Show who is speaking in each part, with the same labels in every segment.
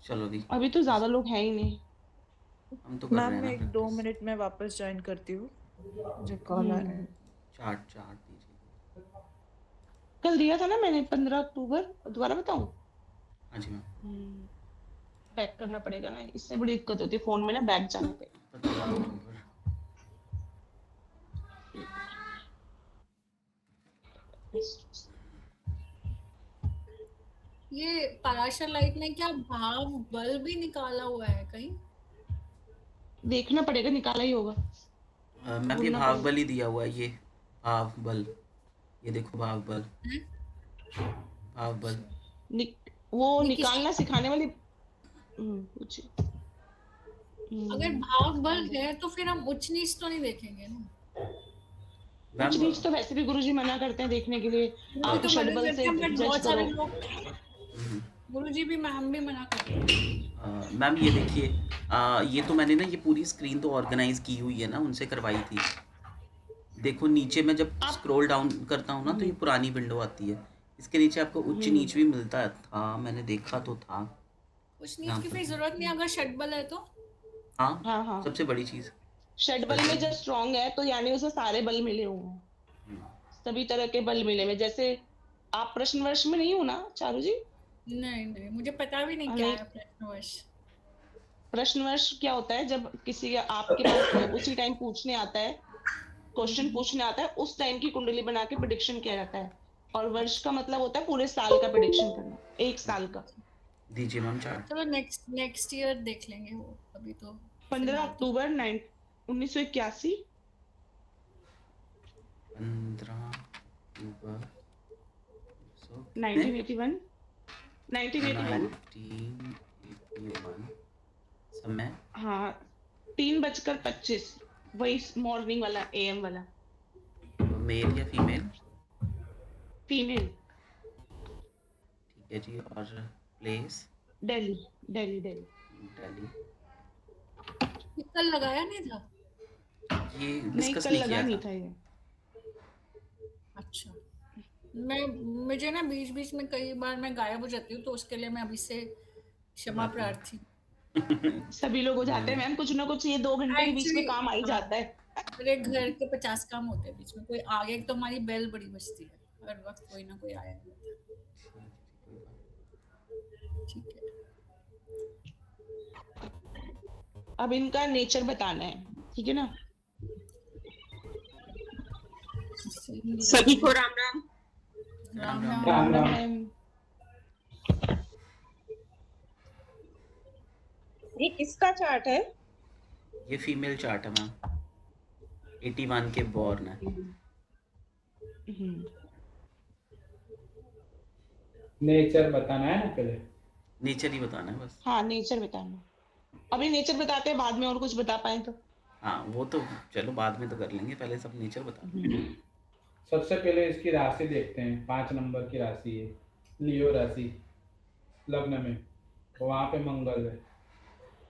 Speaker 1: चलो दी,
Speaker 2: अभी तो ज्यादा लोग हैं ही नहीं।
Speaker 1: हम तो कर
Speaker 3: मैम
Speaker 1: रहे हैं
Speaker 3: मैं
Speaker 1: ना
Speaker 3: 1-2
Speaker 1: प्रैक्टिस।
Speaker 3: मिनट में वापस ज्वाइन करती हूँ, मुझे कॉल आ रहा है।
Speaker 1: चार्ट चार्ट दीजिए।
Speaker 2: कल दिया था ना मैंने 15 अक्टूबर, दोबारा बताऊं?
Speaker 1: हाँ जी मैम।
Speaker 2: बैक करना पड़ेगा ना, इससे बड़ी दिक्कत होती है फोन में ना, बैक जाने पे।
Speaker 1: 15 अक्टूबर।
Speaker 4: ये पराशर लाइट ने क्या भाव बल भी निकाला हुआ है कहीं?
Speaker 2: देखना पड़ेगा, निकाला ही होगा,
Speaker 1: मैम ये
Speaker 2: ढूंढना
Speaker 1: भाव
Speaker 2: पड़ेगा।
Speaker 1: बल ही दिया हुआ है, ये भाव बल, ये देखो भाव बल,
Speaker 4: हैं?
Speaker 1: भाव बल।
Speaker 4: अच्छा,
Speaker 2: वो
Speaker 4: ये किसी
Speaker 2: निकालना सिखाने वाली। कुछ।
Speaker 4: अगर भाव बल है तो फिर हम उच्च नीच तो नहीं देखेंगे ना?
Speaker 2: उच्च
Speaker 1: मैम
Speaker 2: नीच तो वैसे भी गुरुजी मना करते हैं देखने के लिए।
Speaker 4: गुरुजी
Speaker 2: आप
Speaker 4: तो मना
Speaker 2: षडबल
Speaker 4: करते
Speaker 2: से
Speaker 4: हैं, बट
Speaker 2: जज
Speaker 4: बहुत सारे
Speaker 2: करो।
Speaker 4: लोग, गुरुजी भी हम भी मना करते हैं।
Speaker 1: मैम ये देखिए, ये तो मैंने ना ये पूरी स्क्रीन तो ऑर्गेनाइज की हुई है ना, उनसे करवाई थी। देखो नीचे मैं जब
Speaker 2: आप।
Speaker 1: स्क्रॉल डाउन करता हूँ ना तो ये पुरानी विंडो आती है। इसके नीचे आपको उच्च
Speaker 2: हम्म
Speaker 1: नीच भी मिलता था, मैंने देखा तो था
Speaker 4: उच्च नीच
Speaker 1: यहाँ
Speaker 4: की
Speaker 1: पर।
Speaker 4: फिर जरूरत नहीं अगर षटबल है तो।
Speaker 1: हाँ,
Speaker 2: हाँ हाँ।
Speaker 1: सबसे बड़ी चीज़
Speaker 2: षडबल में
Speaker 1: षडबल।
Speaker 2: जब स्ट्रांग है तो यानी उसे सारे बल मिले हुए हैं, सभी तरह के बल मिले हुए हैं। जैसे आप प्रश्नवश में नहीं हो ना चारू जी?
Speaker 4: नहीं नहीं, मुझे पता भी नहीं क्या
Speaker 2: नहीं।
Speaker 4: है प्रश्नवश।
Speaker 2: प्रश्नवश क्या होता है, जब किसी आपके पास कोई उसी टाइम पूछने आता है, क्वेश्चन पूछने आता है, उस टाइम की कुंडली बना के प्रिडिक्शन किया जाता है। और वर्ष का मतलब होता है पूरे साल का प्रिडिक्शन करना, एक साल का।
Speaker 1: दीजिए मैम चार्ट।
Speaker 4: चलो नेक्स्ट नेक्स्ट ईयर देख लेंगे वो, अभी तो फिलहाल तो।
Speaker 2: 15 अक्टूबर 1981।
Speaker 1: 15 अक्टूबर कितने?
Speaker 2: 1981। 1981।
Speaker 1: 1981। समय?
Speaker 2: हाँ, 3:25, वही मॉर्निंग वाला, AM वाला।
Speaker 1: मेल या फीमेल?
Speaker 2: फीमेल।
Speaker 1: ठीक है जी, और प्लेस?
Speaker 2: दिल्ली। दिल्ली दिल्ली।
Speaker 1: दिल्ली।
Speaker 4: ये कल लगाया नहीं था?
Speaker 1: ये
Speaker 2: नहीं,
Speaker 1: डिस्कस
Speaker 2: कल
Speaker 1: नहीं
Speaker 2: लगा
Speaker 1: किया
Speaker 2: नहीं
Speaker 1: था।
Speaker 2: था ये।
Speaker 4: अच्छा, मैं मुझे ना बीच बीच में कई बार मैं गायब हो जाती हूँ, तो उसके लिए मैं अभी से
Speaker 1: कोई
Speaker 4: क्षमा
Speaker 1: बात नहीं।
Speaker 4: प्रार्थी।
Speaker 2: सभी लोग हो जाते हैं मैम, कुछ ना कुछ ये 2 घंटे के बीच में
Speaker 4: एक्चुअली
Speaker 2: काम आ ही
Speaker 4: हाँ,
Speaker 2: जाता है।
Speaker 4: मेरे घर के 50 काम होते हैं बीच में, कोई आ गया तो हमारी बेल बड़ी बजती है, हर वक्त कोई ना कोई आया रहता
Speaker 1: कोई बात
Speaker 4: है। ठीक है।
Speaker 2: अब इनका नेचर बताना है, ठीक है ना?
Speaker 5: सभी को राम राम।
Speaker 1: नहीं। राम
Speaker 4: राम
Speaker 1: राम।
Speaker 4: राम।
Speaker 2: राम राम मैम।
Speaker 5: ये किसका चार्ट है?
Speaker 1: ये फीमेल चार्ट है मैम, 81 के बॉर्न है।
Speaker 2: हम्म
Speaker 6: नेचर बताना है ना पहले।
Speaker 1: नेचर ही बताना है बस।
Speaker 2: हाँ, नेचर बताना। अभी नेचर बताते हैं, बाद में और कुछ बता पाए तो।
Speaker 1: हाँ वो तो चलो बाद में तो कर लेंगे, पहले सब नेचर बता दो।
Speaker 6: सबसे पहले इसकी राशि देखते हैं, 5 नंबर की राशि है, लियो राशि, लग्न में, वहाँ पे मंगल है,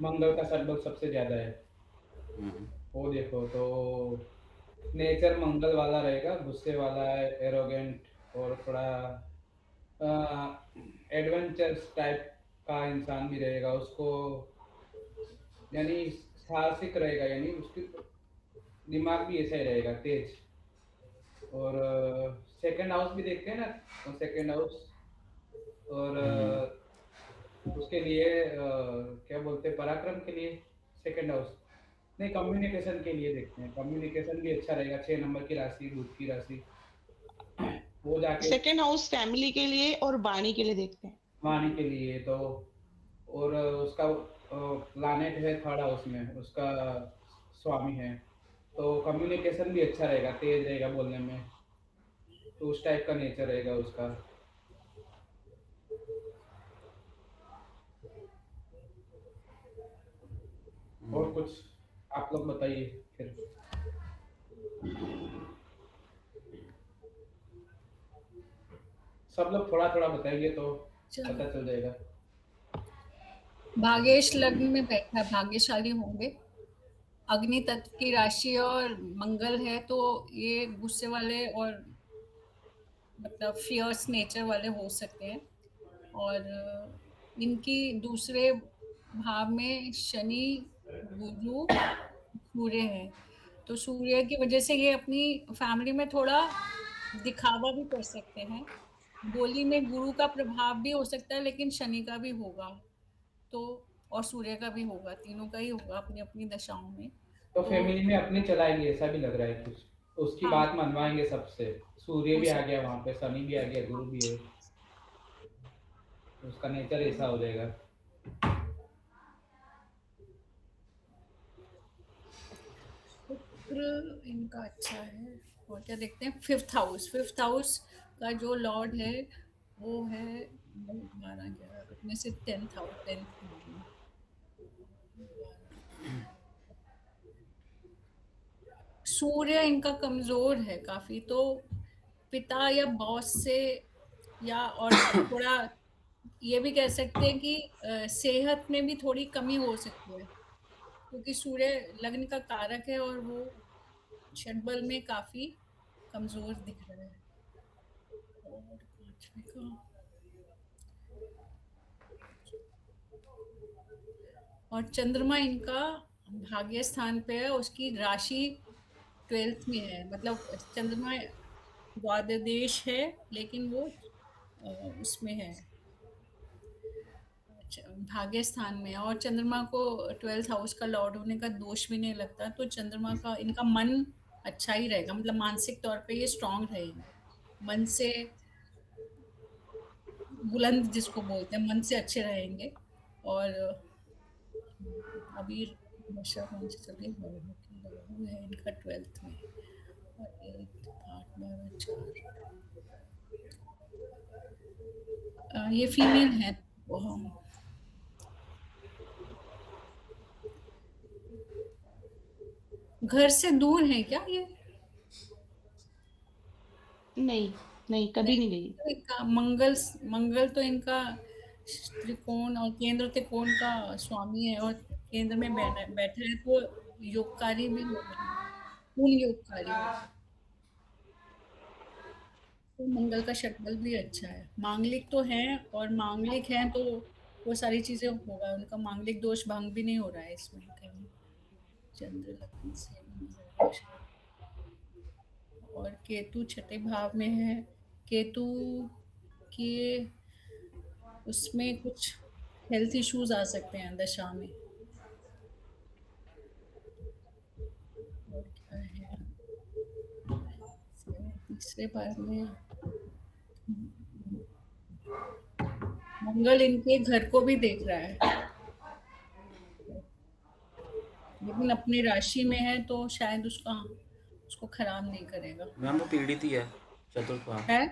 Speaker 6: मंगल का सरबल सबसे ज्यादा है। वो देखो तो नेचर मंगल वाला रहेगा, गुस्से वाला है, एरोगेंट और थोड़ा एडवेंचर्स टाइप का इंसान भी रहेगा उसको, यानी साहसिक रहेगा, यानी उसकी दिमाग भी ऐसा ही रहेगा, तेज। और सेकंड हाउस भी देखते हैं ना, सेकंड हाउस, और उसके लिए क्या बोलते हैं, पराक्रम के लिए सेकंड हाउस नहीं, कम्युनिकेशन के लिए देखते हैं, कम्युनिकेशन भी अच्छा रहेगा। 6 नंबर की राशि, बुध की राशि, वो जाके
Speaker 2: सेकेंड हाउस फैमिली के लिए और वाणी के लिए देखते हैं।
Speaker 6: वाणी के लिए तो, और उसका प्लानेट है थर्ड हाउस में, उसका स्वामी है, तो कम्युनिकेशन भी अच्छा रहेगा, तेज रहेगा बोलने में, तो उस टाइप का नेचर रहेगा उसका। और कुछ आप लोग बताइए फिर। सब लोग थोड़ा थोड़ा बताएंगे तो
Speaker 4: चलो,
Speaker 6: पता चल जाएगा।
Speaker 4: भागेश लग्न में बैठा है, भाग्यशाली होंगे। अग्नि तत्व की राशि और मंगल है, तो ये गुस्से वाले और मतलब फियर्स नेचर वाले हो सकते हैं। और इनकी दूसरे भाव में शनि, गुरु, सूर्य है। तो सूर्य की वजह से ये अपनी फैमिली में थोड़ा दिखावा भी कर सकते हैं। बोली में गुरु का प्रभाव भी हो सकता है, लेकिन शनि का भी होगा, तो और सूर्य का भी होगा, तीनों का ही होगा अपनी अपनी दशाओं में।
Speaker 6: तो
Speaker 4: तो
Speaker 6: फैमिली में अपनी चलाएंगे ऐसा भी लग रहा है कुछ, उसकी
Speaker 4: हाँ,
Speaker 6: बात मनवाएंगे सबसे। सूर्य
Speaker 4: हो
Speaker 6: भी आ
Speaker 4: सकता
Speaker 6: गया वहां पे, शनि भी आ गया, गुरु भी है, तो उसका नेचर ऐसा हो जाएगा।
Speaker 4: शुक्र इनका अच्छा है। और क्या देखते हैं, फिफ्थ हाउस का जो लॉर्ड है वो है 12 11 में से 10th सूर्य इनका कमजोर है काफी, तो पिता या बॉस से या और थोड़ा ये भी कह सकते हैं कि सेहत में भी थोड़ी कमी हो सकती है, क्योंकि सूर्य लग्न का कारक है और वो षटबल में काफी कमजोर दिख रहा है। और पांचवे का और चंद्रमा इनका भाग्य स्थान पे है, उसकी राशि 12th में है, मतलब चंद्रमा द्वादश है, लेकिन वो उसमें है, भाग्य स्थान में है। और चंद्रमा को 12th हाउस का लॉर्ड होने का दोष भी नहीं लगता, तो चंद्रमा का इनका मन अच्छा ही रहेगा, मतलब मानसिक तौर पे ये स्ट्रांग रहेंगे, मन से बुलंद जिसको बोलते हैं, मन से अच्छे रहेंगे। और अभी दशा कौन सी चल रही है, राहु है इनका 12th में, और 1 8 12 4 ये फीमेल है। वो हम घर से दूर है क्या ये?
Speaker 2: नहीं, नहीं, कभी नहीं गई।
Speaker 4: तो इनका मंगल तो इनका त्रिकोण और केंद्र त्रिकोण का स्वामी है, और केंद्र में बैठे है, तो योगकारी भी हो रहे हैं, पूर्ण योगकारी है। तो मंगल का षटबल भी अच्छा है, मांगलिक तो है, और मांगलिक है तो वो सारी चीजें होगा, उनका मांगलिक दोष भंग भी नहीं हो रहा है इसमें कहीं। चंद्र लग्न से और केतु छठे भाव में है। केतु के उसमें कुछ हेल्थ इश्यूज आ सकते हैं दशा में। और क्या है, तीसरे भाव में मंगल इनके घर को भी देख रहा है, लेकिन अपनी राशि में है, तो शायद उसको खराब नहीं करेगा।
Speaker 1: मैम वो पीड़ित ही है, चतुर्थ भाव
Speaker 4: है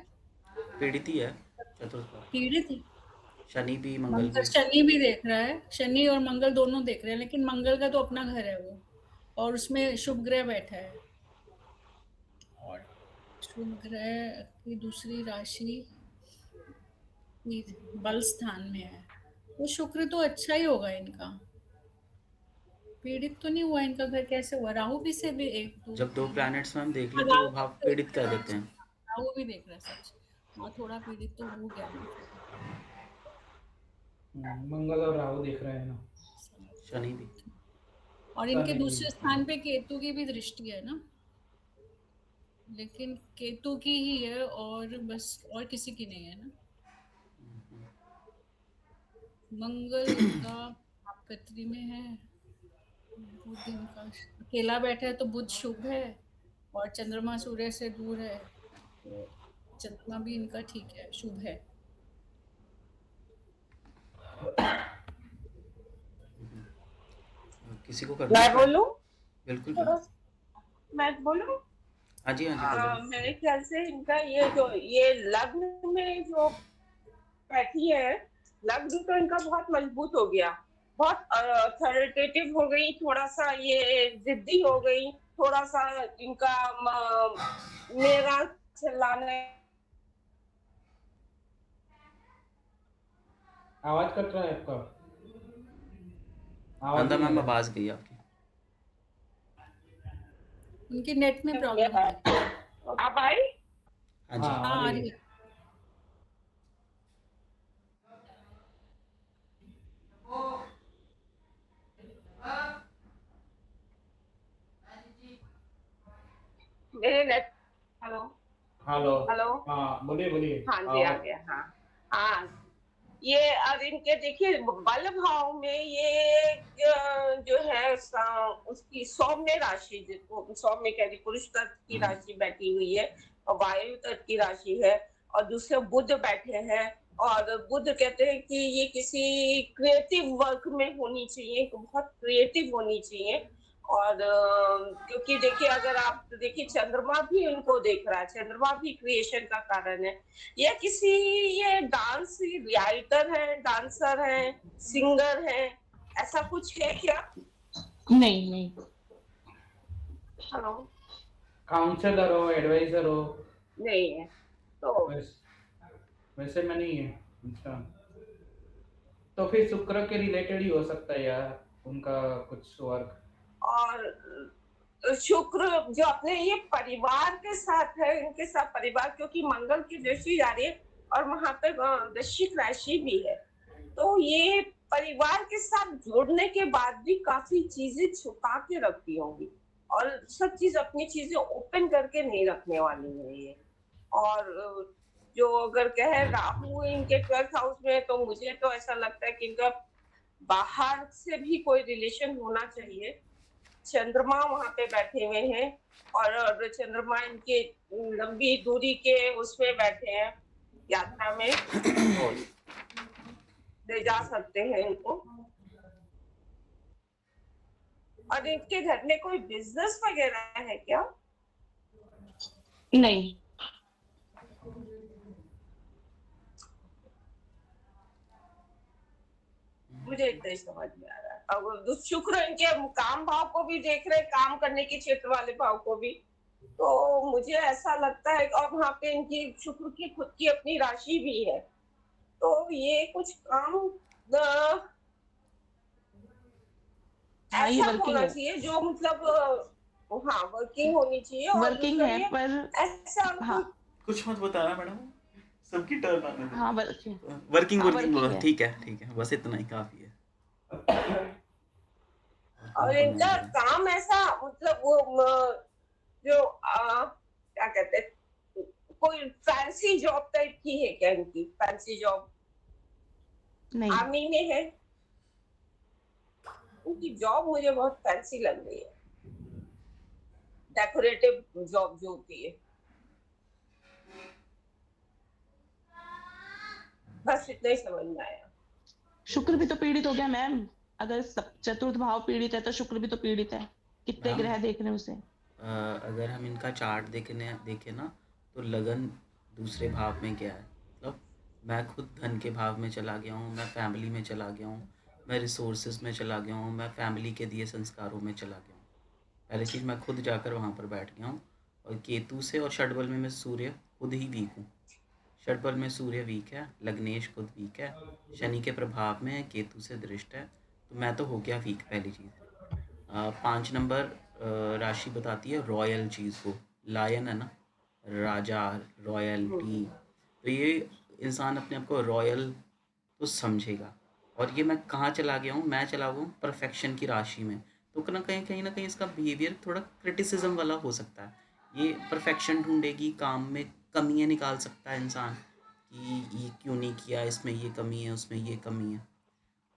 Speaker 1: पीड़ित ही है, चतुर्थ भाव
Speaker 4: पीड़ित है।
Speaker 1: शनि भी मंगल
Speaker 4: मंगल
Speaker 1: भी।
Speaker 4: शनि भी देख रहा है, शनि और मंगल दोनों देख रहे हैं, लेकिन मंगल का तो अपना घर है वो, और उसमें शुभ ग्रह बैठा है, और शुभ ग्रह की दूसरी राशि बल स्थान में है, तो शुक्र तो अच्छा ही होगा इनका, पीड़ित तो नहीं हुआ। इनका घर कैसे हुआ, राहु भी से भी 1 2
Speaker 1: जब 2
Speaker 4: 3
Speaker 1: प्लैनेट्स मैम देख
Speaker 4: हाँ,
Speaker 1: लें तो वो
Speaker 4: राहु
Speaker 1: भाव
Speaker 4: भी
Speaker 1: पीड़ित
Speaker 4: देख
Speaker 1: कर
Speaker 4: रहा है,
Speaker 1: देते हैं।
Speaker 4: राहु भी देख रहा है सच। हाँ, थोड़ा पीड़ित तो हो गया ना।
Speaker 6: मंगल और राहु देख रहे हैं ना,
Speaker 1: शनि भी।
Speaker 4: और इनके
Speaker 6: शनि भी।
Speaker 4: दूसरे स्थान पे केतु की भी दृष्टि है ना, लेकिन केतु की ही है, और बस और किसी की नहीं है ना। मंगल इनका आपत्ति में है, बुध इनका अकेला बैठा है, तो बुध शुभ है, और चंद्रमा सूर्य से दूर है, तो चंद्रमा भी इनका ठीक है, शुभ है।
Speaker 1: किसी को करना
Speaker 5: मैं
Speaker 1: है?
Speaker 5: बोलूं?
Speaker 1: बिल्कुल
Speaker 5: थोड़ा
Speaker 1: मैम।
Speaker 5: मैं बोलूं?
Speaker 1: हाँ जी, हाँ जी, बोलिए।
Speaker 5: मेरे ख्याल से इनका ये लग्न में जो बैठी है, लग्न तो इनका बहुत मजबूत हो गया, बहुत अथॉरिटेटिव हो गई, थोड़ा सा ये जिद्दी हो गई, थोड़ा सा इनका मेरा चिल्लाने।
Speaker 6: आवाज कट रहा है आपका, आवाज
Speaker 1: नंदा
Speaker 6: नहीं आ
Speaker 1: मैम
Speaker 6: रहा।
Speaker 1: आवाज गई आपकी।
Speaker 4: उनकी नेट में प्रॉब्लम है।
Speaker 5: अब आई?
Speaker 1: हाँ जी।
Speaker 4: हाँ, आ रही है।
Speaker 5: मेरे नेट। हेलो।
Speaker 6: हेलो।
Speaker 5: हेलो।
Speaker 6: हाँ बोलिए बोलिए।
Speaker 5: हाँ जी, आ
Speaker 6: आवाज।
Speaker 5: गया। हाँ। हाँ। ये और इनके देखिए बल भाव में ये जो है उसकी सौम्य राशि, जिसको सौम्य कह रही, पुरुष तत्व की राशि बैठी हुई है और वायु तत्व की राशि है, और दूसरे बुध बैठे हैं। और बुध कहते हैं कि ये किसी क्रिएटिव वर्क में होनी चाहिए, बहुत क्रिएटिव होनी चाहिए। और क्योंकि देखिए अगर आप देखिए चंद्रमा भी उनको देख रहा है, चंद्रमा भी क्रिएशन का कारण है। ये किसी ये डांस राइटर है, डांसर है, सिंगर है, ऐसा कुछ है क्या?
Speaker 2: नहीं नहीं।
Speaker 5: हेलो।
Speaker 6: काउंसलर हो, एडवाइजर हो?
Speaker 5: नहीं है तो।
Speaker 6: वैसे में नहीं है। अच्छा, तो फिर शुक्र के रिलेटेड ही हो सकता है यार, उनका कुछ वर्क।
Speaker 5: और शुक्र जो अपने ये परिवार के साथ है, इनके साथ परिवार, क्योंकि मंगल की दृष्टि जा रही है और वहां पे वृश्चिक राशि भी है, तो ये परिवार के साथ जुड़ने के बाद भी काफी चीजें छुपा के रखती होंगी, और सब चीज अपनी चीजें ओपन करके नहीं रखने वाली है ये। और जो अगर कहे राहु इनके 12th हाउस में है, तो मुझे तो ऐसा लगता है कि इनका बाहर से भी कोई रिलेशन होना चाहिए। चंद्रमा वहां पे बैठे हुए हैं, और चंद्रमा इनके लंबी दूरी के उसमें बैठे हैं, यात्रा में, तो ले जा सकते हैं इनको। और इनके घर में कोई बिजनेस वगैरह है क्या?
Speaker 2: नहीं।
Speaker 5: मुझे इतना ही समझ में आ रहा है। अब शुक्र इनके काम भाव को भी देख रहे, काम करने के क्षेत्र वाले भाव को भी, तो मुझे ऐसा लगता है, और वहां पे इनकी शुक्र की खुद की अपनी राशि भी है, तो ये कुछ काम
Speaker 2: हाँ, ये
Speaker 5: ऐसा
Speaker 2: वर्किंग
Speaker 5: होना
Speaker 2: है।
Speaker 5: चाहिए जो मतलब हाँ वर्किंग होनी चाहिए। और
Speaker 2: वर्किंग
Speaker 5: दूसरा
Speaker 2: है
Speaker 5: ये
Speaker 2: पर।
Speaker 5: ऐसा
Speaker 2: हाँ।
Speaker 1: कुछ मत बताना मैडम, सबकी टर्न आने दो।
Speaker 2: हाँ वर्किंग।
Speaker 1: वर्किंग
Speaker 2: हाँ
Speaker 1: वर्किंग
Speaker 2: वर्किंग है।
Speaker 1: ठीक है ठीक है, बस इतना ही काफी है। और कौन
Speaker 5: और
Speaker 1: कौन
Speaker 5: इनका
Speaker 1: मेंबर है?
Speaker 5: काम ऐसा मतलब वो जो क्या कहते हैं, कोई फैंसी जॉब टाइप की है क्या इनकी? फैंसी जॉब
Speaker 2: नहीं।
Speaker 5: आर्मी में है? उनकी जॉब मुझे बहुत फैंसी लग रही है, डेकोरेटिव जॉब जो होती है। बस इतना ही समझ में आया।
Speaker 2: शुक्र भी तो पीड़ित हो गया मैम। अगर चतुर्थ भाव पीड़ित है तो शुक्र भी तो पीड़ित है। कितने
Speaker 1: मैम
Speaker 2: ग्रह देख रहे हैं उसे।
Speaker 1: अगर हम इनका चार्ट देखें ना, तो लगन दूसरे भाव में गया है। मतलब मैं खुद धन के भाव में चला गया हूँ, मैं फैमिली में चला गया हूँ, मैं रिसोर्सेज में चला गया हूँ, मैं फैमिली के दिए संस्कारों में चला गया हूँ। पहली चीज़, मैं खुद जाकर वहाँ पर बैठ गया हूँ। और केतु से और षडबल में मैं सूर्य खुद ही वीक हूँ। षडबल में सूर्य वीक है, लग्नेश खुद वीक है, शनि के प्रभाव में है, केतु से दृष्ट है, तो मैं तो हो गया वीक। पहली चीज़। 5 नंबर राशि बताती है रॉयल चीज़ को, लायन है ना, राजा, रॉयल्टी, तो ये इंसान अपने आप को रॉयल तो समझेगा। और ये मैं कहाँ चला गया हूँ, मैं चला गया हूँ परफेक्शन की राशि में, तो कहीं ना कहीं इसका बिहेवियर थोड़ा क्रिटिसिज्म वाला हो सकता है। ये परफेक्शन ढूंढेगी, काम में कमियाँ निकाल सकता है इंसान कि ये क्यों नहीं किया, इसमें ये कमी है, उसमें ये कमी है।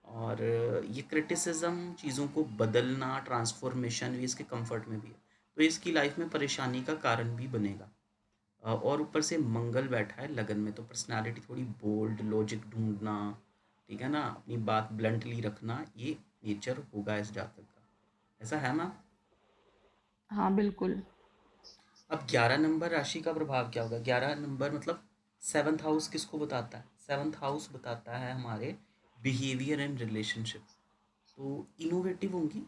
Speaker 1: और ये क्रिटिसिज्म चीज़ों को बदलना, ट्रांसफॉर्मेशन भी इसके कंफर्ट में भी है, तो इसकी लाइफ में परेशानी का कारण भी बनेगा। और ऊपर से मंगल बैठा है लगन में, तो पर्सनालिटी थोड़ी बोल्ड, लॉजिक ढूंढना, ठीक है ना, अपनी बात ब्लंटली रखना, ये नेचर होगा इस जातक का। ऐसा है ना।
Speaker 2: हाँ बिल्कुल।
Speaker 1: अब 11 नंबर राशि का प्रभाव क्या होगा? 11 नंबर मतलब 7th हाउस किसको बताता है? 7th हाउस बताता है हमारे बिहेवियर एंड रिलेशनशिप। तो इनोवेटिव होंगी,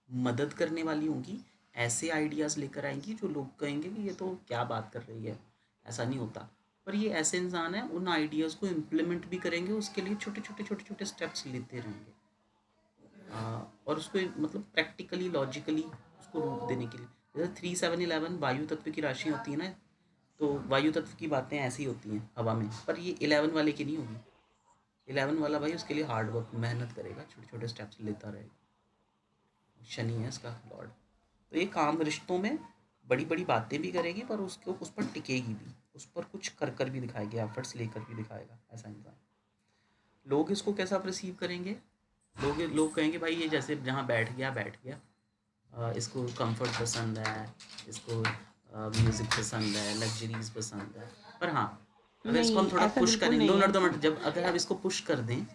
Speaker 1: मदद करने वाली होंगी, ऐसे आइडियाज़ लेकर आएंगी जो लोग कहेंगे कि ये तो क्या बात कर रही है, ऐसा नहीं होता। पर ये ऐसे इंसान है, उन आइडियाज़ को इम्प्लीमेंट भी करेंगे, उसके लिए छोटे छोटे स्टेप्स लेते रहेंगे। और उसको मतलब प्रैक्टिकली, लॉजिकली उसको रूप देने के लिए, जैसे 3 7 11 वायु तत्व की राशि होती है ना, तो वायु तत्व की बातें ऐसी होती हैं हवा में, पर ये 11 वाले की नहीं होगी। 11 वाला भाई उसके लिए हार्ड वर्क, मेहनत करेगा, छोटे छोटे स्टेप्स लेता रहेगा। शनि है इसका लॉर्ड। तो ये काम रिश्तों में बड़ी बड़ी बातें भी करेगी पर उसको उस पर टिकेगी भी, उस पर कुछ कर कर भी दिखाएगी, एफर्ट्स लेकर भी दिखाएगा ऐसा इंसान। लोग इसको कैसा परसीव करेंगे? लोग कहेंगे भाई ये जैसे जहाँ बैठ गया, इसको कंफर्ट पसंद है, इसको म्यूज़िक पसंद है, लग्जरीज पसंद है। पर हाँ, अगर इसको हम
Speaker 2: नहीं,
Speaker 1: थोड़ा
Speaker 2: ऐसा
Speaker 1: पुश
Speaker 2: बिल्कुल
Speaker 1: करें,
Speaker 2: नहीं
Speaker 1: नो
Speaker 2: है।
Speaker 1: नॉट द मैटर, जब अगर हम इसको पुश कर दें,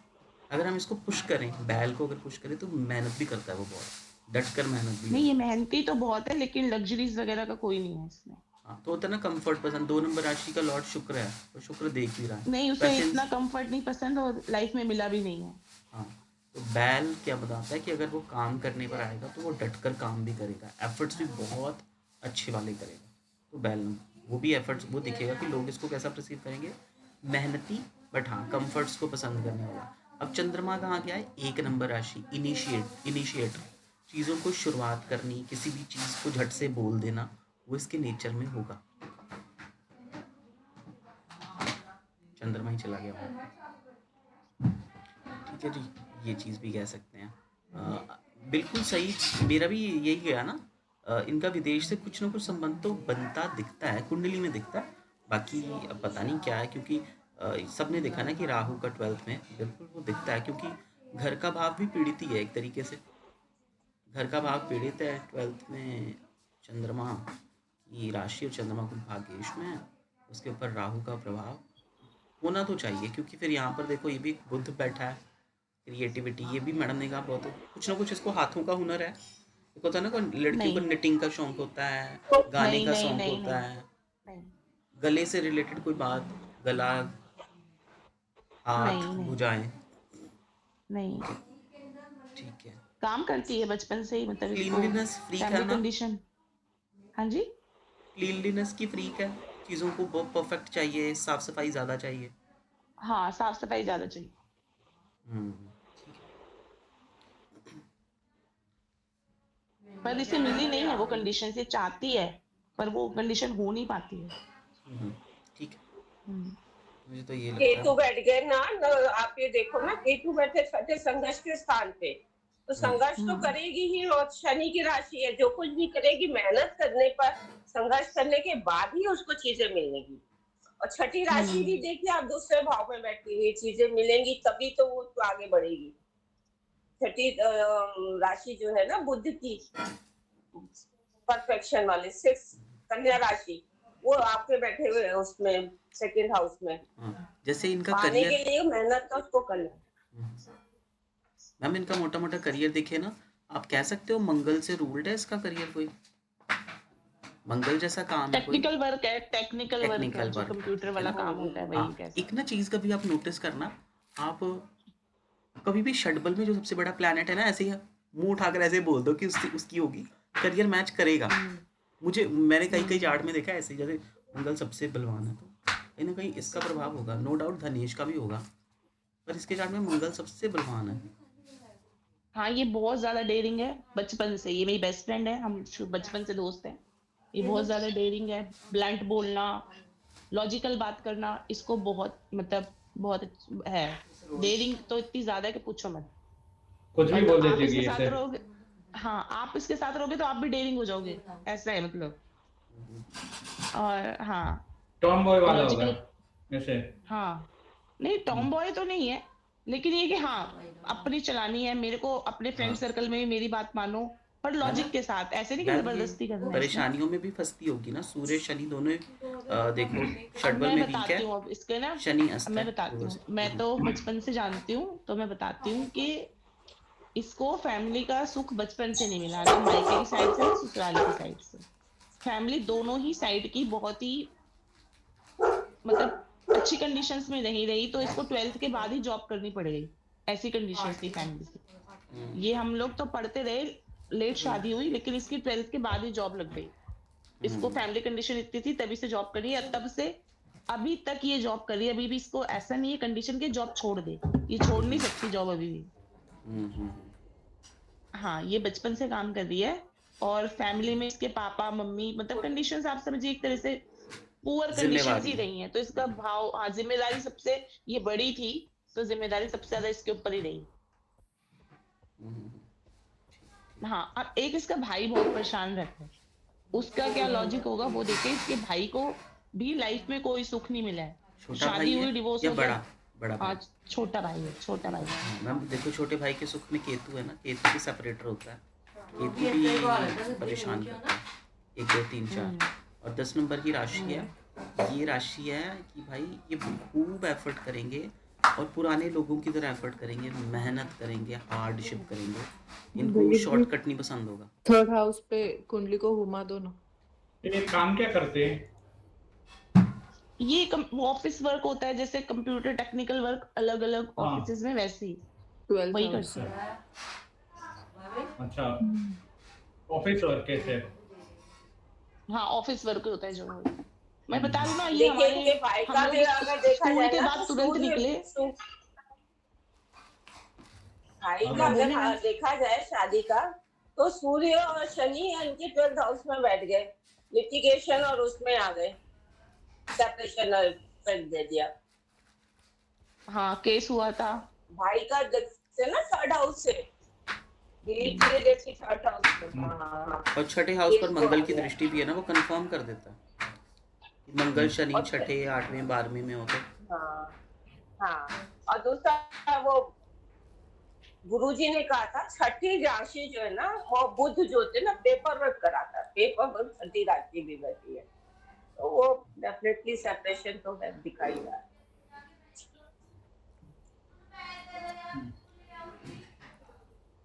Speaker 1: अगर हम इसको पुश करें, बैल को अगर पुश करें तो मेहनत भी करता है वो बहुत, डट कर मेहनत भी
Speaker 2: नहीं, ये
Speaker 1: करता है।
Speaker 2: मेहनती तो बहुत है, लेकिन लग्जरीज वगैरह का कोई नहीं है इसमें।
Speaker 1: हाँ, तो होता है ना कंफर्ट पसंद। 2 नंबर राशि का लॉर्ड शुक्र है, और शुक्र देख भी रहा है।
Speaker 2: नहीं, उसे
Speaker 1: पैसेंस।
Speaker 2: इतना कंफर्ट नहीं पसंद और लाइफ में मिला भी नहीं है।
Speaker 1: हाँ, तो बैल क्या बताता है कि अगर वो काम करने पर आएगा तो वो डट कर काम भी करेगा, एफर्ट्स भी बहुत अच्छे वाले करेगा। तो बैल वो भी एफर्ट्स, वो दिखेगा कि लोग इसको कैसा परसीव करेंगे, मेहनती, बट हाँ कंफर्ट्स को पसंद करने वाला। अब चंद्रमा कहाँ गया है? 1 नंबर राशि, इनिशिएटर, चीज़ों को शुरुआत करनी, किसी भी चीज़ को झट से बोल देना, वो इसके नेचर में होगा। चंद्रमा ही चला गया वहाँ। ठीक है जी, ये चीज़ भी कह सकते हैं। बिल्कुल सही, मेरा भी यही गया ना। इनका विदेश से कुछ ना कुछ संबंध तो बनता दिखता है, कुंडली में दिखता है। बाकी अब पता नहीं क्या है, क्योंकि सबने देखा ना कि राहु का 12th में बिल्कुल वो दिखता है, क्योंकि घर का भाव भी पीड़ित ही है एक तरीके से। घर का भाव पीड़ित है 12th में, चंद्रमा की राशि और चंद्रमा कुछ भाग्येश में है, उसके ऊपर राहु का प्रभाव होना तो चाहिए, क्योंकि फिर यहाँ पर देखो ये भी बुध बैठा है, क्रिएटिविटी, ये भी मैडम ने कहा बहुत कुछ ना कुछ इसको हाथों का हुनर है। एक होता है ना, कोई लड़कियों को
Speaker 2: नहीं,
Speaker 1: निटिंग का शौक होता है,
Speaker 5: तो
Speaker 1: गाने
Speaker 2: नहीं,
Speaker 1: का
Speaker 2: नहीं,
Speaker 1: शौक
Speaker 2: नहीं,
Speaker 1: होता
Speaker 2: नहीं,
Speaker 1: है,
Speaker 2: नहीं,
Speaker 1: गले से रिलेटेड कोई बात, गला, हाथ,
Speaker 2: नहीं, नहीं,
Speaker 1: भुजाएं।
Speaker 2: नहीं।
Speaker 1: ठीक है।
Speaker 2: काम करती है बचपन से ही, मतलब इसको
Speaker 1: क्लीनलीनेस फ्रीक है
Speaker 2: फैमिली
Speaker 1: ना?
Speaker 2: कंडीशन। हाँ जी।
Speaker 1: क्लीनलीनेस की फ्रीक है, चीज़ों को बहुत परफेक्ट चाहिए, साफ सफाई ज़्यादा चाहिए।
Speaker 2: हाँ, साफ सफाई ज्यादा चाहिए।
Speaker 1: ठीक
Speaker 2: पर इसे मिली नहीं है वो कंडीशन, से चाहती है पर वो कंडीशन हो नहीं पाती है।
Speaker 1: है। ठीक है,
Speaker 2: हम्म,
Speaker 1: मुझे तो ये लगता
Speaker 5: केतु
Speaker 1: है।
Speaker 5: बैठ गए ना, आप ये देखो ना, केतु बैठे छठे संघर्ष के स्थान पे, तो संघर्ष तो करेगी ही। और शनि की राशि है, जो कुछ भी करेगी मेहनत करने पर, संघर्ष करने के बाद ही उसको चीजें मिलेंगी। और छठी राशि भी देखिए आप, दूसरे भाव में बैठी हुई, चीजें मिलेंगी तभी तो वो तो आगे बढ़ेगी। छठी राशि जो है ना बुध की, परफेक्शन वाले 6 कन्या राशि, वो आपके बैठे हुए हैं उसमें, सेकंड हाउस में।
Speaker 1: जैसे इनका
Speaker 5: पाने
Speaker 1: करियर,
Speaker 5: के लिए मेहनत तो उसको करना।
Speaker 1: मैम इनका मोटा मोटा करियर देखे ना, आप कह सकते हो मंगल से रूल्ड है इसका करियर, कोई मंगल जैसा काम है कोई,
Speaker 2: टेक्निकल वर्क है, टेक्निकल वर्क है,
Speaker 1: टेक्निकल
Speaker 2: जो
Speaker 1: वर्क
Speaker 2: कंप्यूटर
Speaker 1: है
Speaker 2: वाला
Speaker 1: ना?
Speaker 2: काम होता है
Speaker 1: हाँ,
Speaker 2: वही कैसे।
Speaker 1: एक ना चीज कभी आप नोटिस करना, आप कभी भी षडबल में जो सबसे बड़ा प्लैनेट है ना, ऐसे ही मुंह उठाकर ऐसे बोल दो कि उसकी होगी, करियर मैच करेगा। मैंने कई कई चार्ट में देखा है ऐसे, जैसे मंगल सबसे बलवान है तो कहीं ना कहीं इसका प्रभाव होगा, नो डाउट धनेश का भी होगा, पर इसके चार्ट में मंगल सबसे बलवान है।
Speaker 2: हाँ, ये बहुत ज्यादा डेयरिंग है बचपन से, ये मेरी बेस्ट फ्रेंड है, हम बचपन से दोस्त हैं। ये बहुत ज्यादा डेयरिंग है, ब्लंट बोलना, लॉजिकल बात करना, इसको बहुत मतलब बहुत है। डेयरिंग तो इतनी ज्यादा है कि पूछो मत।
Speaker 6: कुछ भी
Speaker 2: और
Speaker 6: बोल
Speaker 2: आप
Speaker 6: देती
Speaker 2: इसके
Speaker 6: होगी
Speaker 2: साथ
Speaker 6: ऐसे।
Speaker 2: रहोगे, हाँ आप इसके साथ रहोगे तो आप भी डेयरिंग हो जाओगे, ऐसा है मतलब। और हाँ,
Speaker 6: टॉम बॉय वाला होगा
Speaker 2: लॉजिकल,
Speaker 6: ऐसे।
Speaker 2: हाँ नहीं टॉम बॉय तो नहीं है, लेकिन ये कि हाँ अपनी चलानी है, मेरे को अपने फ्रेंड सर्कल में भी मेरी बात मानो, पर लॉजिक के साथ, ऐसे नहीं कि
Speaker 1: मैम
Speaker 2: जबरदस्ती
Speaker 1: ये
Speaker 2: करना है इसमें।
Speaker 1: परेशानियों में भी फंसती होगी ना, सूर्य शनि दोनों देखो
Speaker 2: अब
Speaker 1: षडबल
Speaker 2: मैं
Speaker 1: में वीक
Speaker 2: बताती
Speaker 1: है,
Speaker 2: हूँ, अब इसके ना
Speaker 1: शनि
Speaker 2: अब
Speaker 1: अस्त
Speaker 2: मैं
Speaker 1: है।
Speaker 2: बताती हूँ, मैं तो बचपन से जानती हूँ, तो मैं बताती हूँ कि इसको फैमिली का सुख बचपन से नहीं मिला, ना मायके की साइड से ना ससुराल की साइड से। फैमिली दोनों ही साइड की बहुत ही मतलब अच्छी कंडीशंस में नहीं रही, तो इसको 12th के बाद ही जॉब करनी पड़ गई, ऐसी कंडीशंस थी फैमिली की। ये हम लोग तो पढ़ते रहे, लेट शादी हुई, लेकिन इसकी 12th के बाद ही जॉब लग गई। इसको फैमिली कंडीशन इतनी थी तभी से जॉब करी है, तब से अभी तक ये जॉब कर रही है। अभी भी इसको ऐसा नहीं है कंडीशन के जॉब छोड़ दे, ये छोड़ नहीं सकती जॉब अभी भी। हाँ, ये बचपन से काम कर रही है, और फैमिली में इसके पापा मम्मी मतलब कंडीशंस आप समझिए एक तरह से पुअर कंडीशंस
Speaker 1: जिम्मेवारी
Speaker 2: ही रही हैं, तो इसका भाव, हाँ जिम्मेदारी सबसे, ये बड़ी थी तो जिम्मेदारी सबसे ज्यादा इसके ऊपर ही रही। हाँ, अब एक इसका भाई बहुत परेशान रहता है, उसका क्या लॉजिक होगा वो देखे। इसके भाई को भी लाइफ में कोई सुख नहीं मिला है,
Speaker 1: छोटा भाई
Speaker 2: शादी
Speaker 1: है
Speaker 2: हुई, डिवोर्स
Speaker 1: या
Speaker 2: हो गया।
Speaker 1: बड़ा बड़ा भाई?
Speaker 2: आज छोटा भाई है, छोटा भाई है।
Speaker 1: हाँ, मैम देखो छोटे भाई के सुख में केतु है ना, केतु भी सेपरेटर होता है, केतु भी परेशान करता है। 1 2 3 4
Speaker 2: हम्म,
Speaker 1: और 10 नंबर की राशि है। ये राशि है कि भाई ये खूब एफर्ट करेंगे और पुराने लोगों की तरह एफर्ट करेंगे, मेहनत करेंगे, हार्डशिप करेंगे। इनको शॉर्टकट नहीं पसंद होगा।
Speaker 3: थर्ड हाउस पे कुंडली को घुमा दो ना।
Speaker 6: ये काम क्या करते हैं?
Speaker 2: ये ऑफिस वर्क होता है, जैसे कंप्यूटर टेक्निकल वर्क अलग अलग
Speaker 6: हाँ।
Speaker 2: ऑफिस में, वैसे ही
Speaker 3: 12th
Speaker 2: वही
Speaker 3: हाउस
Speaker 2: करते हैं।
Speaker 6: अच्छा, ऑफिस वर्क कैसे?
Speaker 2: हाँ, ऑफिस वर्क होता है जो मैं बता रही हूँ ना, ये
Speaker 5: देखिए
Speaker 2: हमारे
Speaker 5: इनके भाई का
Speaker 2: हम
Speaker 5: भी
Speaker 2: लोग
Speaker 5: अगर देखा
Speaker 2: स्कूल
Speaker 5: जाए
Speaker 2: के
Speaker 5: ना
Speaker 2: बाद
Speaker 5: तो
Speaker 2: तुरंत
Speaker 5: सूर्य
Speaker 2: निकले।
Speaker 5: भाई
Speaker 6: हाँ,
Speaker 5: का अगर
Speaker 2: बोले ना,
Speaker 5: देखा जाए शादी का, तो सूर्य और शनि इनके 12th हाउस में बैठ गए, लिटिगेशन और उसमें आ गए, सेपरेशन कर दे दिया।
Speaker 2: हाँ केस हुआ था।
Speaker 5: भाई का से ना 3rd हाउस से दिलीप के जैसी 3rd हाउस से। हाँ,
Speaker 1: और छठे हाउस पर
Speaker 5: केस तो
Speaker 1: मंगल
Speaker 5: आ
Speaker 1: की
Speaker 5: गया।
Speaker 1: दृष्टि भी है ना, वो कंफर्म कर देता है कि मंगल शनि
Speaker 5: और
Speaker 1: छठे 8वें 12वें में हो तो।
Speaker 5: हाँ हाँ, और दूसरा वो गुरुजी ने कहा था छठी राशि जो है ना, वो बुध जो होते ना पेपर वर्क कराता है, पेपर वर्क छठी राशि भी बैठी है, तो वो डेफिनेटली सेपरेशन तो है, दिखाई रहा है।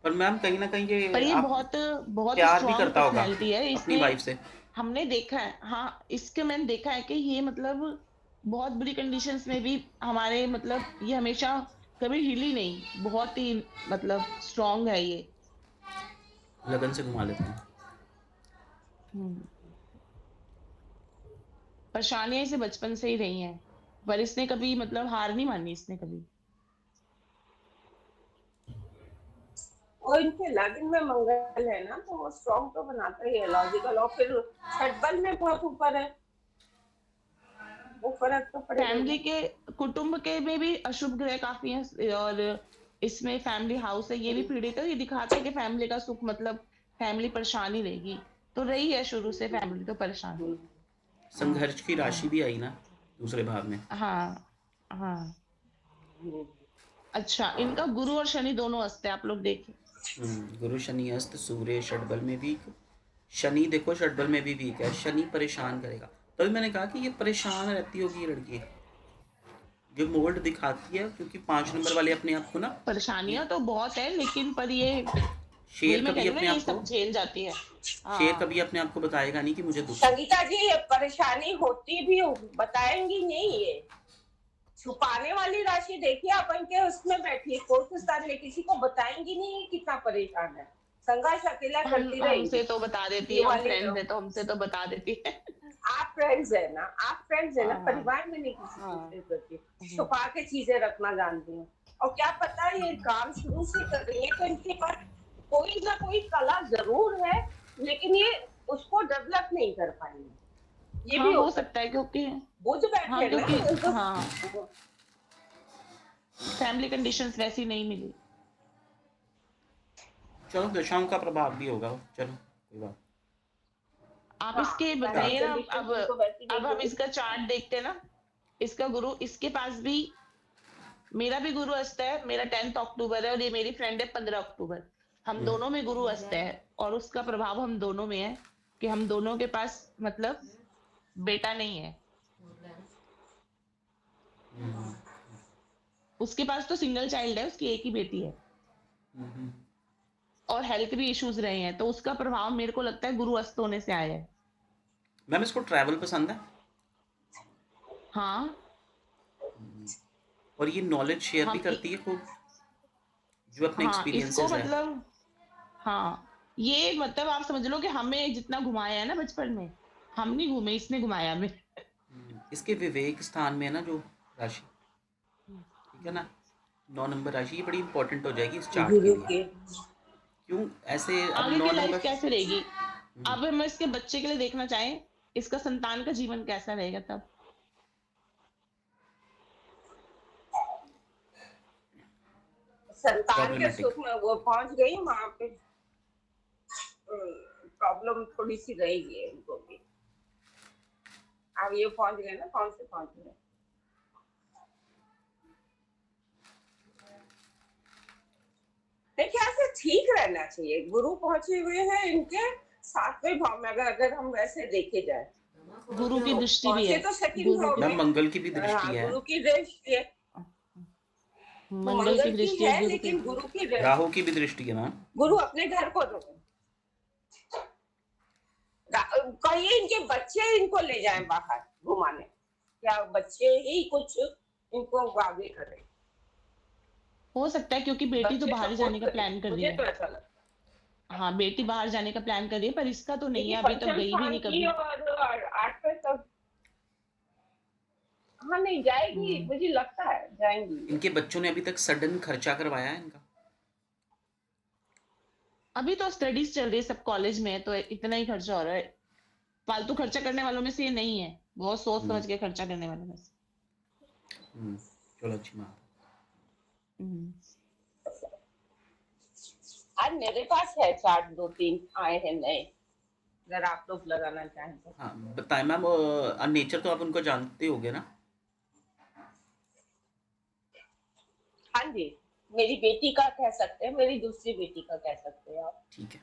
Speaker 1: पर मैम कहीं ना कहीं
Speaker 2: पर
Speaker 1: ये
Speaker 2: ये
Speaker 1: आप
Speaker 2: बहुत बहुत
Speaker 1: प्यार भी
Speaker 2: स्ट्रांग
Speaker 1: करता होगा
Speaker 2: पर्सनैलिटी है
Speaker 1: अपनी
Speaker 2: इसने।
Speaker 1: वाइफ से।
Speaker 2: हमने देखा है, हाँ इसके मैंने देखा है कि ये मतलब बहुत बुरी कंडीशंस में भी हमारे मतलब ये हमेशा कभी हिली नहीं, बहुत ही मतलब स्ट्रांग है ये।
Speaker 1: लगन से घुमा लेते हैं।
Speaker 2: हम्म, परेशानियां इसे बचपन से ही रही हैं, पर इसने कभी मतलब हार नहीं मानी इसने कभी।
Speaker 5: और इनके लग्न में मंगल है ना, तो वो स्ट्रॉन्ग तो बनाता ही है, लॉजिकल, और फिर छठ बल में बहुत ऊपर है, वो फर्क तो पड़ेगा ही ना।
Speaker 2: फैमिली के कुटुंब के में भी अशुभ ग्रह काफी हैं, और इसमें फैमिली हाउस है, ये भी पीड़ित है। ये दिखाता है कि फैमिली का सुख मतलब फैमिली परेशान ही रहेगी, तो रही है शुरू से फैमिली तो परेशान।
Speaker 1: संघर्ष की राशि भी आई ना दूसरे भाव में।
Speaker 2: हाँ हाँ। अच्छा, इनका गुरु और शनि दोनों अस्त है, आप लोग देखिए।
Speaker 1: गुरु शनि अस्त, सूर्य षटबल में वीक। शनि देखो षटबल में भी वीक है, शनि परेशान करेगा। तभी मैंने कहा कि ये परेशान रहती होगी ये लड़की, जो मोल्ड दिखाती है, क्योंकि 5 नंबर वाले अपने आप को ना,
Speaker 2: परेशानियां तो बहुत है, लेकिन पर ये वही
Speaker 1: शेर
Speaker 2: मैं कह
Speaker 1: कभी
Speaker 2: रही हूँ ना,
Speaker 1: अपने
Speaker 2: ये
Speaker 1: आप को
Speaker 2: सब झेल जाती है।
Speaker 1: शेर
Speaker 2: हाँ
Speaker 1: कभी अपने आप को बताएगा नहीं कि मुझे दुख है।
Speaker 5: संगीता जी, ये परेशानी होती भी बताएंगी नहीं, ये छुपाने वाली राशि देखिए, अपन के उसमें बैठी है, फोर्थ स्थान में, किसी को बताएंगी नहीं कितना परेशान है, संघर्ष अकेला करती
Speaker 2: हमसे
Speaker 5: रहेगी।
Speaker 2: तो बता देती
Speaker 5: ये
Speaker 2: है, हम
Speaker 5: वाली
Speaker 2: फ्रेंड्स
Speaker 5: जो
Speaker 2: हैं तो हमसे तो बता देती है।
Speaker 5: आप फ्रेंड्स है ना, आप फ्रेंड्स है ना,
Speaker 2: हाँ
Speaker 5: परिवार में नहीं किसी
Speaker 2: हाँ।
Speaker 5: दूसरे प्रति छुपा के चीजें रखना जानती हूँ। और क्या पता ये काम शुरू से कर रही है, तो इनके पास कोई ना कोई कला जरूर है, लेकिन ये उसको डेवलप नहीं कर पाएंगे, ये
Speaker 2: हाँ
Speaker 5: भी हो
Speaker 2: हो
Speaker 5: सकता
Speaker 2: सकता है, क्योंकि
Speaker 5: है। बुध बैठे
Speaker 2: हाँ
Speaker 5: हैं ना,
Speaker 2: क्योंकि
Speaker 5: तो उनको
Speaker 2: हाँ फैमिली कंडीशंस वैसी नहीं मिली।
Speaker 1: चलो दशाओं का प्रभाव भी होगा, चलो कोई बात।
Speaker 2: आप
Speaker 5: हाँ,
Speaker 2: इसके
Speaker 5: फैमिली
Speaker 2: बताइए ना।
Speaker 5: कंडीशन
Speaker 2: अब
Speaker 5: उनको वैसी नहीं
Speaker 2: अब हम
Speaker 5: मिली।
Speaker 2: इसका चार्ट देखते हैं ना, इसका गुरु इसके पास भी, मेरा भी गुरु अस्त है, मेरा 10 अक्टूबर है, और ये मेरी फ्रेंड है 15 अक्टूबर। हम दोनों में गुरु अस्त है, और उसका प्रभाव हम दोनों में है कि हम दोनों के पास मतलब बेटा नहीं है। उसके पास तो सिंगल चाइल्ड है, उसकी एक ही बेटी है, और हेल्थ भी इश्यूज रहे हैं, तो उसका प्रभाव मेरे को लगता है गुरु अस्त होने से आया है।
Speaker 1: मैम इसको ट्रैवल पसंद है
Speaker 2: हाँ
Speaker 1: और ये नॉलेज शेयर भी
Speaker 2: हम
Speaker 1: करती है खूब, जो अपने
Speaker 2: हाँ इसको
Speaker 1: एक्सपीरियंसेस है।
Speaker 2: मतलब हाँ, ये मतलब आप समझ लो कि हमें जितना घुमाया है ना बचपन में, हम नहीं घूमे, इसने घुमाया हमें।
Speaker 1: इसके विवेक स्थान में है ना जो राशि, ठीक है ना, 9 नंबर राशि, ये बड़ी इंपॉर्टेंट हो जाएगी इस चार्ट के
Speaker 5: गुरु
Speaker 1: लिए।
Speaker 5: के
Speaker 1: क्यों ऐसे, अब
Speaker 2: आगे
Speaker 1: 9
Speaker 2: की लाइफ
Speaker 1: नंबर।
Speaker 2: कैसे रहेगी, अब हम इसके बच्चे के लिए देखना चाहें, इसका संतान का जीवन कैसा रहेगा तब।
Speaker 5: संतान के
Speaker 1: प्रॉब्लमेटिक।
Speaker 5: सुख में वो पहुंच गई वहां पे, प्रॉब्लम थोड़ी सी रहेगी इनको भी। अब ये पहुंच गए ना, कौन से पहुंच गए? मेरे ख्याल से ठीक रहना चाहिए। गुरु पहुंचे हुए हैं इनके सातवें भाव में, अगर हम वैसे देखे जाए।
Speaker 2: गुरु की दृष्टि भी
Speaker 5: पहुंचे
Speaker 2: है,
Speaker 5: तो सेकंड
Speaker 2: गुरु
Speaker 5: भाव
Speaker 2: की
Speaker 1: मैम
Speaker 5: में।
Speaker 1: मंगल की भी
Speaker 5: हाँ,
Speaker 1: दृष्टि है,
Speaker 5: गुरु की दृष्टि है,
Speaker 2: मंगल की
Speaker 5: मंगल की
Speaker 2: दृष्टि है,
Speaker 5: है,
Speaker 2: गुरु की
Speaker 5: लेकिन गुरु की दृष्टि,
Speaker 1: राहु की भी दृष्टि है मैम।
Speaker 5: गुरु अपने घर को दो। कहिए इनके बच्चे इनको ले जाएं बाहर घुमाने, या बच्चे ही कुछ इनको आगे करें।
Speaker 2: हो सकता है, क्योंकि बेटी तो
Speaker 5: बच्चे
Speaker 2: बाहर
Speaker 5: सपोर्ट
Speaker 2: जाने का
Speaker 5: करें,
Speaker 2: प्लान कर रही
Speaker 5: मुझे तो
Speaker 2: है।
Speaker 5: ऐसा लगता है।
Speaker 2: हाँ, बेटी बाहर जाने का प्लान कर रही है, पर इसका तो नहीं
Speaker 5: क्योंकि
Speaker 2: है, अभी तक
Speaker 5: पंचम
Speaker 2: गई भी
Speaker 5: स्थान
Speaker 2: नहीं
Speaker 5: की
Speaker 2: कभी।
Speaker 5: और आठवें तक, हाँ नहीं जाएगी, मुझे लगता है जाएंगी।
Speaker 1: इनके बच्चों ने अभी तक सडन खर्चा करवाया है इनका?
Speaker 2: अभी तो स्टडीज चल रही है, सब कॉलेज में है, तो इतना ही खर्चा हो रहा है। फालतू खर्चा करने वालों में से ये नहीं है, बहुत सोच समझ के खर्चा करने वालों में से।
Speaker 1: चलो अच्छी बात।
Speaker 5: आज मेरे पास है चार्ट, 2-3 आए हैं नए, अगर आप लोग लगाना चाहें तो।
Speaker 1: हाँ बताएं मैम। नेचर तो आप उनको जानते होगे ना?
Speaker 5: हाँ जी, मेरी बेटी का कह सकते हैं, मेरी दूसरी बेटी का कह सकते हैं आप।
Speaker 1: ठीक है,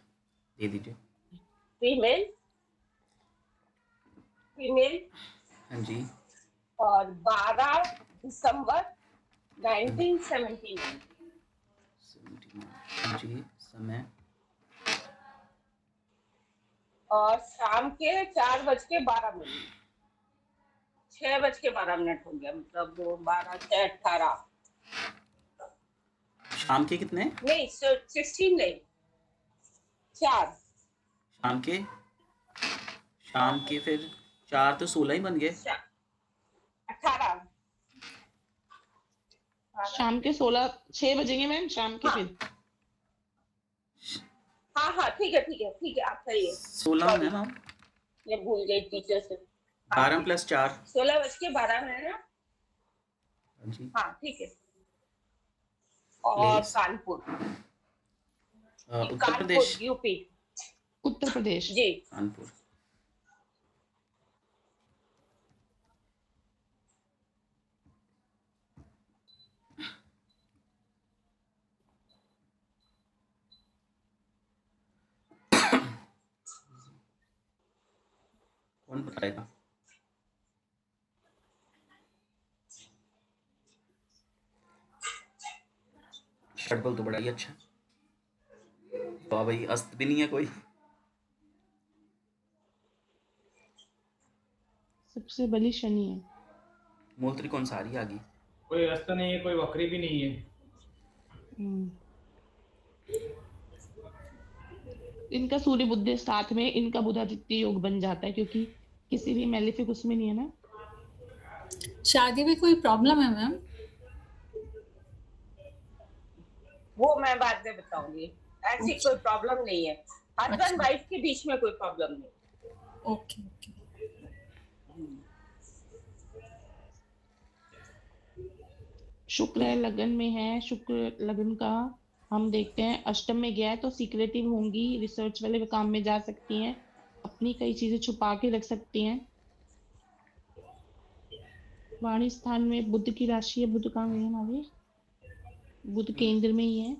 Speaker 1: दे दीजिए।
Speaker 5: फीमेल,
Speaker 1: हाँ जी।
Speaker 5: और 12 दिसंबर 1979।
Speaker 1: हाँ जी, समय
Speaker 5: और शाम के 4:12, 6:12 हो गया, मतलब 12 6 18
Speaker 1: शाम के कितने?
Speaker 5: नहीं 16 नहीं, 4
Speaker 1: शाम के फिर 4 तो 16 ही बन गए।
Speaker 5: 18
Speaker 2: शाम के 6 बजेंगे मैम, शाम के।
Speaker 5: हाँ।
Speaker 2: फिर
Speaker 5: हाँ ठीक है, आप सही है।
Speaker 1: 16 है मैम।
Speaker 5: ये भूल गई टीचर से।
Speaker 1: 12 + 4
Speaker 5: 16:12 है ना?
Speaker 1: हाँ जी।
Speaker 5: हाँ ठीक है। और कानपुर,
Speaker 1: उत्तर प्रदेश,
Speaker 5: यूपी,
Speaker 2: उत्तर प्रदेश
Speaker 5: जी।
Speaker 1: कानपुर। कौन बताएगा? षटबल तो बड़ा ही अच्छा। वाह भाई, अस्त भी नहीं है कोई।
Speaker 2: सबसे बड़ी शनि है।
Speaker 1: मूल त्रिकोण सारी आ गई।
Speaker 6: कोई अस्त नहीं है, कोई वक्री भी नहीं है।
Speaker 2: इनका सूर्य बुध साथ में, इनका बुधादित्य योग बन जाता है, क्योंकि किसी भी मेलेफिक उसमें नहीं है ना।
Speaker 4: शादी में कोई प्रॉब्लम है मैम?
Speaker 5: वो मैं बाद में बताऊंगी। ऐसी कोई प्रॉब्लम नहीं है, हस्बैंड वाइफ के बीच में कोई प्रॉब्लम नहीं।
Speaker 4: ओके।
Speaker 2: शुक्र है लगन में है, शुक्र लगन का हम देखते हैं अष्टम में गया है, तो सीक्रेटिव होंगी, रिसर्च वाले काम में जा सकती हैं, अपनी कई चीजें छुपा के रख सकती हैं। वाणी स्थान में बुध की राशि है, बुध कहाँ गए हमारे? बुध केंद्र में ही है।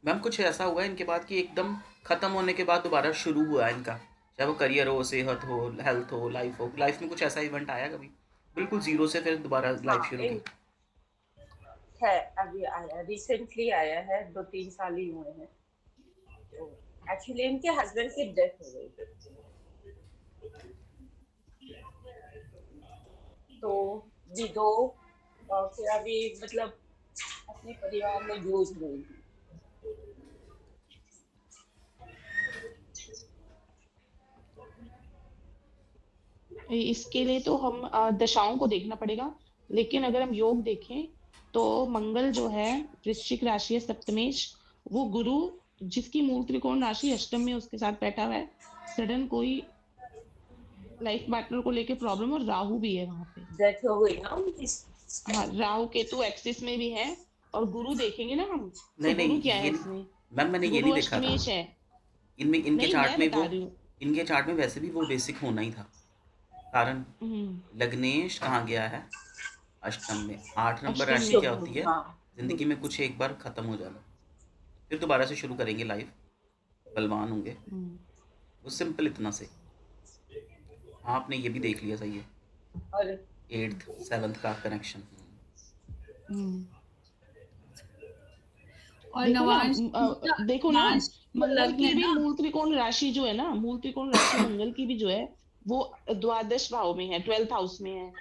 Speaker 1: मैम कुछ ऐसा हुआ है इनके बाद कि एकदम खत्म होने के बाद दोबारा शुरू हुआ है इनका, चाहे वो करियर हो, सेहत हो, हेल्थ हो, लाइफ में कुछ ऐसा इवेंट आया कभी बिल्कुल जीरो से फिर दोबारा लाइफ शुरू की?
Speaker 5: है, अभी आया, रिसेंटली आया है, 2-3 साल ही हुए हैं। तो एक्चुअली इनके हस्बैंड की डेथ हो गई, तो विडो, और फिर अभी मतलब अपने परिवार में जूझ रही थी।
Speaker 2: इसके लिए तो हम दशाओं को देखना पड़ेगा, लेकिन अगर हम योग देखें तो मंगल जो है वृश्चिक राशि है, सप्तमेश, वो गुरु जिसकी मूल त्रिकोण राशि अष्टम में उसके साथ बैठा हुआ है, सडन कोई लाइफ पार्टनर को लेके प्रॉब्लम, और राहु भी है वहां पे।
Speaker 5: डेथ हो गई ना उनकी।
Speaker 2: हाँ, राहु केतु एक्सिस में भी है, और गुरु देखेंगे ना हम,
Speaker 1: नहीं
Speaker 2: तो गुरु
Speaker 1: नहीं
Speaker 2: क्या है
Speaker 1: ये
Speaker 2: इसमें?
Speaker 1: मैम मैंने ये नहीं देखा था
Speaker 2: अष्टमेश है।
Speaker 1: इनमें, इनके
Speaker 2: नहीं,
Speaker 1: चार्ट
Speaker 2: मैं
Speaker 1: में
Speaker 2: बता
Speaker 1: वो
Speaker 2: रही हूँ।
Speaker 1: इनके चार्ट में वैसे भी वो बेसिक होना ही था। कारण
Speaker 2: हम्म,
Speaker 1: लग्नेश कहाँ गया है? अष्टम में। 8 नंबर
Speaker 2: अष्टम
Speaker 1: राशि
Speaker 2: में
Speaker 1: क्या
Speaker 2: गया।
Speaker 1: होती है?
Speaker 5: हाँ
Speaker 1: जिंदगी में कुछ एक बार खत्म हो जाना, फिर दोबारा से शुरू करेंगे लाइफ, बलवान होंगे,
Speaker 2: हम्म,
Speaker 1: वो सिंपल इतना से। आपने ये भी देख लिया, सही है।
Speaker 5: और
Speaker 1: 8th 7th का कनेक्शन।
Speaker 2: हम्म।
Speaker 4: और
Speaker 2: देखो ना
Speaker 4: नवांश
Speaker 2: देखो ना,
Speaker 4: नवांश जो
Speaker 2: मंगल
Speaker 4: लग्न
Speaker 2: की
Speaker 4: है
Speaker 2: भी
Speaker 4: ना,
Speaker 2: मूल त्रिकोण राशि जो है ना, मूल त्रिकोण राशि मंगल की भी जो है वो द्वादश भाव में है, 12th हाउस में है।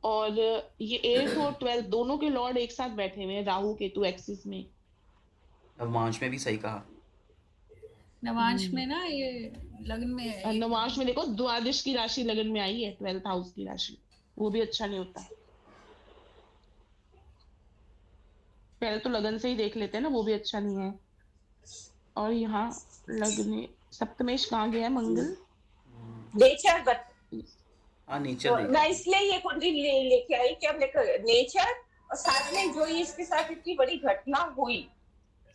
Speaker 2: और ये 8th और 12th दोनों के लॉर्ड एक साथ बैठे हुए हैं, राहु केतु एक्सिस में।
Speaker 1: नवमांश में भी सही कहा।
Speaker 4: नवांश में ना ये लग्न में है एक
Speaker 2: नवांश में देखो द्वादश की राशि लगन में आई है, 12th हाउस की राशि, वो भी अच्छा नहीं होता। पहले तो लगन से ही देख लेते हैं ना, वो भी अच्छा नहीं है। और यहाँ लग्न सप्तमेश कहाँ गया है मंगल?
Speaker 5: नेचर
Speaker 1: हाँ, नेचर
Speaker 5: तो
Speaker 1: देख
Speaker 5: मैं
Speaker 1: लेते
Speaker 5: इसलिए ये कुंडली लेके आई कि हमने नेचर और साथ में जो ये इसके साथ इतनी बड़ी घटना हुई,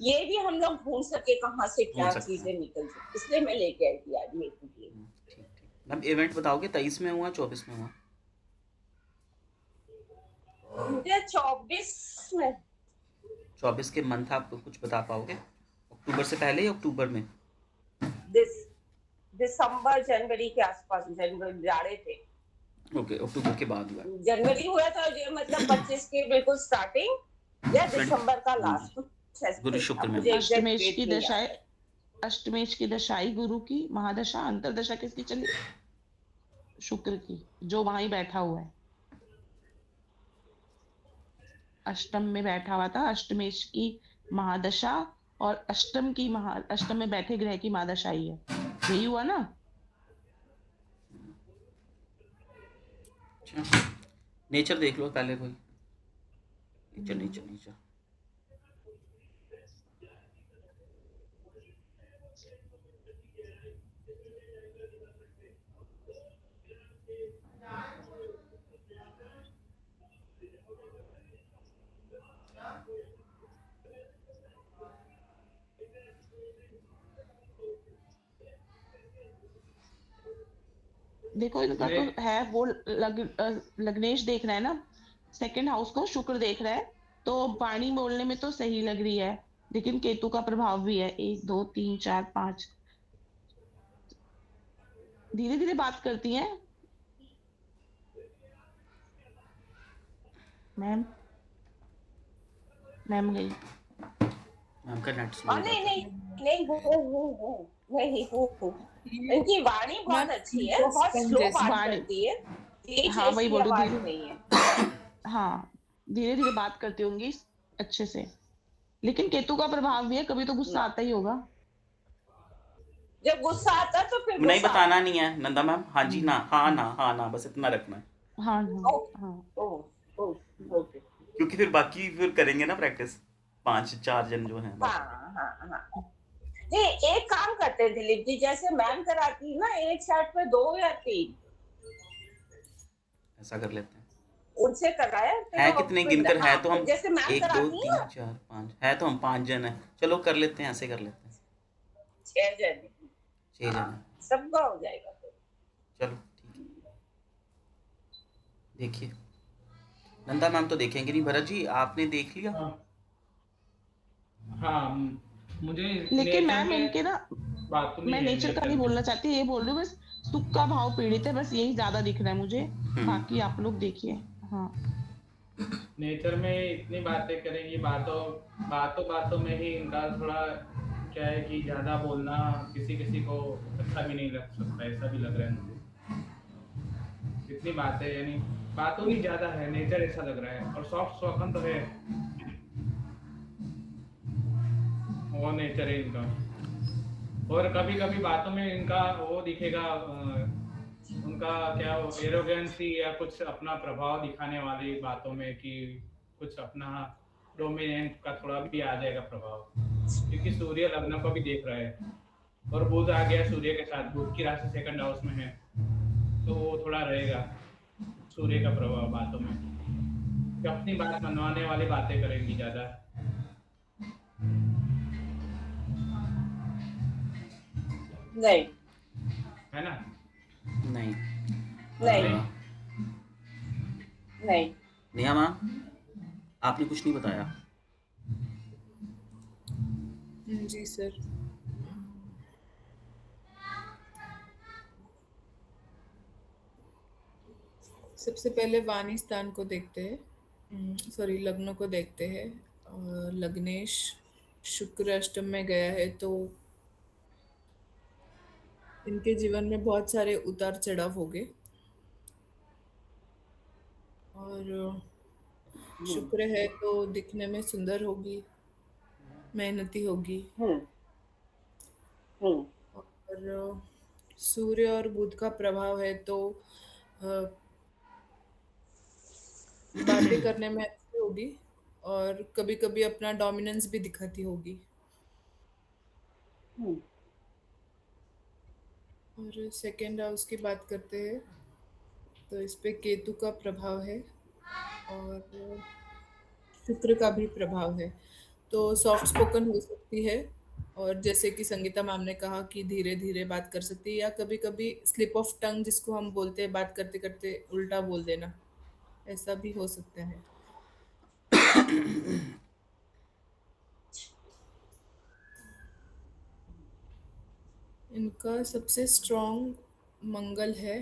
Speaker 5: ये भी हम लोग ढूंढ सके कहाँ से
Speaker 1: ढूंढ
Speaker 5: क्या
Speaker 1: सकते हैं।
Speaker 5: चीजें निकल सकती, इसलिए मैं लेके आई थी आज ये कुंडली।
Speaker 1: ठीक ठीक मैम, इवेंट बताओगे 23 में हुआ 24 में हुआ?
Speaker 5: मुझे 24 में
Speaker 1: 24 के मंथ आप कुछ बता पाओगे? अक्टूबर से पहले या अक्टूबर में?
Speaker 5: दिसंबर जनवरी के आसपास, जनवरी जाड़े थे,
Speaker 1: ओके, अक्टूबर के बाद हुआ।
Speaker 5: जनवरी हुआ था ये, मतलब 25 के बिल्कुल स्टार्टिंग या दिसंबर का लास्ट, कुछ
Speaker 1: गुरु
Speaker 5: ऐसे।
Speaker 1: शुक्र
Speaker 5: अब
Speaker 1: में
Speaker 5: मुझे
Speaker 1: हुआ।
Speaker 5: एग्जैक्ट
Speaker 2: अष्टमेश
Speaker 5: डेट
Speaker 2: की
Speaker 5: नहीं
Speaker 2: दशा,
Speaker 5: याद है।
Speaker 2: अष्टमेश की दशाई गुरु की महादशा, अंतरदशा किसकी चली? शुक्र की, जो वहां ही बैठा हुआ है, अष्टम में बैठा हुआ था। अष्टमेश की महादशा और अष्टम में बैठे ग्रह की महादशा ही है, यही हुआ ना?
Speaker 1: अच्छा, नेचर देख लो पहले कोई। नेचर नेचर नेचर
Speaker 2: देखो इनका तो है वो लग्नेश देख रहा है ना, सेकंड हाउस को शुक्र देख रहा है, तो वाणी बोलने में तो सही लग रही है, लेकिन केतु का प्रभाव भी है। 1 2 3 4 5, धीरे धीरे बात करती हैं मैम। मैम गई।
Speaker 1: मैम का नेट स्लो हो
Speaker 5: नहीं
Speaker 1: जाता है।
Speaker 5: नहीं नहीं, हूँ नहीं हूँ।
Speaker 4: ये
Speaker 5: इनकी वाणी बहुत अच्छी है, बहुत स्लो बात
Speaker 2: वाणी,
Speaker 5: करती है, तेज
Speaker 2: हाँ वही
Speaker 5: ऐसी
Speaker 2: बोल रही
Speaker 5: आवाज
Speaker 2: हूँ,
Speaker 5: नहीं है।
Speaker 2: हाँ धीरे धीरे बात करती होंगी अच्छे से, लेकिन केतु का प्रभाव भी है, कभी तो गुस्सा
Speaker 5: ना,
Speaker 2: आता ही होगा।
Speaker 5: जब गुस्सा आता है तो फिर
Speaker 1: नहीं,
Speaker 5: गुस्सा
Speaker 1: बताना नहीं है नंदा मैम। हाँ जी ना, हाँ ना,
Speaker 2: हम्म,
Speaker 1: हाँ ना, बस इतना रखना है।
Speaker 2: हाँ
Speaker 5: आता
Speaker 2: हाँ
Speaker 5: है।
Speaker 2: हाँ।
Speaker 5: ओ ओ ओके।
Speaker 1: क्योंकि फिर बाकी फिर करेंगे ना प्रैक्टिस, 5-4 जन जो हैं बाकी।
Speaker 5: हाँ हाँ हाँ। नहीं, एक काम करते हैं दिलीप जी, जैसे मैम कराती है ना, एक शर्ट पे 2 या 3
Speaker 1: ऐसा कर लेते हैं।
Speaker 5: उनसे कराया
Speaker 1: है कितने गिनकर? है तो
Speaker 5: हाँ,
Speaker 1: हम
Speaker 5: जैसे मैम
Speaker 1: 1 2
Speaker 5: कराती है
Speaker 1: 3
Speaker 5: ना,
Speaker 1: 4 5, है तो हम 5 जन हैं। चलो कर लेते हैं, ऐसे कर लेते हैं।
Speaker 5: 6 जने।
Speaker 1: 6 जन
Speaker 5: हाँ,
Speaker 1: हैं।
Speaker 5: सबका हो जाएगा फिर।
Speaker 1: चलो ठीक है। देखिए नंदा मैम तो देखेंगे नहीं। भरत जी आपने देख लिया?
Speaker 6: हाँ हाँ, मुझे
Speaker 2: लेकिन
Speaker 6: नेचर
Speaker 2: मैम
Speaker 6: में
Speaker 2: इनके ना,
Speaker 6: बात
Speaker 2: मैं
Speaker 6: नहीं है
Speaker 2: नेचर का
Speaker 6: नेचर
Speaker 2: नहीं
Speaker 6: में।
Speaker 2: बोलना चाहती, ये बोल रही हूँ बस, सुख का भाव पीड़ित है, बस यही ज्यादा दिख रहा है मुझे, बाकी आप लोग देखिए। हाँ
Speaker 6: नेचर में इतनी बातें करेंगी, बातों बातों बातों में ही इनका थोड़ा क्या है कि ज्यादा बोलना किसी किसी को अच्छा भी नहीं लग सकता, ऐसा भी लग रहा है मुझे। इतनी बातें यानी बातों भी ज्यादा है, नेचर ऐसा लग रहा है, और सॉफ्ट स्पोकन तो है, वो नेचर है इनका। और कभी कभी बातों में इनका वो दिखेगा, उनका क्या एरोगेंसी या कुछ अपना प्रभाव दिखाने वाली बातों में, कि कुछ अपना डोमिनेंट का थोड़ा भी आ जाएगा प्रभाव, क्योंकि सूर्य लग्न को भी देख रहा है और बुध आ गया सूर्य के साथ, बुध की राशि सेकंड हाउस में है, तो वो थोड़ा रहेगा सूर्य का प्रभाव बातों में, कि अपनी बात मनवाने वाली बातें करेंगी ज्यादा।
Speaker 5: नहीं,
Speaker 6: है ना?
Speaker 1: नहीं।
Speaker 5: नहीं
Speaker 1: अ,
Speaker 5: नहीं।
Speaker 1: नेहा मैम, आपने कुछ नहीं बताया।
Speaker 3: जी सर। सबसे पहले वाणी स्थान को देखते हैं, सॉरी लग्न को देखते हैं। लग्नेश शुक्र अष्टम में गया है तो इनके जीवन में बहुत सारे उतार चढ़ाव होंगे। और
Speaker 5: हम्म
Speaker 3: शुक्र है तो दिखने में सुंदर होगी, मेहनती होगी।
Speaker 5: हम्म हम्म
Speaker 3: और सूर्य और बुध का प्रभाव है तो अ, बातें करने में अच्छी होगी और कभी कभी अपना डोमिनेंस भी दिखाती होगी।
Speaker 5: हम्म
Speaker 3: और सेकेंड हाउस की बात करते हैं तो इस पे केतु का प्रभाव है और शुक्र का भी प्रभाव है। तो सॉफ्ट स्पोकन हो सकती है और जैसे कि संगीता मैम ने कहा कि धीरे धीरे बात कर सकती है, या कभी कभी स्लिप ऑफ टंग जिसको हम बोलते हैं, बात करते करते उल्टा बोल देना, ऐसा भी हो सकता है। इनका सबसे स्ट्रॉन्ग मंगल है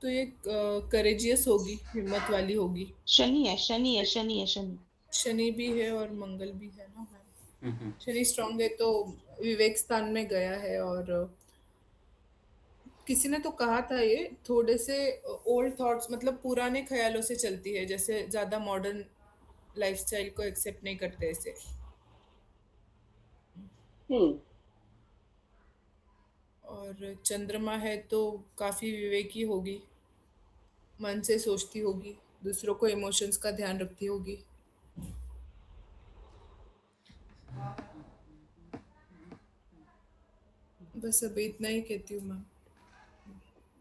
Speaker 3: तो ये करेजियस होगी, हिम्मत वाली होगी।
Speaker 2: शनि है, शनि है, शनि है, शनि।
Speaker 3: शनि भी है और मंगल भी है ना। हाँ,
Speaker 1: हम्म।
Speaker 3: शनि स्ट्रॉन्ग है तो विवेक स्थान में गया है। और किसी ने तो कहा था ये थोड़े से ओल्ड थॉट्स, मतलब पुराने ख्यालों से चलती है, जैसे ज्यादा मॉडर्न लाइफस्टाइल को एक्सेप्ट नहीं करते ऐसे।
Speaker 5: हम्म
Speaker 3: और चंद्रमा है तो काफी विवेकी होगी, मन से सोचती होगी, दूसरों को इमोशंस का ध्यान रखती होगी। बस अभी इतना ही कहती हूँ मैं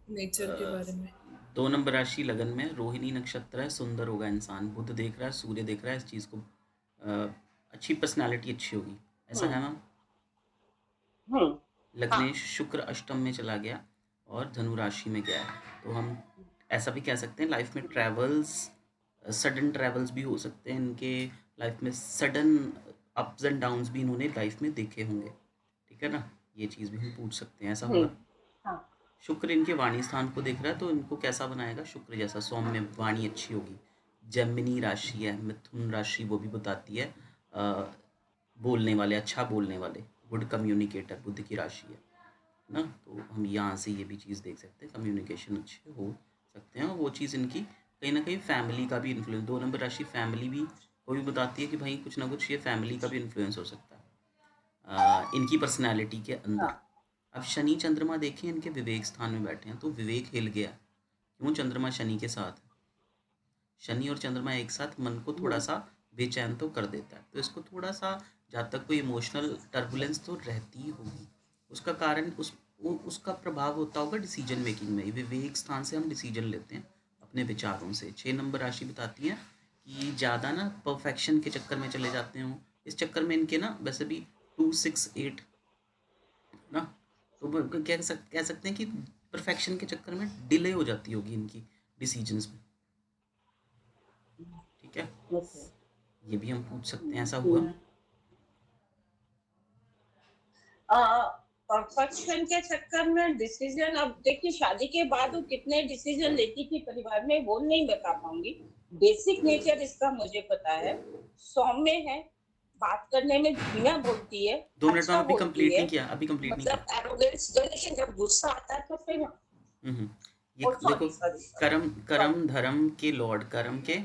Speaker 3: नेचर के बारे में।
Speaker 1: 2 नंबर राशि लगन में रोहिणी नक्षत्र है, सुंदर होगा इंसान। बुध देख रहा है, सूर्य देख रहा है, इस चीज़ को अच्छी पर्सनालिटी अच्छी होगी, ऐसा
Speaker 5: हम्म
Speaker 1: है मैम।
Speaker 5: हम्म हाँ।
Speaker 1: लग्नेश शुक्र अष्टम में चला गया और धनु राशि में गया है, तो हम ऐसा भी कह सकते हैं लाइफ में ट्रैवल्स, सडन ट्रैवल्स भी हो सकते हैं इनके लाइफ में, सडन अप्स एंड डाउन्स भी इन्होंने लाइफ में देखे होंगे, ठीक है ना, ये चीज़ भी हम पूछ सकते हैं, ऐसा
Speaker 5: हम्म
Speaker 1: होगा।
Speaker 5: हाँ।
Speaker 1: शुक्र इनके वाणी स्थान को देख रहा है तो इनको कैसा बनाएगा, शुक्र जैसा सौम्य, वाणी अच्छी होगी। जेमिनी राशि है, मिथुन राशि वो भी बताती है बोलने वाले, अच्छा बोलने वाले, गुड कम्युनिकेटर बुध की राशि है ना, तो हम यहाँ से ये भी चीज़ देख सकते हैं, कम्युनिकेशन अच्छे हो सकते हैं। और वो चीज़ इनकी कहीं ना कहीं फैमिली का भी इन्फ्लुएंस, 2 नंबर राशि फैमिली भी को भी बताती है कि भाई कुछ ना कुछ ये फैमिली का भी इन्फ्लुएंस हो सकता है इनकी पर्सनैलिटी के अंदर।
Speaker 5: हाँ।
Speaker 1: अब शनि चंद्रमा देखें इनके विवेक स्थान में बैठे हैं तो विवेक हिल गया, क्यों, चंद्रमा शनि के साथ है। शनि और चंद्रमा एक साथ मन को थोड़ा सा बेचैन तो कर देता है, तो इसको थोड़ा सा जहाँ तक कोई इमोशनल टर्बुलेंस तो रहती ही होगी, उसका कारण उसका प्रभाव होता होगा डिसीजन मेकिंग में। विवेक स्थान से हम डिसीजन लेते हैं अपने विचारों से। 6 नंबर राशि बताती है कि ज़्यादा ना परफेक्शन के चक्कर में चले जाते हो, इस चक्कर में इनके ना वैसे भी 2 6 8 ना, तो कह सकते हैं कि परफेक्शन के चक्कर में डिले हो जाती होगी इनकी डिसीजंस में, ठीक है,
Speaker 5: ओके।
Speaker 1: ये भी हम पूछ सकते हैं, ऐसा हुआ।
Speaker 5: हम्म परफेक्शन के चक्कर में डिसीजन, अब देखिए शादी के बाद वो कितने डिसीजन लेती थी परिवार में वो नहीं बता पाऊंगी। बेसिक नेचर इसका मुझे पता है, सौम्य है, बात करने में धीमा बोलती है,
Speaker 1: 2 मिनट में
Speaker 5: अच्छा
Speaker 1: अभी
Speaker 5: बोलती
Speaker 1: कंप्लीट
Speaker 5: है।
Speaker 1: नहीं किया, अभी कंप्लीट नहीं
Speaker 5: मतलब
Speaker 1: किया।
Speaker 5: एरोगेंस, लेकिन जब गुस्सा आता है तो फिर
Speaker 1: हम्म। ये
Speaker 5: ओ
Speaker 1: देखो,
Speaker 5: सॉरी सॉरी सॉरी
Speaker 1: कर्म कर्म धर्म के लॉर्ड, कर्म के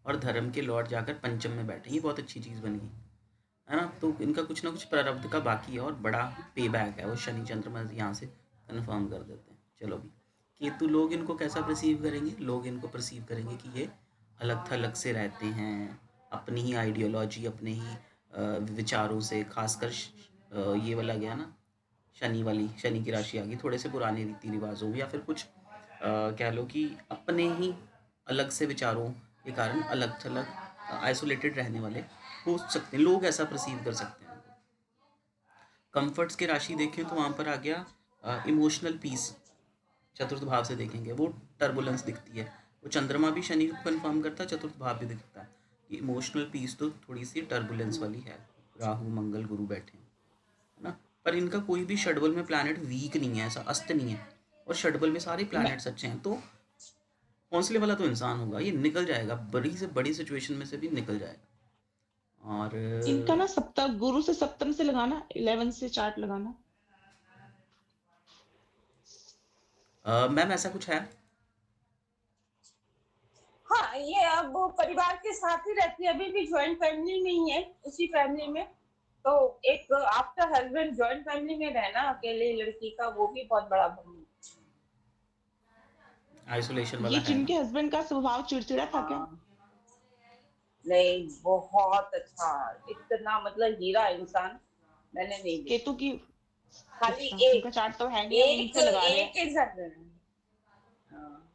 Speaker 1: और धर्म के लॉर्ड जाकर पंचम में बैठे, ये बहुत अच्छी चीज़ बनी है ना, तो इनका कुछ ना कुछ प्रारब्ध का बाकी है और बड़ा पे बैक है, वो शनि चंद्रमा यहाँ से कन्फर्म कर देते हैं। चलो भी, केतु लोग इनको कैसा परसीव करेंगे, लोग इनको परसीव करेंगे कि ये अलग थलग से रहते हैं, अपनी ही आइडियोलॉजी, अपने ही विचारों से, खासकर ये वाला गया ना, शनि वाली, शनि की राशि आ गई, थोड़े से पुराने रीति रिवाजों या फिर कुछ कह लो कि अपने ही अलग से विचारों के कारण अलग थलग आइसोलेटेड रहने वाले हो सकते हैं, लोग ऐसा परसीव कर सकते हैं उनको। कंफर्ट्स की राशि देखें तो वहाँ पर आ गया इमोशनल पीस। चतुर्थ भाव से देखेंगे वो टर्बुलेंस दिखती है। वो चंद्रमा भी शनि को कन्फर्म करता है, चतुर्थ भाव भी दिखता है कि इमोशनल पीस तो थोड़ी सी टर्बुलेंस वाली है। राहु मंगल गुरु बैठे हैं, है ना। पर इनका कोई भी षडबल में प्लैनेट वीक नहीं है, ऐसा अस्त नहीं है, और षडबल में सारे
Speaker 2: मैं
Speaker 1: प्लैनेट्स अच्छे हैं। तो हौसले वाला तो इंसान होगा, ये निकल जाएगा, बड़ी से बड़ी सिचुएशन में से भी निकल जाएगा। और
Speaker 2: इनका ना सप्तम, गुरु से सप्तम से लगाना, 11 से चार्ट लगाना।
Speaker 1: मैम ऐसा कुछ है?
Speaker 5: हाँ, ये अब वो परिवार के साथ ही रहती है, अभी भी ज्वाइंट फैमिली में ही है, उसी फैमिली में। तो एक आफ्टर हस्बैंड ज्वाइंट फैमिली में रहना अकेले लड़की का, वो भी बहुत बड़ा
Speaker 1: आइसोलेशन
Speaker 2: ये
Speaker 1: वाला है ना।
Speaker 2: जिनके हस्बैंड का स्वभाव चिड़चिड़ा था क्या?
Speaker 5: हाँ, नहीं बहुत अच्छा, इतना मतलब हीरा इंसान मैंने नहीं देखा।
Speaker 2: केतु की,
Speaker 5: खाली
Speaker 2: अच्छा
Speaker 5: एक
Speaker 2: उनका चार्ट तो है नहीं, हम
Speaker 5: एक
Speaker 2: इनसे लगा रहे हैं।
Speaker 5: एक एग्जाम्पल। हाँ,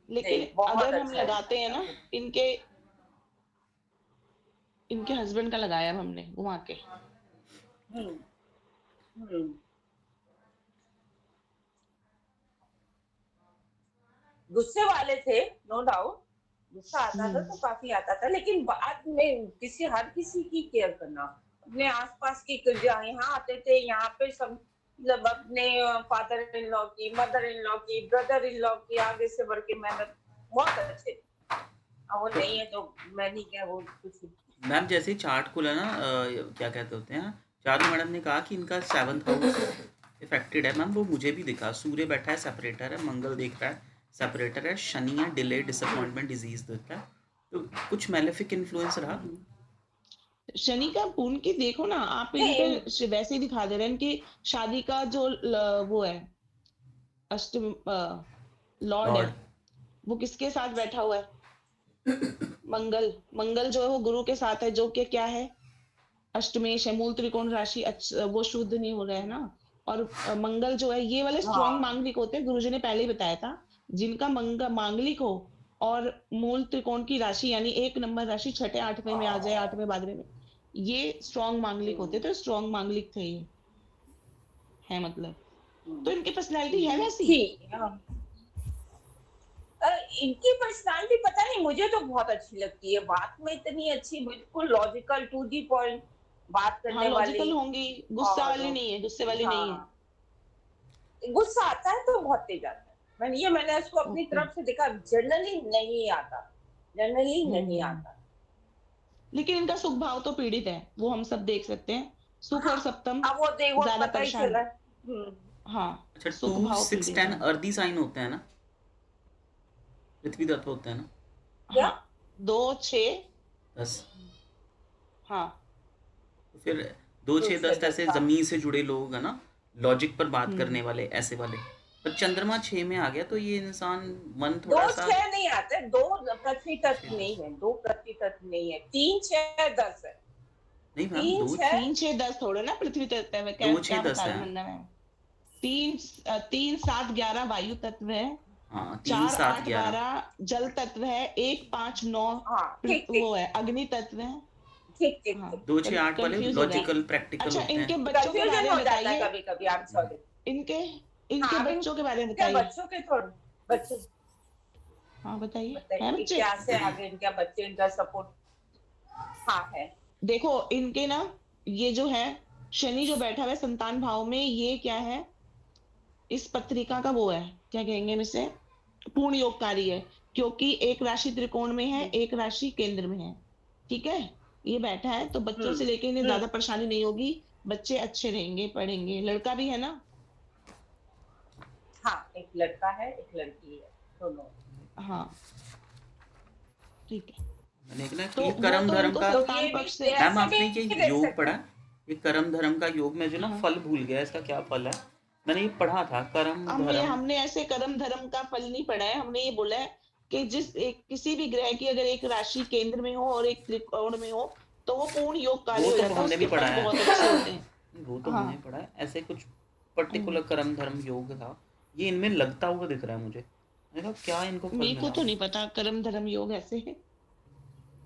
Speaker 2: लेकिन
Speaker 5: नहीं बहुत
Speaker 2: अगर हम
Speaker 5: अच्छा
Speaker 2: लगाते हैं
Speaker 5: इंसान
Speaker 2: ना,
Speaker 5: है।
Speaker 2: इनके इनके हस्बैंड का लगाया अब हमने घुमा के।
Speaker 5: हम्म हम्म गुस्से वाले थे, नो डाउट। गुस्सा आता था तो काफी आता था, लेकिन बाद में हर किसी की केयर करना, अपने आसपास की यहाँ आते थे, यहाँ पे सब मतलब अपने फादर इन लॉ की, मदर इन लॉ की, ब्रदर इन लॉ की आगे से बढ़ के मेहनत, बहुत अच्छे थे। अब वो
Speaker 1: तो
Speaker 5: नहीं है तो मैं नहीं क्या वो कुछ।
Speaker 1: मैम जैसे ही चार्ट खुला ना, क्या कहते होते हैं, चारू मैडम ने कहा कि इनका 7th हाउस इफेक्टेड है। मैम वो मुझे भी दिखा, सूर्य बैठा है सेपरेटर है, मंगल देख रहा है सेपरेटर है, शनि है डिले डिसअपॉइंटमेंट डिजीज देता है। तो कुछ मेलेफिक इन्फ्लुएंस रहा।
Speaker 2: शनि का पूर्ण की देखो ना आप, इनके
Speaker 5: नहीं,
Speaker 2: वैसे ही दिखा दे रहे हैं इनकी शादी का जो वो है, अष्टम लॉर्ड है,
Speaker 1: लॉर्ड
Speaker 2: वो किसके साथ बैठा हुआ है? मंगल। मंगल जो है वो गुरु के साथ है, जो कि क्या है, अष्टमेश है, मूल त्रिकोण राशि, वो शुद्ध नहीं हो रहा है ना। और मंगल जो है, ये वाले स्ट्रॉन्ग
Speaker 5: हाँ
Speaker 2: मांगलिक होते हैं, गुरुजी ने पहले ही बताया था। जिनका मांगलिक हो और मूल त्रिकोण की राशि यानी 1 नंबर राशि छठे आठवें में आ जाए, आठवें बादवे में, ये स्ट्रॉन्ग मांगलिक होते हैं। तो स्ट्रॉन्ग मांगलिक थे ये, है मतलब। तो इनकी पर्सनैलिटी है वैसी।
Speaker 5: ठीक है। इनकी पर्सनालिटी पता नहीं, मुझे तो बहुत अच्छी लगती है, बात में इतनी अच्छी, बिल्कुल लॉजिकल टू दी पॉइंट बात
Speaker 2: हाँ
Speaker 5: करने वाली।
Speaker 2: लॉजिकल होंगी, गुस्सा
Speaker 5: और
Speaker 2: वाली नहीं है, गुस्से वाली नहीं है।
Speaker 5: हाँ, गुस्सा आता है तो बहुत तेज आता है, मैंने उसको अपनी
Speaker 2: ओके।
Speaker 5: तरफ से देखा, जनरली नहीं आता, जनरली नहीं
Speaker 2: हम्म।
Speaker 5: आता।
Speaker 2: लेकिन इनका सुख भाव तो पीड़ित है, वो हम सब देख सकते हैं। सुख
Speaker 5: हाँ,
Speaker 2: और सप्तम
Speaker 5: अब वो देखो
Speaker 2: ज्यादा
Speaker 5: पता ही
Speaker 2: परेशान।
Speaker 5: चला। हम्म
Speaker 2: हाँ,
Speaker 1: अच्छा,
Speaker 2: सुख
Speaker 1: 2,
Speaker 2: भाव
Speaker 1: 6,
Speaker 2: पीड़ित
Speaker 1: 10
Speaker 2: है।
Speaker 1: अर्दी साइन होते हैं ना, पृथ्वी तत्व होते हैं ना।
Speaker 5: क्या?
Speaker 2: हाँ, 2 6।
Speaker 1: 10
Speaker 2: हाँ।
Speaker 1: तो फिर 2,
Speaker 5: दो
Speaker 1: 6,
Speaker 5: छह
Speaker 1: 10
Speaker 5: दस
Speaker 1: ऐसे
Speaker 5: हाँ।
Speaker 1: जमीन से जुड़े लोग है ना, लॉजिक पर बात करने
Speaker 2: हम्म।
Speaker 1: वाले ऐसे वाले। पर चंद्रमा 6 में आ गया तो ये इंसान मन
Speaker 5: दो
Speaker 1: थोड़ा सा
Speaker 5: छह नहीं आते, दो पृथ्वी
Speaker 1: 6,
Speaker 5: तत्व नहीं
Speaker 1: 10
Speaker 5: है, दो पृथ्वी तत्व नहीं है, 3 6 10 है।
Speaker 1: नहीं मैम,
Speaker 5: 3
Speaker 1: 2,
Speaker 5: 6
Speaker 2: 3 6 10 थोड़े ना पृथ्वी तत्व है, क्या
Speaker 1: 2, 6,
Speaker 2: क्या
Speaker 1: 10
Speaker 2: बता
Speaker 1: है।
Speaker 2: रहे वंदना मैम? 3 7 11 वायु तत्व है,
Speaker 1: हाँ, 3,
Speaker 2: 4
Speaker 1: 7,
Speaker 2: 8
Speaker 1: 11।
Speaker 2: 12 जल तत्व है, 1 5 9
Speaker 5: हाँ, ठीक
Speaker 2: वो
Speaker 5: ठीक
Speaker 2: है अग्नि तत्व है।
Speaker 5: ठीक ठीक
Speaker 2: हाँ,
Speaker 5: ठीक।
Speaker 1: 2, 6, 8 वाले
Speaker 2: कंफ्यूज हो गया।
Speaker 1: लॉजिकल प्रैक्टिकल
Speaker 2: अच्छा,
Speaker 1: होते हैं।
Speaker 2: इनके बच्चों के
Speaker 5: कंफ्यूजन
Speaker 2: बारे
Speaker 5: हो
Speaker 2: में
Speaker 5: जाता है
Speaker 2: बताइए।
Speaker 5: कभी कभी, आई एम सॉरी।
Speaker 2: इनके इनके
Speaker 5: हाँ, अब
Speaker 2: बच्चों के बारे में
Speaker 5: क्या
Speaker 2: बताइए।
Speaker 5: बच्चों के थोड़े बच्चे
Speaker 2: हाँ बताइए, है
Speaker 5: बताइए
Speaker 2: बच्चे?
Speaker 5: क्या से आगे इनका बच्चे, इनका सपोर्ट। हाँ है।
Speaker 2: देखो इनके ना, ये जो है शनि जो बैठा हुआ है संतान भाव में, ये क्या है, इस पत्रिका का वो है, क्या कहेंगे हम इसे, पूर्ण योगकारी है। क्योंकि एक राशि त्रिकोण में है, एक राशि केंद्र में है। ठीक है, ये बैठा है तो बच्चों से लेके इन्हें
Speaker 5: हम्म
Speaker 2: ज्यादा परेशानी नहीं होगी। बच्चे अच्छे रहेंगे, पढ़ेंगे। लड़का भी है ना?
Speaker 5: हाँ, एक लड़का है एक लड़की है, दोनों।
Speaker 2: हाँ, ठीक है।
Speaker 1: मैंने एक ना
Speaker 2: तो
Speaker 1: ये
Speaker 2: वो
Speaker 1: कर्म
Speaker 2: तो
Speaker 1: धर्म
Speaker 2: इनको
Speaker 1: का।
Speaker 5: तो
Speaker 2: संतान
Speaker 5: ये भी
Speaker 2: पक्ष से।
Speaker 1: मैम
Speaker 5: ऐसे भी
Speaker 1: आपने ये
Speaker 5: देख
Speaker 1: योग
Speaker 5: सकते
Speaker 1: पढ़ा,
Speaker 5: हैं।
Speaker 1: ये कर्म धर्म का योग में जो ना
Speaker 2: हाँ,
Speaker 1: फल भूल गया, इसका क्या फल है? मैंने ये पढ़ा था, कर्म
Speaker 2: हमने
Speaker 1: धर्म।
Speaker 2: हमने ऐसे कर्म धर्म का फल नहीं पढ़ा है। हमने ये बोला है कि किसी भी ग्रह की अगर एक राशि केंद्र में हो और एक त्रिकोण में हो, तो वो पूर्ण योगकारी
Speaker 1: वो
Speaker 2: हो
Speaker 1: तो
Speaker 2: जाता है,
Speaker 1: हमने भी
Speaker 2: उसके
Speaker 1: पढ़ा
Speaker 2: फल
Speaker 1: है,
Speaker 2: बहुत अच्छे होते हैं।
Speaker 1: वो तो हमने
Speaker 2: हाँ।
Speaker 1: पढ़ा है। ऐसे कुछ
Speaker 2: हम्म,
Speaker 1: पर्टिकुलर कर्म धर्म योग था, ये इनमें लगता हुआ दिख रहा है मुझे। मैंने कहा क्या इनको फल
Speaker 2: मेरे को
Speaker 1: मिला
Speaker 2: तो
Speaker 1: होगा।
Speaker 2: नहीं पता कर्म धर्म योग ऐसे है।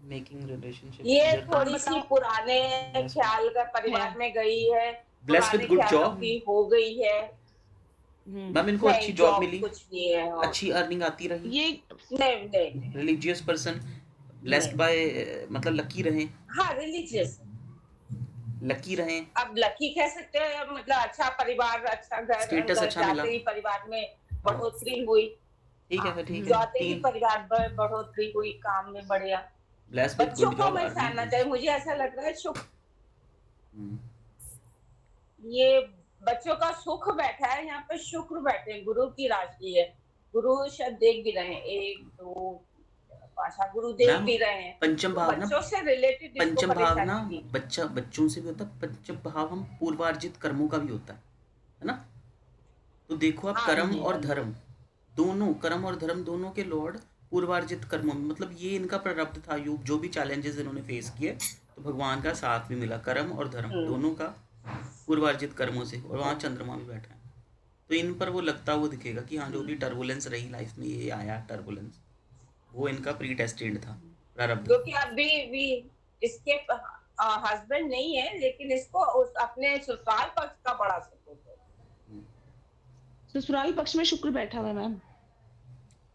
Speaker 1: मेकिंग रिलेशनशिप
Speaker 5: ये
Speaker 1: ईजियर टू
Speaker 5: थोड़ी सी पुराने ख्याल का परिवार
Speaker 2: है।
Speaker 5: में गई है,
Speaker 1: ब्लेस्ड
Speaker 5: पुराने
Speaker 1: विद गुड
Speaker 5: ख्यालों
Speaker 1: जॉब।
Speaker 5: की हो गई है।
Speaker 1: मैम इनको अच्छी
Speaker 5: नहीं,
Speaker 1: जॉब
Speaker 5: जॉब
Speaker 1: मिली,
Speaker 5: कुछ नहीं है। और
Speaker 1: अच्छी अर्निंग आती रही,
Speaker 2: ये
Speaker 5: नहीं नहीं नहीं
Speaker 1: रिलीजियस पर्सन, ब्लेस्ड
Speaker 5: नहीं।
Speaker 1: बाय, मतलब लकी रहे,
Speaker 5: हाँ, रिलीजियस।
Speaker 1: लकी रहे,
Speaker 5: अब लकी कह सकते हैं, मतलब अच्छा परिवार, अच्छा घर,
Speaker 1: स्टेटस
Speaker 5: अंदर
Speaker 1: अच्छा मिला।
Speaker 5: जाते ही परिवार में बढ़ोतरी हुई।
Speaker 1: ठीक है
Speaker 5: हाँ,
Speaker 1: फिर, ठीक है।
Speaker 5: जाते ही
Speaker 1: 3
Speaker 5: परिवार में बढ़ोतरी हुई, काम में बढ़िया।
Speaker 1: ब्लेस्ड विद
Speaker 5: बच्चों
Speaker 1: गुड
Speaker 5: को
Speaker 1: जॉब,
Speaker 5: मैं
Speaker 1: अर्निंग
Speaker 5: सहना
Speaker 1: गुड।
Speaker 5: चाहिए, मुझे ऐसा लग रहा है ये बच्चों का सुख बैठा है यहाँ पे, शुक्र बैठे हैं, गुरु की राशि है। गुरु शायद देख भी रहे हैं, 1 2 5 गुरु देख
Speaker 1: मैम
Speaker 5: भी रहे हैं।
Speaker 1: पंचम
Speaker 5: तो
Speaker 1: भाव ना,
Speaker 5: बच्चों से रिलेटेड इसको
Speaker 1: पंचम भाव ना
Speaker 5: परेशानी थी।
Speaker 1: बच्चों से भी होता है। पंचम भाव हम पूर्वार्जित कर्मों का भी होता है ना। तो देखो आप,
Speaker 5: हाँ
Speaker 1: कर्म
Speaker 5: जी,
Speaker 1: और
Speaker 5: हाँ जी।
Speaker 1: धर्म दोनों, कर्म और धर्म दोनों के लॉर्ड पूर्वार्जित कर्मों में, मतलब ये इनका प्रारब्ध था, योग जो भी चैलेंजेस इन्होंने फेस किए, तो भगवान का साथ भी मिला, कर्म और धर्म दोनों का पूर्वार्जित कर्मों से। और वहाँ चंद्रमा भी बैठा है, तो इन पर वो लगता हुआ दिखेगा कि हाँ, जो भी टर्बुलेंस रही लाइफ में, ये आया टर्बुलेंस, वो इनका प्री डेस्टिन्ड था, प्रारब्ध।
Speaker 5: क्योंकि अभी भी इसके हस्बैंड नहीं है, लेकिन इसको अपने ससुराल पक्ष का बड़ा सपोर्ट है।
Speaker 2: ससुराल पक्ष में शुक्र बैठा हुआ है मैम।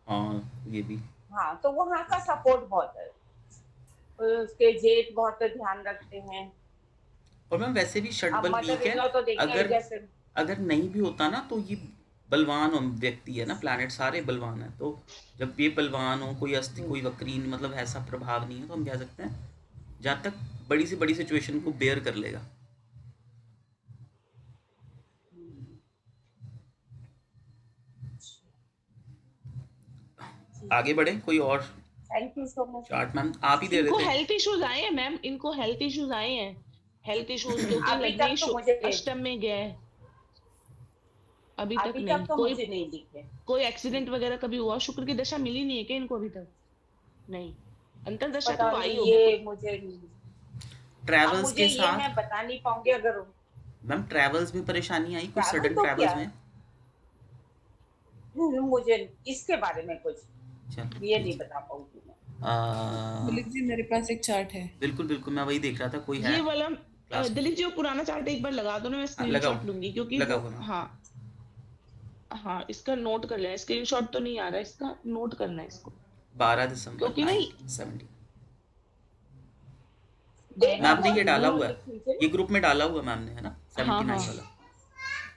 Speaker 1: हाँ ये भी।
Speaker 5: हाँ, तो वहाँ का सपोर्ट बहुत है। उसके जेठ बहुत ध्यान रखते हैं।
Speaker 1: और मैम वैसे भी
Speaker 5: अब
Speaker 1: षडबल
Speaker 5: मदर
Speaker 1: वीक है,
Speaker 5: इन लॉ तो देखिए
Speaker 1: अगर
Speaker 5: जैसे
Speaker 1: अगर नहीं भी होता ना, तो ये बलवान व्यक्ति है ना, प्लैनेट सारे बलवान है, तो जब ये बलवान हो, कोई अस्थि कोई वक्रीन, मतलब ऐसा प्रभाव नहीं है, तो हम कह सकते हैं जहाँ तक बड़ी से बड़ी सिचुएशन को बेयर कर लेगा। आगे बढ़े, कोई और
Speaker 5: thank you so much.
Speaker 1: Chart ma'am आप ही दे
Speaker 2: इनको
Speaker 1: रहे थे।
Speaker 2: हेल्थ इश्यूज आए हैं मैम, इनको हेल्थ इश्यूज आए हैं, हेल्थ इश्यूज 2-3
Speaker 5: अभी
Speaker 2: लगने
Speaker 5: तक
Speaker 2: ही
Speaker 5: तो मुझे
Speaker 2: अष्टम में गया है। अभी तक
Speaker 5: अभी
Speaker 2: नहीं।
Speaker 5: तक तो मुझे नहीं दिखे।
Speaker 2: कोई एक्सीडेंट वगैरह कभी हुआ? शुक्र की दशा मिली नहीं है क्या इनको अभी तक? नहीं, अंतर्दशा
Speaker 5: पता
Speaker 2: तो आई
Speaker 5: नहीं,
Speaker 2: होगी।
Speaker 5: ये मुझे अब
Speaker 1: ट्रैवल्स
Speaker 5: मुझे
Speaker 1: के
Speaker 5: ये
Speaker 1: साथ
Speaker 5: मैं बता नहीं पाऊंगी। अगर
Speaker 1: मैम ट्रैवल्स में परेशानी आई, कुछ
Speaker 5: ट्रैवल
Speaker 1: सडन
Speaker 5: तो
Speaker 1: ट्रैवल्स
Speaker 5: क्या,
Speaker 1: में?
Speaker 5: मुझे इसके बारे में कुछ
Speaker 1: चलो
Speaker 5: ये नहीं बता पाऊंगी मैं।
Speaker 3: दिलीप जी मेरे पास एक चार्ट है।
Speaker 1: बिल्कुल बिल्कुल, मैं वही देख रहा था, कोई है
Speaker 2: ये वाला
Speaker 1: क्लास में?
Speaker 2: दिलीप जी वो पुराना चार्ट एक बार लगा दो ना, मैं
Speaker 1: लगाओ,
Speaker 2: स्क्रीनशॉट लूंगी, क्योंकि
Speaker 1: लगा
Speaker 2: वो
Speaker 1: हुआ ना।
Speaker 2: हाँ हाँ इसका नोट कर लेना, स्क्रीनशॉट तो नहीं आ रहा है, इसका नोट करना है इसको,
Speaker 1: 12 दिसंबर
Speaker 2: क्योंकि नहीं
Speaker 1: 1970।
Speaker 5: डेट
Speaker 1: मैम
Speaker 5: ऑफ
Speaker 1: ने ये
Speaker 5: बर्थ
Speaker 1: डाला
Speaker 5: तो
Speaker 1: हुआ
Speaker 5: लिख
Speaker 1: है,
Speaker 5: लीजिए
Speaker 1: ये
Speaker 5: ना।
Speaker 1: ग्रुप में डाला हुआ मैम ने, है ना,
Speaker 2: हाँ
Speaker 1: 79
Speaker 2: हाँ
Speaker 1: वाला।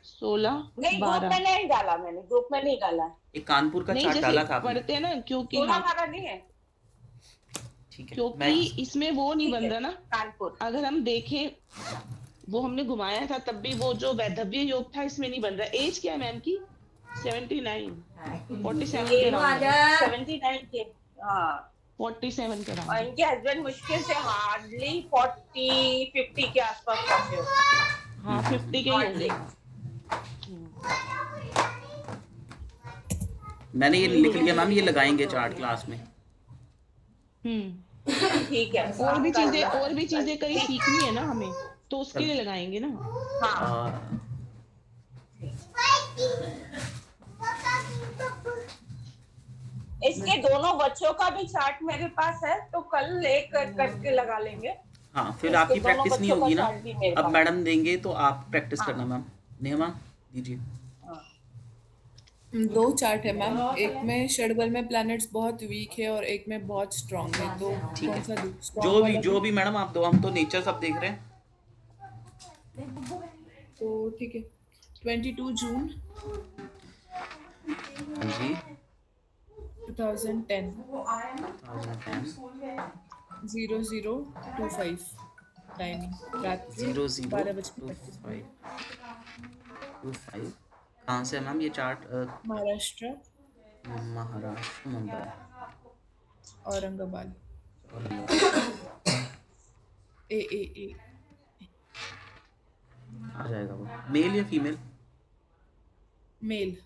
Speaker 2: 16
Speaker 5: नहीं, ग्रुप
Speaker 2: 12
Speaker 5: में नहीं डाला मैंने, ग्रुप में नहीं डाला।
Speaker 1: एक कानपुर का
Speaker 2: नहीं,
Speaker 1: चार्ट
Speaker 2: जैसे
Speaker 1: डाला था आपने।
Speaker 2: पढ़ते हैं ना, क्योंकि
Speaker 5: 16
Speaker 2: हाँ
Speaker 5: 12 नहीं है।
Speaker 1: ठीक है, मैं
Speaker 2: क्योंकि इसमें वो नहीं
Speaker 5: ठीक
Speaker 2: बन
Speaker 5: है,
Speaker 2: रहा ना।
Speaker 5: कानपुर।
Speaker 2: अगर हम देखें, वो हमने घुमाया था तब भी, वो जो वैधव्य योग था इसमें नहीं बन रहा। एज क्या है मैम की? 79 47 के
Speaker 5: ये
Speaker 2: अराउंड है,
Speaker 5: 79 के, हाँ।
Speaker 2: 47 के
Speaker 5: और
Speaker 2: अराउंड है।
Speaker 5: इनके हस्बैंड मुश्किल से हार्डली 40 50 के आसपास पहुंचे होंगे,
Speaker 2: हाँ 50 के ही होंगे।
Speaker 5: हार्डली।
Speaker 1: मैंने ये लिख लिया मैम, ये लगाएंगे चार्ट क्लास में।
Speaker 5: ठीक है,
Speaker 2: और भी
Speaker 5: कल
Speaker 2: चीजें कहीं सीखनी है ना हमें, तो उसके लिए लगाएंगे ना।
Speaker 5: हाँ।
Speaker 1: आ,
Speaker 5: इसके दोनों बच्चों का भी चार्ट मेरे पास है, तो कल एक करके लगा लेंगे।
Speaker 1: हाँ फिर
Speaker 5: इसके
Speaker 1: आपकी
Speaker 5: दोनों
Speaker 1: प्रैक्टिस नहीं
Speaker 5: बच्चों का
Speaker 1: होगी ना,
Speaker 5: चार्ट भी मेरे
Speaker 1: अब
Speaker 5: पास।
Speaker 1: मैडम देंगे तो आप प्रैक्टिस
Speaker 5: हाँ।
Speaker 1: करना। मैम नेहा दीजिए।
Speaker 5: हाँ।
Speaker 3: 2 चार्ट है मैम, एक में षडबल में प्लैनेट्स बहुत वीक है और एक में बहुत स्ट्रांग है, तो
Speaker 1: ठीक
Speaker 3: कौन
Speaker 1: है,
Speaker 3: सा दूँ? स्ट्रांग वाला
Speaker 1: जो
Speaker 3: दूँ?
Speaker 1: भी मैडम आप दो, हम तो नेचर सब देख रहे हैं।
Speaker 3: तो ठीक है, 22 जून
Speaker 1: जी
Speaker 3: 2010
Speaker 1: 2010
Speaker 3: 0025 टाइमिंग रात के 12:25।
Speaker 1: 0025 कहाँ से है मैम ये चार्ट?
Speaker 3: महाराष्ट्र,
Speaker 1: महाराष्ट्र, मुंबई,
Speaker 3: औरंगाबाद। ए
Speaker 1: आ जाएगा वो। मेल या फीमेल?
Speaker 3: मेल।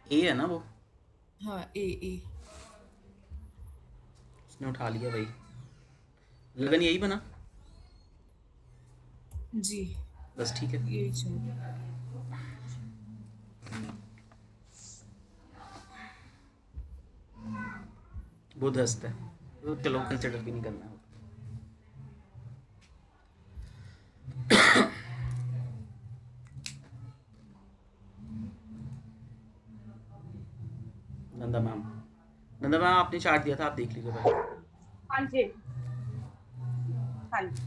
Speaker 1: ए है ना वो?
Speaker 3: हाँ ए
Speaker 1: उसने उठा लिया भाई, लगन यही बना।
Speaker 3: जी,
Speaker 1: बस ठीक है।
Speaker 3: यही चाहिए।
Speaker 1: बुध हंसता है तो चलो कंसिडर भी नहीं करना है। नंदा मैम आपने चार्ट दिया था, आप देख लीजिए भाई।
Speaker 5: हाँ जी, हाँ जी।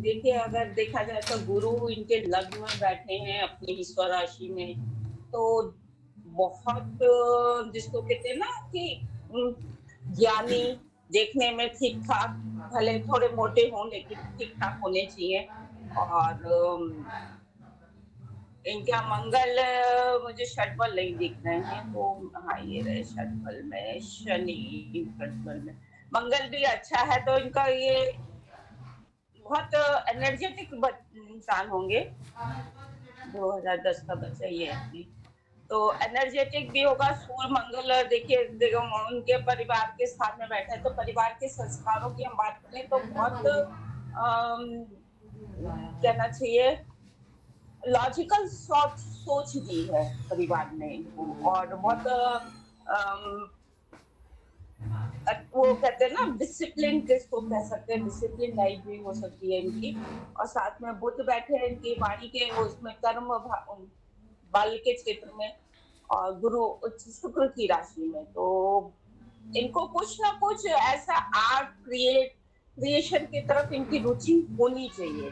Speaker 5: देखिए, अगर देखा जाए तो गुरु इनके लग्न में बैठे हैं अपनी ही स्वराशि में, तो बहुत जिसको कहते हैं ना कि ज्ञानी, देखने में ठीक ठाक, भले थोड़े मोटे हों लेकिन ठीक ठाक होने चाहिए। और इनका मंगल मुझे षटबल नहीं दिख रहे हैं, तो हाँ ये रहे षटबल में शनि, षटबल में मंगल भी अच्छा है, तो इनका ये बहुत एनर्जेटिक इंसान होंगे। 2010 का बच्चा ये है अपनी, तो एनर्जेटिक भी होगा। सूर्य मंगल देखिए उनके परिवार के साथ में बैठा है, तो परिवार के संस्कारों की हम बात करें तो बहुत कहना चाहिए लॉजिकल सोच दी है परिवार ने इनको, और बहुत वो कहते हैं ना डिसिप्लिन, किसको कह सकते हैं, डिसिप्लिन लाइफ भी हो सकती है इनकी। और साथ में बुध बैठे हैं इनकी वाणी के उसमें कर्म बल के क्षेत्र में, और गुरु शुक्र की राशि में, तो इनको कुछ ना कुछ ऐसा आर्ट क्रिएशन की तरफ इनकी रुचि होनी चाहिए,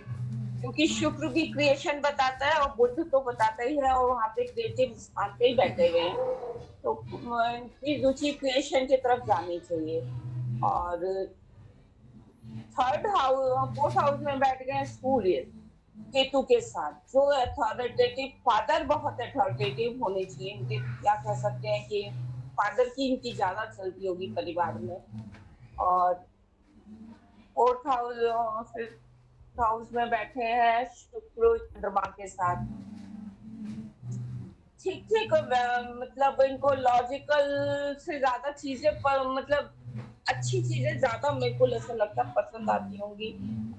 Speaker 5: क्योंकि शुक्र भी क्रिएशन बताता है और बुध तो बताता ही है, और वहाँ पे क्रिएटिव स्थान पे ही बैठे हुए हैं, तो इनकी रुचि क्रिएशन की तरफ जानी चाहिए। और फोर्थ हाउस में बैठ गए सूर्य केतु के साथ, जो अथॉरिटेटिव फादर, बहुत अथॉरिटेटिव होने चाहिए इनके, क्या कह सकते हैं कि फादर की इनकी ज्यादा चलती होगी परिवार में। और फोर्थ हाउस में बैठे हैं शुक्र चंद्रमा के साथ, ठीक ठीक मतलब इनको लॉजिकल से ज्यादा चीजें पर मतलब अच्छी चीजें ज्यादा मेरे को ऐसा लगता है पसंद आती होंगी,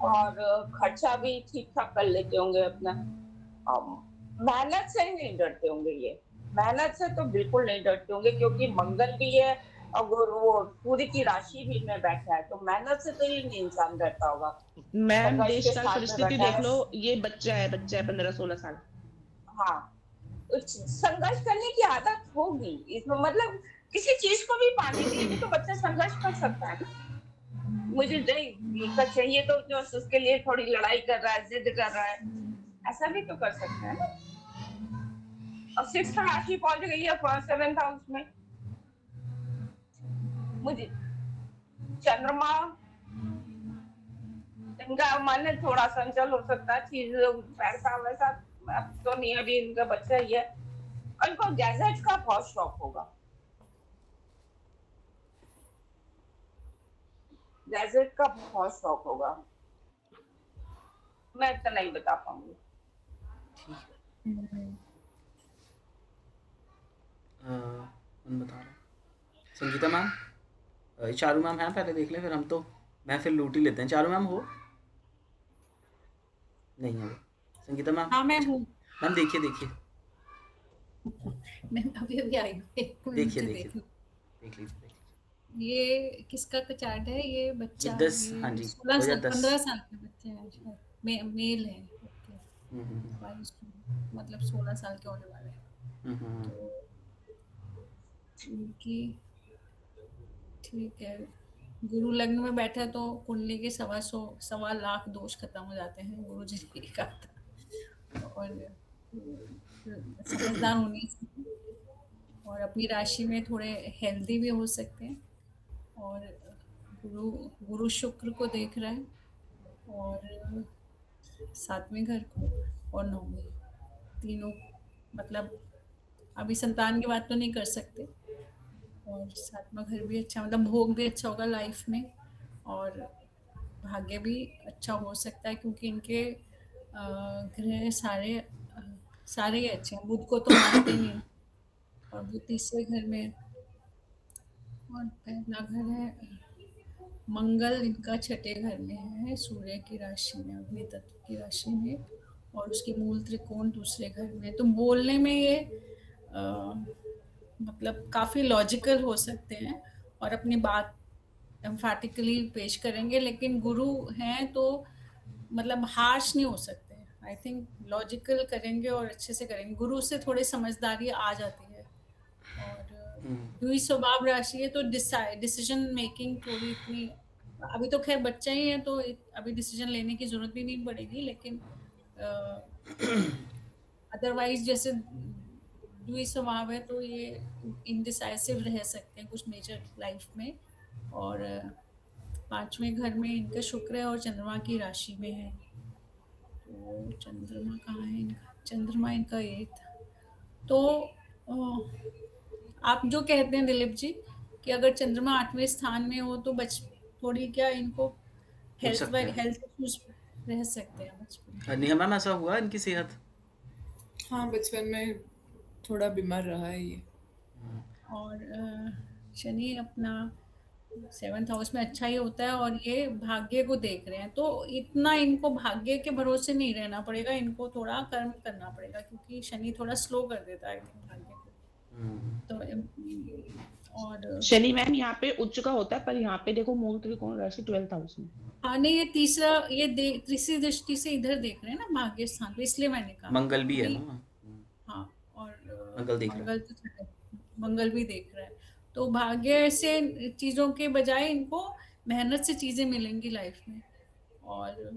Speaker 5: और खर्चा भी ठीक ठाक कर लेते होंगे अपना। मेहनत से ही नहीं डरते होंगे ये, मेहनत से तो बिल्कुल नहीं डरते होंगे, क्योंकि मंगल भी है और वो सूर्य की राशि भी में बैठा है, तो मेहनत से तो ये नहीं इंसान डरता होगा।
Speaker 2: मैम
Speaker 5: संघर्ष
Speaker 2: देश
Speaker 5: के
Speaker 2: काल
Speaker 5: साथ में
Speaker 2: परिस्थिति
Speaker 5: बैठा
Speaker 2: देख
Speaker 5: है।
Speaker 2: लो, ये बच्चा है 15-16 साल।
Speaker 5: हाँ, संघर्ष करने की आदत होगी इसमें, मतलब किसी चीज को भी पाने के लिए भी तो बच्चा संघर्ष कर सकता है ना। मुझे नहीं चाहिए तो जो उसके लिए थोड़ी लड़ाई कर रहा है, जिद कर रहा है, ऐसा भी तो कर सकता है ना। और सिक्स्थ राशि पहुंच गई है 7th हाउस में, मुझे चंद्रमा, इनका मन थोड़ा संचल हो सकता है, चीज पैसा वैसा अब तो नहीं, अभी इनका बच्चा ही है, और इनको गैजेट का बहुत शौक होगा, गैजेट का बहुत शौक होगा, मैं इतना नहीं बता पाऊंगी।
Speaker 1: ठीक है, कौन बता रहा है? संगीता मैम, चारू मैम हैं, पहले देख लें फिर हम तो, मैं फिर लूट ही लेते हैं। चारू मैम हो? नहीं है वो। संगीता मैम?
Speaker 4: हाँ मैं हूँ।
Speaker 1: मैम देखिए देखिए
Speaker 4: मैं अभी अभी आई हूँ, एक मिनट
Speaker 1: देखिए
Speaker 4: मुझे
Speaker 1: देखिए
Speaker 4: देख लूं।
Speaker 1: देख लीजिए।
Speaker 4: ये किसका चार्ट है? ये
Speaker 1: ये
Speaker 4: बच्चा
Speaker 1: 10, हाँ
Speaker 4: ये
Speaker 1: जी,
Speaker 4: 16 साल
Speaker 1: 2010।
Speaker 4: 15 साल का बच्चा है शायद, मेल है। ओके,
Speaker 1: हम्म,
Speaker 4: 22 मतलब 16 साल के होने वाले हैं।
Speaker 1: हम्म,
Speaker 4: तो इनकी ठीक है, गुरु लग्न में बैठा है तो कुंडली के 1.25 लाख दोष खत्म हो जाते हैं, गुरु जी ने कहा था। और समझदार होने चाहिए, और अपनी राशि में थोड़े हेल्दी भी हो सकते हैं। और गुरु गुरु शुक्र को देख रहा है, और 7वें घर को और 9वें, तीनों, मतलब अभी संतान की बात तो नहीं कर सकते। और 7वां घर भी अच्छा, मतलब भोग भी अच्छा होगा लाइफ में, और भाग्य भी अच्छा हो सकता है, क्योंकि इनके ग्रह सारे ही अच्छे हैं। बुध को तो मानते ही नहीं, और बुध तीसरे घर में, और पहला घर है मंगल इनका छठे घर में है, सूर्य की राशि में, अग्नि तत्व की राशि में, और उसके मूल त्रिकोण दूसरे घर में। तो बोलने में ये मतलब काफी लॉजिकल हो सकते हैं और अपनी बात एम्फैटिकली पेश करेंगे, लेकिन गुरु हैं तो मतलब हार्श नहीं हो सकते। आई थिंक लॉजिकल करेंगे और अच्छे से करेंगे। गुरु से थोड़ी समझदारी आ जाती है। और द्वि स्वभाव राशि है तो डिसीजन मेकिंग थोड़ी इतनी, अभी तो खैर बच्चा ही है तो अभी डिसीजन लेने की जरूरत भी नहीं पड़ेगी, लेकिन अदरवाइज जैसे द्वि स्वभाव है तो ये इनडिसाइसिव रह सकते हैं कुछ मेजर लाइफ में। और पांचवें घर में इनका शुक्र है और चंद्रमा की राशि में है। तो चंद्रमा कहाँ है इनका? चंद्रमा इनका 8th। तो आप जो कहते हैं दिलीप जी कि अगर चंद्रमा 8वें स्थान में हो तो थोड़ी क्या इनको
Speaker 1: पूछ
Speaker 4: हेल्थ
Speaker 1: सकते हैं।
Speaker 4: इश्यूज रह सकते हैं बचपन
Speaker 1: नेहा मैम, ऐसा हुआ इनकी सेहत?
Speaker 3: हाँ, बचपन में थोड़ा बीमार रहा है ये।
Speaker 4: और शनि अपना 7th हाउस में अच्छा ही होता है और ये भाग्य को देख रहे हैं, तो इतना इनको भाग्य के भरोसे नहीं रहना पड़ेगा, इनको थोड़ा कर्म करना पड़ेगा क्योंकि शनि थोड़ा स्लो कर देता है भाग्य को। तो और
Speaker 2: शनि मैम यहाँ पे उच्च का होता है, पर यहाँ पे देखो मूल त्रिकोण राशि 12th हाउस में।
Speaker 4: हाँ नहीं, ये तीसरी दृष्टि से इधर देख रहे हैं ना भाग्य स्थान पे, इसलिए मैंने कहा
Speaker 1: मंगल भी है ना।
Speaker 4: हाँ। और
Speaker 1: मंगल देख रहा है।
Speaker 4: मंगल भी देख रहा है, तो भाग्य से चीजों के बजाय इनको मेहनत से चीजें मिलेंगी लाइफ में। और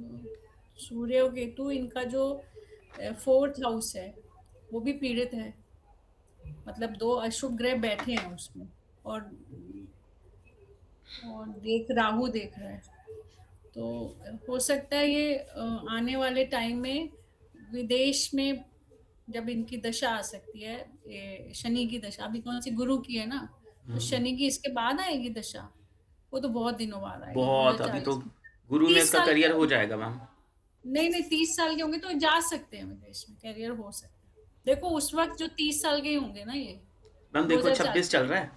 Speaker 4: सूर्य और केतु इनका जो 4th हाउस है वो भी पीड़ित है, मतलब 2 अशुभ ग्रह बैठे हैं उसमें। और राहु देख रहा है, तो हो सकता है ये आने वाले टाइम में विदेश में जब इनकी दशा आ सकती है, ये शनि की दशा अभी कौन सी गुरु की है ना, तो शनि की इसके बाद आएगी दशा, वो तो बहुत दिनों बाद आएगी।
Speaker 1: बहुत, अभी तो
Speaker 4: 2040
Speaker 1: गुरु में
Speaker 4: 30
Speaker 1: इसका
Speaker 4: साल
Speaker 1: करियर
Speaker 4: के
Speaker 1: हो जाएगा मैम।
Speaker 4: नहीं 30 साल के होंगे तो जा सकते हैं विदेश में, करियर हो सकता है। देखो उस वक्त जो 30 साल के ही होंगे ना ये
Speaker 1: मैम देखो
Speaker 4: 2040
Speaker 1: 26 चल रहा है,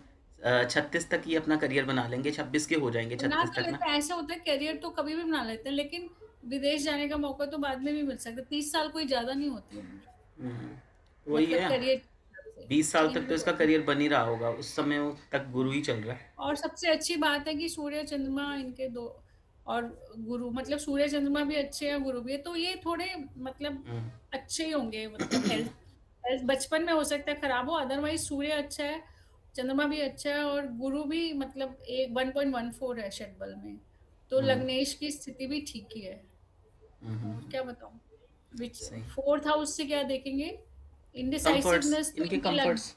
Speaker 1: 36 तक ही अपना करियर बना लेंगे, 26 के हो जाएंगे
Speaker 4: बना
Speaker 1: 36
Speaker 4: तो
Speaker 1: तक ना।
Speaker 4: लेते हैं, ऐसा होता है करियर तो कभी भी बना लेते हैं, लेकिन विदेश जाने का मौका तो बाद में भी मिल सकता है। 30 साल कोई ज्यादा नहीं होती उम्र,
Speaker 1: वही
Speaker 4: मतलब
Speaker 1: है,
Speaker 4: करियर
Speaker 1: 20 साल तक तो इसका करियर बन ही रहा होगा, उस समय तक गुरु ही चल रहा है।
Speaker 4: और सबसे अच्छी बात है कि सूर्य चंद्रमा इनके दो, और गुरु मतलब सूर्य चंद्रमा भी अच्छे हैं, गुरु भी है, तो ये थोड़े मतलब अच्छे ही होंगे। मतलब हेल्थ बचपन में हो सकता है खराब हो, अदरवाइज सूर्य अच्छा है, चंद्रमा भी अच्छा है, और गुरु भी मतलब 1.14 है षटबल में, तो लग्नेश की स्थिति भी ठीक ही है। और क्या बताऊं, विच
Speaker 1: सही।
Speaker 4: 4th हाउस से क्या देखेंगे,
Speaker 1: कंफर्ट्स,
Speaker 4: इंडिसाइसिवनेस तो
Speaker 1: इनके
Speaker 4: इनकी
Speaker 1: कंफर्ट्स।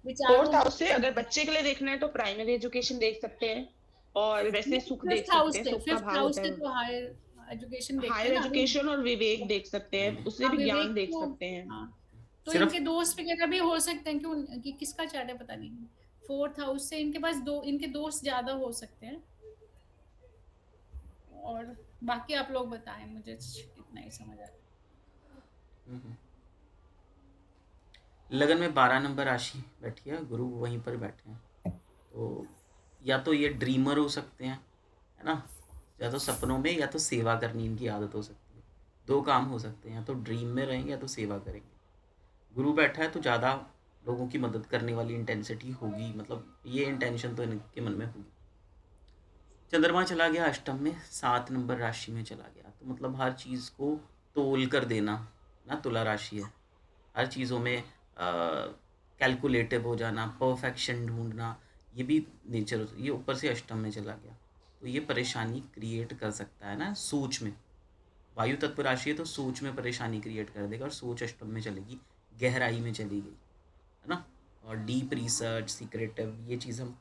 Speaker 4: विचारों
Speaker 2: 4th हाउस से अगर बच्चे के लिए देखना है तो प्राइमरी एजुकेशन देख सकते हैं, और वैसे सुख देख
Speaker 4: 5th हाउस
Speaker 2: सकते हैं,
Speaker 4: से,
Speaker 2: सुख का
Speaker 4: 5th
Speaker 2: भाव
Speaker 4: हाउस
Speaker 2: होता
Speaker 4: से
Speaker 2: है।
Speaker 4: तो हायर एजुकेशन देखते
Speaker 2: हायर
Speaker 4: हैं ना।
Speaker 2: एजुकेशन और विवेक देख सकते हैं, उससे भी
Speaker 4: विवेक
Speaker 2: ज्ञान देख
Speaker 4: तो
Speaker 2: सकते हैं।
Speaker 4: हाँ, तो
Speaker 1: सिर्फ
Speaker 4: इनके दोस्त वगैरह भी हो सकते हैं कि किसका चार्ट है पता नहीं। 4th हाउस से इनके पास इनके दोस्त ज्यादा हो सकते हैं। और बाकी आप लोग बताएं, मुझे इतना ही समझ आ रहा है।
Speaker 1: लगन में 12 नंबर राशि बैठी है, गुरु वहीं पर बैठे हैं, तो या तो ये ड्रीमर हो सकते हैं, है ना, या तो सपनों में, या तो सेवा करनी इनकी आदत हो सकती है। 2 काम हो सकते हैं, या तो ड्रीम में रहेंगे या तो सेवा करेंगे। गुरु बैठा है तो ज़्यादा लोगों की मदद करने वाली इंटेंसिटी होगी, मतलब ये इंटेंशन तो इनके मन में होगी। चंद्रमा चला गया अष्टम में, 7 नंबर राशि में चला गया, तो मतलब हर चीज़ को तोल कर देना ना, तुला राशि है, हर चीज़ों में कैलकुलेटिव हो जाना, परफेक्शन ढूंढना, ये भी नेचर, ये ऊपर से अष्टम में चला गया, तो ये परेशानी क्रिएट कर सकता है ना सोच में। वायु तत्व राशि है तो सोच में परेशानी क्रिएट कर देगा, और सोच अष्टम में चलेगी, गहराई में चली गई, है ना, और डीप रिसर्च, सीक्रेटिव, ये चीज़ हम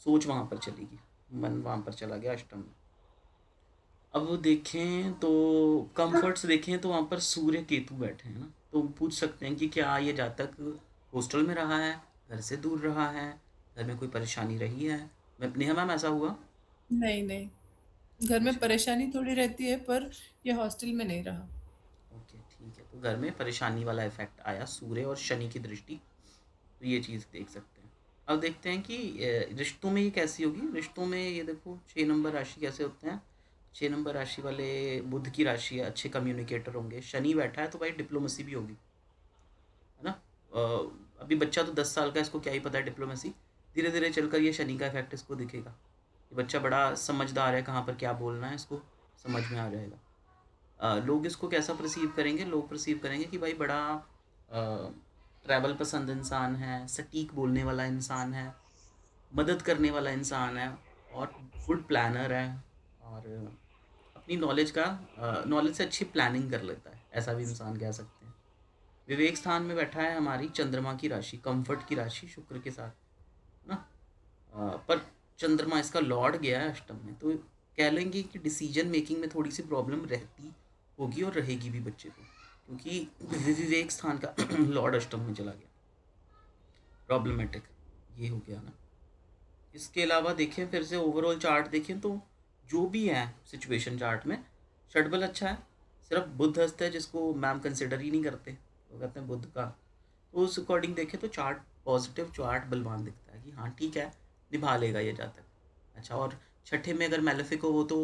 Speaker 1: सोच वहाँ पर चलेगी, मन वहाँ पर चला गया अष्टम में। अब देखें तो कंफर्ट्स देखें तो वहाँ पर सूर्य केतु बैठे हैं ना, तो पूछ सकते हैं कि क्या ये जातक हॉस्टल में रहा है, घर से दूर रहा है, घर में कोई परेशानी रही है? नेहा मैम, ऐसा हुआ?
Speaker 3: नहीं, घर में परेशानी थोड़ी रहती है, पर ये हॉस्टल में नहीं रहा।
Speaker 1: ओके, ठीक है, तो घर में परेशानी वाला इफेक्ट आया, सूर्य और शनि की दृष्टि, तो ये चीज़ देख सकते हैं। अब देखते हैं कि रिश्तों में ये कैसी होगी। रिश्तों में ये देखो 6 नंबर राशि कैसे होते हैं। 6 नंबर राशि वाले बुध की राशि है, अच्छे कम्युनिकेटर होंगे। शनि बैठा है तो भाई डिप्लोमेसी भी होगी, है ना। अभी बच्चा तो 10 साल का, इसको क्या ही पता है डिप्लोमेसी। धीरे धीरे चलकर ये शनि का इफेक्ट इसको दिखेगा। ये बच्चा बड़ा समझदार है, कहाँ पर क्या बोलना है इसको समझ में आ जाएगा। लोग इसको कैसा परसीव करेंगे, लोग परसीव करेंगे कि भाई बड़ा ट्रैवल पसंद इंसान है, सटीक बोलने वाला इंसान है, मदद करने वाला इंसान है, और गुड प्लानर है, और अपनी नॉलेज से अच्छी प्लानिंग कर लेता है, ऐसा भी इंसान कह सकते हैं। विवेक स्थान में बैठा है हमारी चंद्रमा की राशि, कंफर्ट की राशि शुक्र के साथ, है ना। पर चंद्रमा इसका लॉर्ड गया है अष्टम में, तो कह लेंगे कि डिसीजन मेकिंग में थोड़ी सी प्रॉब्लम रहती होगी और रहेगी भी बच्चे को, क्योंकि विवेक स्थान का लॉर्ड अष्टम में चला गया। प्रॉब्लमेटिक ये हो गया ना। इसके अलावा देखें, फिर से ओवरऑल चार्ट देखें तो जो भी है सिचुएशन चार्ट में, षटबल अच्छा है। सिर्फ बुध हस्त है जिसको मैम कंसिडर ही नहीं करते, वो कहते हैं बुध का। तो उस अकॉर्डिंग देखें तो चार्ट पॉजिटिव, चार्ट बलवान दिखता है कि हाँ ठीक है, निभा लेगा ये जातक। अच्छा, और छठे में अगर मैलेफिक हो वो तो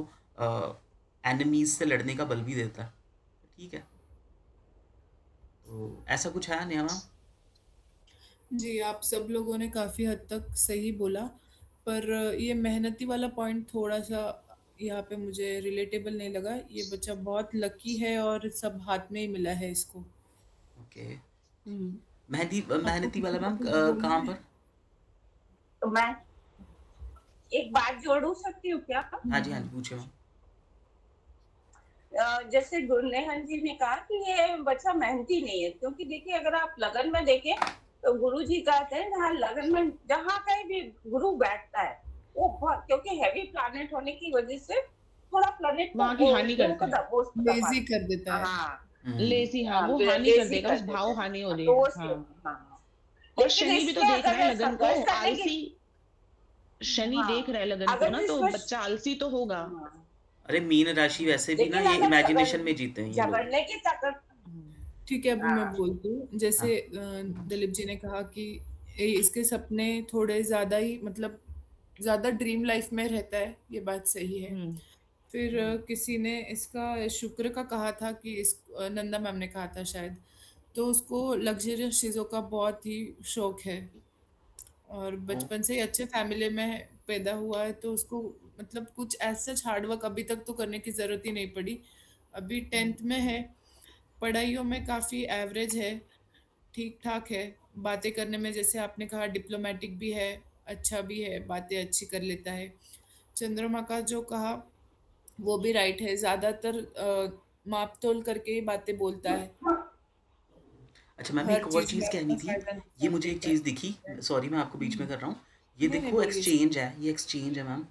Speaker 1: एनिमीज से लड़ने का बल भी देता है, ठीक है। तो ऐसा कुछ है नया मैम?
Speaker 3: जी, आप सब लोगों ने काफ़ी हद तक सही बोला, पर ये मेहनती वाला पॉइंट थोड़ा-सा यहाँ पे मुझे रिलेटेबल नहीं लगा। ये बच्चा बहुत लकी है और सब हाथ में ही मिला है इसको।
Speaker 1: ओके,
Speaker 3: हुँ। आपको
Speaker 1: मेहनती वाला
Speaker 3: किसी को
Speaker 1: मैम
Speaker 3: कुछ बोलना
Speaker 1: कहाँ
Speaker 3: है?
Speaker 1: पर?
Speaker 5: तो मैं एक बात जोड़ू सकती हूँ क्या?
Speaker 1: हाँ जी हाँ जी, पूछे मैम।
Speaker 5: जैसे गुरनेहन जी ने कहा कि ये बच्चा मेहनती नहीं है, क्योंकि देखिए अगर आप लगन में देखें तो गुरु जी कहते हैं जहाँ लगन में जहाँ कहीं भी गुरु बैठता है वो बहुत, क्योंकि हैवी प्लैनेट होने की वजह से थोड़ा प्लैनेट
Speaker 7: वहाँ की हानि करता है,
Speaker 5: वो
Speaker 3: लेज़ी कर देता है।
Speaker 5: हाँ
Speaker 7: लेजी, हाँ,
Speaker 5: हाँ,
Speaker 7: वो हानि कर
Speaker 5: लेजी
Speaker 7: देगा,
Speaker 5: कर
Speaker 7: उस
Speaker 5: देता
Speaker 7: भाव
Speaker 5: है।
Speaker 7: हानि हो
Speaker 5: हाँ,
Speaker 7: रही
Speaker 5: तो
Speaker 7: है,
Speaker 5: वो
Speaker 7: हाँ।
Speaker 5: हाँ,
Speaker 7: और
Speaker 5: लेकिन
Speaker 7: शनि भी तो
Speaker 5: इसमें
Speaker 7: देख रहा है
Speaker 5: अगर
Speaker 7: लगन को,
Speaker 5: संघर्ष करने की
Speaker 7: आलसी। शनि देख
Speaker 5: हाँ
Speaker 7: रहा है लगन को
Speaker 5: अगर
Speaker 7: ना,
Speaker 5: जो
Speaker 7: तो
Speaker 5: इसमें
Speaker 7: बच्चा आलसी तो होगा।
Speaker 5: हाँ,
Speaker 1: अरे मीन राशि वैसे भी ना
Speaker 5: लेकिन
Speaker 1: ये
Speaker 5: अगर
Speaker 1: इमेजिनेशन में जीते हैं ये लोग।
Speaker 5: झगड़ने की ताकत
Speaker 3: ठीक है, अभी मैं
Speaker 5: हाँ
Speaker 3: बोलती हूँ।
Speaker 1: हाँ।
Speaker 3: जैसे दिलीप जी ने कहा कि इसके सपने थोड़े ज़्यादा ही, मतलब ज़्यादा ड्रीम लाइफ में रहता है, ये बात सही है।
Speaker 7: हम्म।
Speaker 3: फिर किसी ने इसका शुक्र का कहा था कि नंदा मैम ने कहा था शायद, तो उसको लग्जरियस चीज़ों का बहुत ही शौक है और
Speaker 1: ओ,
Speaker 3: बचपन से ही अच्छे फैमिली में पैदा हुआ है, तो उसको मतलब कुछ ऐसा हार्ड वर्क अभी तक तो करने की ज़रूरत ही नहीं पड़ी। अभी 10th में है, पढ़ाइयों में काफ़ी एवरेज है, ठीक-ठाक है। बातें करने में जैसे आपने कहा डिप्लोमैटिक भी है, अच्छा भी है, बातें अच्छी कर लेता है। चंद्रमा का जो कहा वो भी राइट है, ज़्यादातर माप-तोल करके ही बातें बोलता है।
Speaker 1: अच्छा मैम,
Speaker 3: हर
Speaker 1: एक और
Speaker 3: चीज़ में
Speaker 1: चीज़ कहनी
Speaker 3: अपना
Speaker 1: थी।
Speaker 3: फ़ायदा
Speaker 1: ये
Speaker 3: नुकसान
Speaker 1: मुझे एक
Speaker 3: देखता है।
Speaker 1: चीज़ दिखी, सॉरी मैं आपको बीच में कर रहा हूँ। ये
Speaker 3: नहीं, नहीं
Speaker 1: देखो
Speaker 3: बोलिए।
Speaker 1: एक्सचेंज है मैम।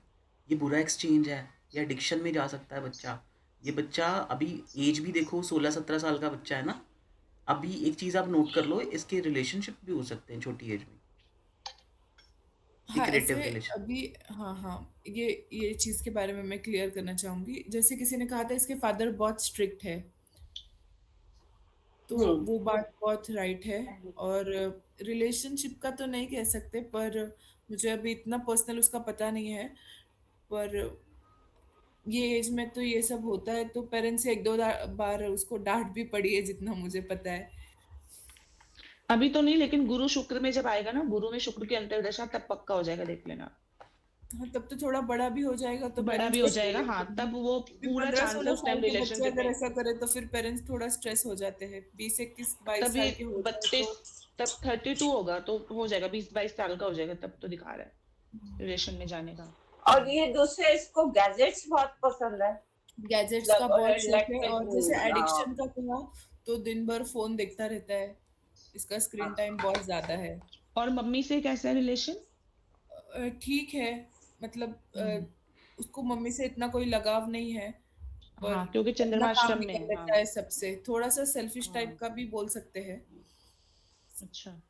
Speaker 1: ये बुरा एक्सचेंज है, ये एडिक्शन में जा सकता है बच्चा। ये बच्चा अभी एज भी देखो 16-17 साल का बच्चा है ना। अभी एक चीज़ आप नोट कर लो, इसके रिलेशनशिप भी हो सकते हैं छोटी एज में,
Speaker 3: हाँ,
Speaker 1: सीक्रेटिव
Speaker 3: ऐसे
Speaker 1: रिलेशन।
Speaker 3: अभी हाँ, हाँ, ये चीज़ के बारे में मैं क्लियर करना चाहूँगी। जैसे किसी ने कहा था इसके फादर बहुत स्ट्रिक्ट है, तो वो बात बहुत राइट है। और रिलेशनशिप का तो नहीं कह सकते, पर मुझे अभी इतना पर्सनल उसका पता नहीं है। पर ये एज में तो ये सब होता है, तो पेरेंट्स से 1-2 बार उसको डाँट भी पड़ी है जितना मुझे पता है।
Speaker 7: अभी तो नहीं, लेकिन गुरु शुक्र में जब आएगा ना, गुरु में शुक्र की अंतर्दशा, तब पक्का हो जाएगा, देख लेना।
Speaker 3: हाँ, तब तो थोड़ा बड़ा भी हो जाएगा तो
Speaker 7: बड़ा भी
Speaker 3: पेरेंट्स
Speaker 7: हो
Speaker 3: को
Speaker 7: जाएगा,
Speaker 3: सही
Speaker 7: हाँ,
Speaker 3: लगेगा।
Speaker 7: तब वो
Speaker 3: क्योंकि
Speaker 7: पूरा चांस है
Speaker 3: 15-16
Speaker 7: उस
Speaker 3: साल
Speaker 7: टाइम
Speaker 3: के बच्चे
Speaker 7: रिलेशनशिप
Speaker 3: अगर
Speaker 7: में।
Speaker 3: ऐसा करे तो फिर पेरेंट्स थोड़ा स्ट्रेस हो जाते हैं। 20, 21, 22
Speaker 7: तभी
Speaker 3: साल के हो जाए
Speaker 7: 32,
Speaker 3: तो
Speaker 7: तब 32 होगा तो हो जाएगा, 20-22 साल का हो जाएगा, तब तो दिखा रहा है रिलेशन में जाने का।
Speaker 5: और ये दूसरे इसको गैजेट्स बहुत पसंद है,
Speaker 3: गैजेट्स का
Speaker 5: मतलब
Speaker 3: बहुत शौक है। और जैसे
Speaker 5: इलेक्ट्रिक
Speaker 3: एडिक्शन का कहा, तो दिन भर फ़ोन देखता रहता है। इसका स्क्रीन टाइम बहुत ज़्यादा है।
Speaker 7: और मम्मी से कैसा है रिलेशन?
Speaker 3: ठीक है, मतलब उसको मम्मी से इतना कोई लगाव नहीं है, पर
Speaker 7: हाँ, क्योंकि
Speaker 3: अपना
Speaker 7: चंद्रमा
Speaker 3: काम
Speaker 7: अष्टम में
Speaker 3: निकल
Speaker 7: है,
Speaker 3: लेता
Speaker 7: हाँ।
Speaker 3: है सबसे। थोड़ा-सा सेल्फिश टाइप
Speaker 7: हाँ,
Speaker 3: का भी बोल सकते हैं।
Speaker 7: अच्छा।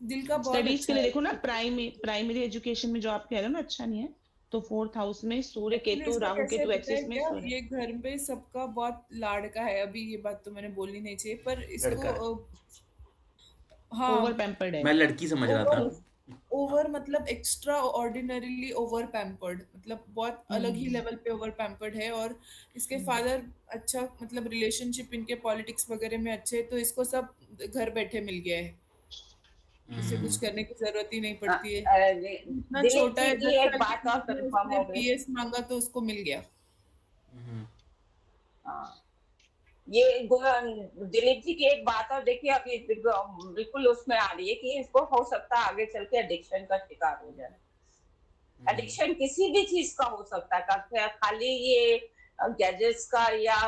Speaker 3: दिल का बहुत
Speaker 7: स्टडीज के
Speaker 3: अच्छा
Speaker 7: लिए
Speaker 3: है।
Speaker 7: देखो ना, प्राइमरी एजुकेशन में जो आप कह रहे हो ना, अच्छा नहीं है, तो 4th हाउस में सूर्य
Speaker 3: एक्चुअली
Speaker 7: केतु,
Speaker 3: इसका
Speaker 7: राहु
Speaker 3: कैसे है
Speaker 7: केतु
Speaker 3: पता है
Speaker 7: एक्सिस में
Speaker 3: क्या?
Speaker 7: सूर्य।
Speaker 3: ये घर पे सबका बहुत लाड़ का है। अभी ये बात तो मैंने बोलनी नहीं चाहिए, पर इसको
Speaker 1: लड़का है।
Speaker 3: हाँ
Speaker 7: ओवर पैम्पर्ड है।
Speaker 1: मैं लड़की समझ रहा था।
Speaker 3: ओवर मतलब एक्स्ट्रा ऑर्डिनरीली ओवर पैम्पर्ड, मतलब बहुत अलग ही
Speaker 7: हम्म
Speaker 3: लेवल पे ओवर पैम्पर्ड है। और इसके फादर अच्छा मतलब रिलेशनशिप इनके पॉलिटिक्स वगैरह में अच्छे, तो इसको सब घर बैठे मिल गया है, इसे कुछ करने की जरूरत ही नहीं पड़ती है। इतना
Speaker 5: दिलीप
Speaker 3: छोटा
Speaker 5: जी
Speaker 3: है,
Speaker 5: की
Speaker 3: 10
Speaker 5: एक
Speaker 3: साल की
Speaker 5: बात और
Speaker 3: उम्र में
Speaker 5: कंफर्म
Speaker 3: उसने
Speaker 5: हो गई।
Speaker 3: पीएस मांगा तो उसको मिल गया।
Speaker 1: हम्म,
Speaker 5: हाँ, ये दिलीप जी की एक बात और देखिए, अभी बिल्कुल उसमें आ रही है कि इसको हो सकता है आगे चल के एडिक्शन का शिकार हो जाए। एडिक्शन किसी भी चीज का हो सकता है, खाली ये गैजेट्स का या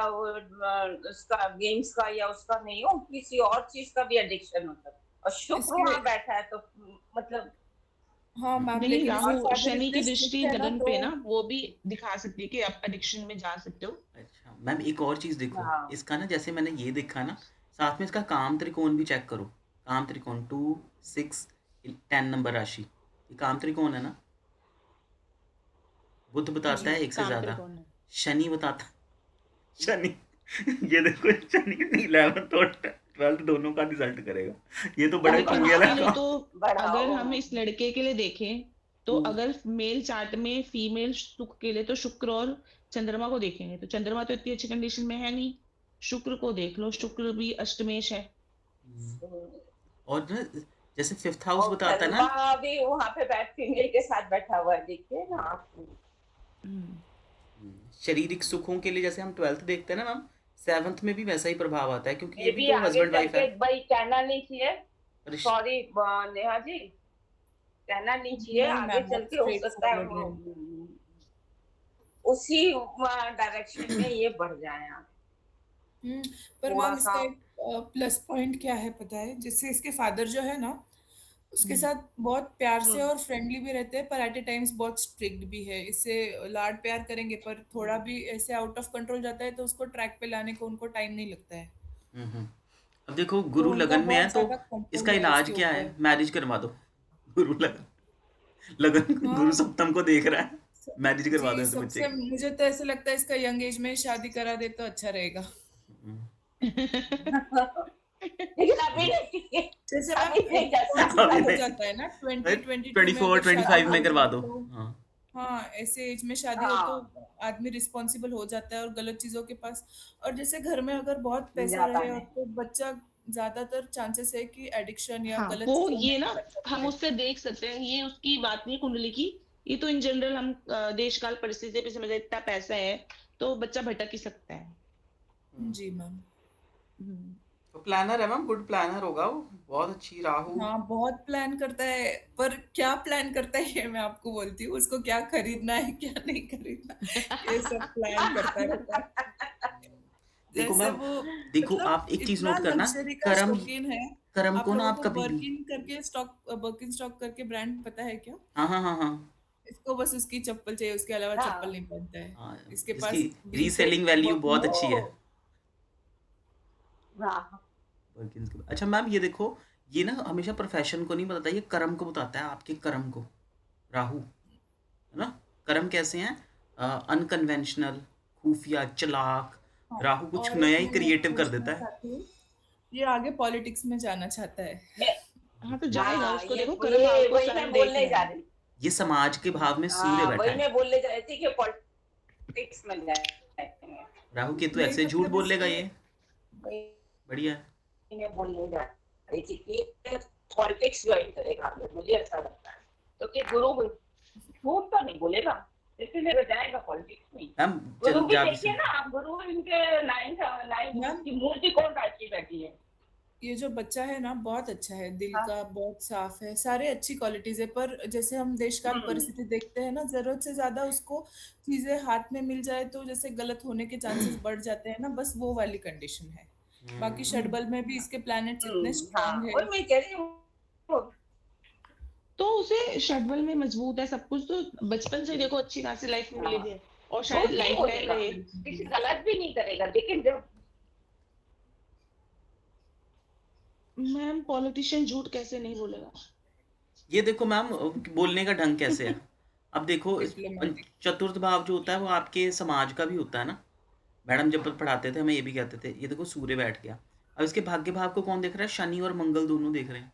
Speaker 5: उसका गेम्स का या उसका नहीं हो, किसी और चीज का भी एडिक्शन हो सकता है। और शुक्र
Speaker 3: इसके
Speaker 5: वहां बैठा है तो मतलब
Speaker 3: हाँ मैम,
Speaker 7: नहीं,
Speaker 3: लेकिन
Speaker 5: और
Speaker 3: इसके
Speaker 7: राहु
Speaker 3: फादर
Speaker 7: शनि
Speaker 3: इतने
Speaker 7: की दृष्टि
Speaker 3: स्ट्रिक्ट है ना,
Speaker 7: लगन
Speaker 3: तो
Speaker 7: पे ना, वो भी दिखा सकती है कि आप एडिक्शन में जा सकते हो।
Speaker 1: अच्छा मैम, एक और चीज देखो
Speaker 5: हाँ,
Speaker 1: इसका ना, जैसे मैंने ये देखा ना, साथ में इसका काम त्रिकोण भी चेक करो। काम त्रिकोण 2, 6, 10 नंबर राशि, ये काम त्रिकोण है ना। बुध बताता है
Speaker 7: जी,
Speaker 1: एक से
Speaker 7: काम
Speaker 1: ज्यादा,
Speaker 7: त्रिकोण है।
Speaker 1: शनि बताता, शनि ये देखो, शनि 11th और 12th दोनों का रिजल्ट करेगा। ये तो बड़ा ही
Speaker 7: लेकिन
Speaker 1: पंगे वाला
Speaker 7: इसीलिए
Speaker 1: काम।
Speaker 7: तो अगर
Speaker 5: बढ़ाओ।
Speaker 7: हम इस लड़के के लिए देखें, तो अगर मेल चार्ट में फीमेल सुख के लिए तो शुक्र और चंद्रमा को देखेंगे, तो चंद्रमा तो इतनी अच्छी कंडीशन में है नहीं। शुक्र को देख लो, शुक्र भी अष्टमेश है।
Speaker 1: और ना, जैसे 5th हाउस
Speaker 5: और
Speaker 1: बताता है ना,
Speaker 5: चंद्रमा भी वहां पे बैठ फीमेल के साथ बैठा हुआ है, देखिए ना आप।
Speaker 7: हम्म,
Speaker 1: शारीरिक सुखों के लिए जैसे हम 12th देखते हैं ना मैम, 7th में भी वैसा ही प्रभाव आता है, क्योंकि ये
Speaker 5: ये
Speaker 1: भी
Speaker 5: भी
Speaker 1: तो
Speaker 5: आगे
Speaker 1: हस्बैंड
Speaker 5: चल
Speaker 1: वाइफ है।
Speaker 5: के भाई कहना नहीं चाहिए,
Speaker 1: रिश-
Speaker 5: सॉरी नेहा जी, कहना नहीं चाहिए,
Speaker 3: नहीं
Speaker 5: आगे
Speaker 3: मैम,
Speaker 5: चल
Speaker 3: आप
Speaker 5: के हो
Speaker 3: स्ट्रेट
Speaker 5: सकता है
Speaker 3: फॉरवर्ड रहे।
Speaker 5: उसी डायरेक्शन में ये बढ़ जाए आप
Speaker 3: पर
Speaker 5: थोड़ा
Speaker 3: मैम
Speaker 5: सा।
Speaker 3: इसका एक प्लस पॉइंट क्या है पता है, जैसे इसके फादर जो है ना, उसके साथ बहुत प्यार से
Speaker 5: हम्म,
Speaker 3: और फ्रेंडली भी रहते हैं, पर एट ए टाइम्स बहुत स्ट्रिक्ट भी है। इससे लाड प्यार करेंगे, पर थोड़ा भी ऐसे आउट ऑफ कंट्रोल जाता है तो उसको ट्रैक पे लाने को उनको टाइम नहीं लगता है।
Speaker 1: हम्म। अब देखो
Speaker 3: तो
Speaker 1: गुरु
Speaker 3: उनका
Speaker 1: लगन में है,
Speaker 3: बहुत
Speaker 1: तो
Speaker 3: ज्यादा
Speaker 1: इसका
Speaker 3: कंट्रोल है
Speaker 1: इलाज
Speaker 3: इसके
Speaker 1: क्या है?
Speaker 3: ऊपर।
Speaker 1: मैरिज करवा दो। गुरु लगन, लगन गुरु
Speaker 3: हाँ
Speaker 1: सप्तम को देख रहा है, मैरिज करवा दो
Speaker 3: जी,
Speaker 1: इस बच्चे
Speaker 3: सबसे
Speaker 1: की।
Speaker 3: मुझे तो ऐसा लगता है इसका यंग एज में शादी करा दे तो अच्छा रहेगा।
Speaker 1: हम्म,
Speaker 5: लेकिन अभी नहीं,
Speaker 3: जैसे मैम
Speaker 5: अभी नहीं कर
Speaker 3: रिस्पॉन्सिबल
Speaker 1: अभी
Speaker 3: हो
Speaker 5: सकता।
Speaker 1: नहीं,
Speaker 3: जाता है ना, 2022 में
Speaker 1: 24,
Speaker 3: अगर शादी
Speaker 1: 25
Speaker 3: हो
Speaker 1: में करवा
Speaker 3: जाए
Speaker 1: दो।
Speaker 3: तो।
Speaker 1: हाँ।
Speaker 3: हाँ, ऐसे एज में शादी हो तो
Speaker 5: हाँ,
Speaker 3: आदमी रिस्पॉन्सिबल हो जाता है और गलत चीजों के पास। और जैसे घर में अगर बहुत पैसा
Speaker 5: जाता
Speaker 3: रहे और
Speaker 5: है।
Speaker 3: तो बच्चा ज्यादातर चांसेस है कि एडिक्शन या
Speaker 7: हाँ,
Speaker 3: गलत
Speaker 7: वो
Speaker 3: चीजों में
Speaker 7: ये ना
Speaker 3: भटक सकता
Speaker 7: हम
Speaker 3: है।
Speaker 7: उससे देख सकते हैं, ये उसकी बात नहीं है कुंडली की। ये तो इन जनरल हम देश काल परिस्थिति पे समझ इतना पैसा है तो बच्चा भटक ही सकता है।
Speaker 3: जी मैम।
Speaker 7: हम्म,
Speaker 1: तो प्लानर है मैम, गुड प्लानर होगा वो, बहुत अच्छी राहु।
Speaker 3: हाँ, बहुत प्लान करता है, पर क्या प्लान करता है ये मैं आपको बोलती हूँ। उसको क्या खरीदना है क्या नहीं खरीदना, ये सब प्लान करता रहता है।
Speaker 1: देखो
Speaker 3: जैसे
Speaker 1: मैम,
Speaker 3: वो
Speaker 1: देखो
Speaker 3: मतलब
Speaker 1: आप एक चीज
Speaker 3: इतना
Speaker 1: नोट करना,
Speaker 3: लग्जरी का
Speaker 1: कर्म,
Speaker 3: शौकीन है।
Speaker 1: कर्म
Speaker 3: आप
Speaker 1: को ना
Speaker 3: लोगों
Speaker 1: आप
Speaker 3: को
Speaker 1: कभी भी,
Speaker 3: बर्किन स्टॉक करके ब्रांड पता है क्या?
Speaker 1: हाँ हाँ हाँ हाँ
Speaker 3: इसको बस उसकी चप्पल चाहिए, उसके अलावा चप्पल
Speaker 5: हाँ,
Speaker 3: नहीं पहनता है।
Speaker 1: हाँ,
Speaker 3: इसके
Speaker 1: जिसकी
Speaker 3: पास बीते
Speaker 1: रीसेलिंग वैल्यू
Speaker 3: वर्किंग
Speaker 1: बहुत
Speaker 3: है।
Speaker 1: अच्छी है।
Speaker 5: ओ, हाँ,
Speaker 1: Perkins की। अच्छा मैम ये देखो, ये ना हमेशा प्रोफेशन को नहीं बताता, ये कर्म को बताता है, आपके कर्म को। राहु है ना, कर्म कैसे हैं? अनकन्वेंशनल, खुफिया, चालाक।
Speaker 3: हाँ,
Speaker 1: राहु कुछ
Speaker 3: और एक
Speaker 1: नया ही
Speaker 3: मैं
Speaker 1: क्रिएटिव कर
Speaker 3: पूछना
Speaker 1: देता है।
Speaker 3: चाहती हूँ, ये आगे पॉलिटिक्स में जाना चाहता है।
Speaker 5: मैं
Speaker 7: हाँ तो जाएगा,
Speaker 5: हाँ,
Speaker 7: उसको
Speaker 5: ये
Speaker 7: देखो कर्म भाव
Speaker 5: ये
Speaker 7: को
Speaker 5: वही
Speaker 7: सन
Speaker 5: मैं
Speaker 7: देख
Speaker 5: बोलने
Speaker 7: रहा
Speaker 5: जा
Speaker 7: है।
Speaker 5: रही।
Speaker 1: ये समाज के भाव में सूर्य
Speaker 5: हाँ,
Speaker 1: बैठा
Speaker 5: वही
Speaker 1: है।
Speaker 5: मैं बोलने जा रही थी कि पॉलिटिक्स में जाएंगे।
Speaker 1: राहु केतु
Speaker 3: नहीं
Speaker 1: ऐसे झूठ
Speaker 3: मतलब
Speaker 1: बोलेगा
Speaker 3: इसके
Speaker 1: ये,
Speaker 5: वही
Speaker 1: बढ़िया है।
Speaker 5: मैं बोलने जा रही थी कि पॉलिटिक्स ज्वाइन करेगा, मुझे ऐसा लगता है, क्योंकि गुरु झूठ तो नहीं बोलेगा, इसीलिए वो जाएगा पॉलिटिक्स में।
Speaker 1: मैम
Speaker 5: गुरु भी
Speaker 1: जा भी
Speaker 5: देखिए ना आप, गुरु इनके नाइन नाइन
Speaker 3: मैम,
Speaker 5: उसकी मूर्ति कौन बैठी बैठी है।
Speaker 3: ये जो बच्चा है ना बहुत अच्छा है, दिल
Speaker 5: हाँ,
Speaker 3: का बहुत साफ है, सारे अच्छी क्वालिटीज है। पर जैसे हम देशकाल
Speaker 5: हम्म,
Speaker 3: परिस्थिति देखते हैं ना, जरूरत से ज्यादा उसको चीजें हाथ में मिल जाए तो जैसे गलत होने के चांसेस बढ़ जाते हैं ना, बस वो वाली कंडीशन है। बाकी षटबल में भी इसके प्लैनेट्स इतने
Speaker 5: हाँ,
Speaker 3: स्ट्रांग है।
Speaker 5: और मैं कह रही हूँ
Speaker 7: तो उसे शेड्यूल में मजबूत है सब कुछ, तो बचपन से देखो अच्छी खासी लाइफ मिली
Speaker 5: हाँ,
Speaker 7: है और
Speaker 5: झूठ
Speaker 7: शायद
Speaker 5: नहीं
Speaker 7: लाइफ टाइम
Speaker 5: बोलेगा,
Speaker 7: रहे।
Speaker 5: किसी गलत भी नहीं करेगा, लेकिन जब
Speaker 7: मैम पॉलिटिशियन झूठ कैसे नहीं बोलेगा?
Speaker 1: ये देखो मैम, बोलने का ढंग कैसे है। अब देखो
Speaker 3: डिप्लोमेटिक।
Speaker 1: चतुर्थ भाव जो होता है वो आपके समाज का भी होता है ना। मैडम जब पढ़ाते थे हमें ये भी कहते थे, ये देखो सूर्य बैठ गया। अब इसके भाग्य भाव को कौन देख रहा है? शनि और मंगल दोनों देख रहे हैं।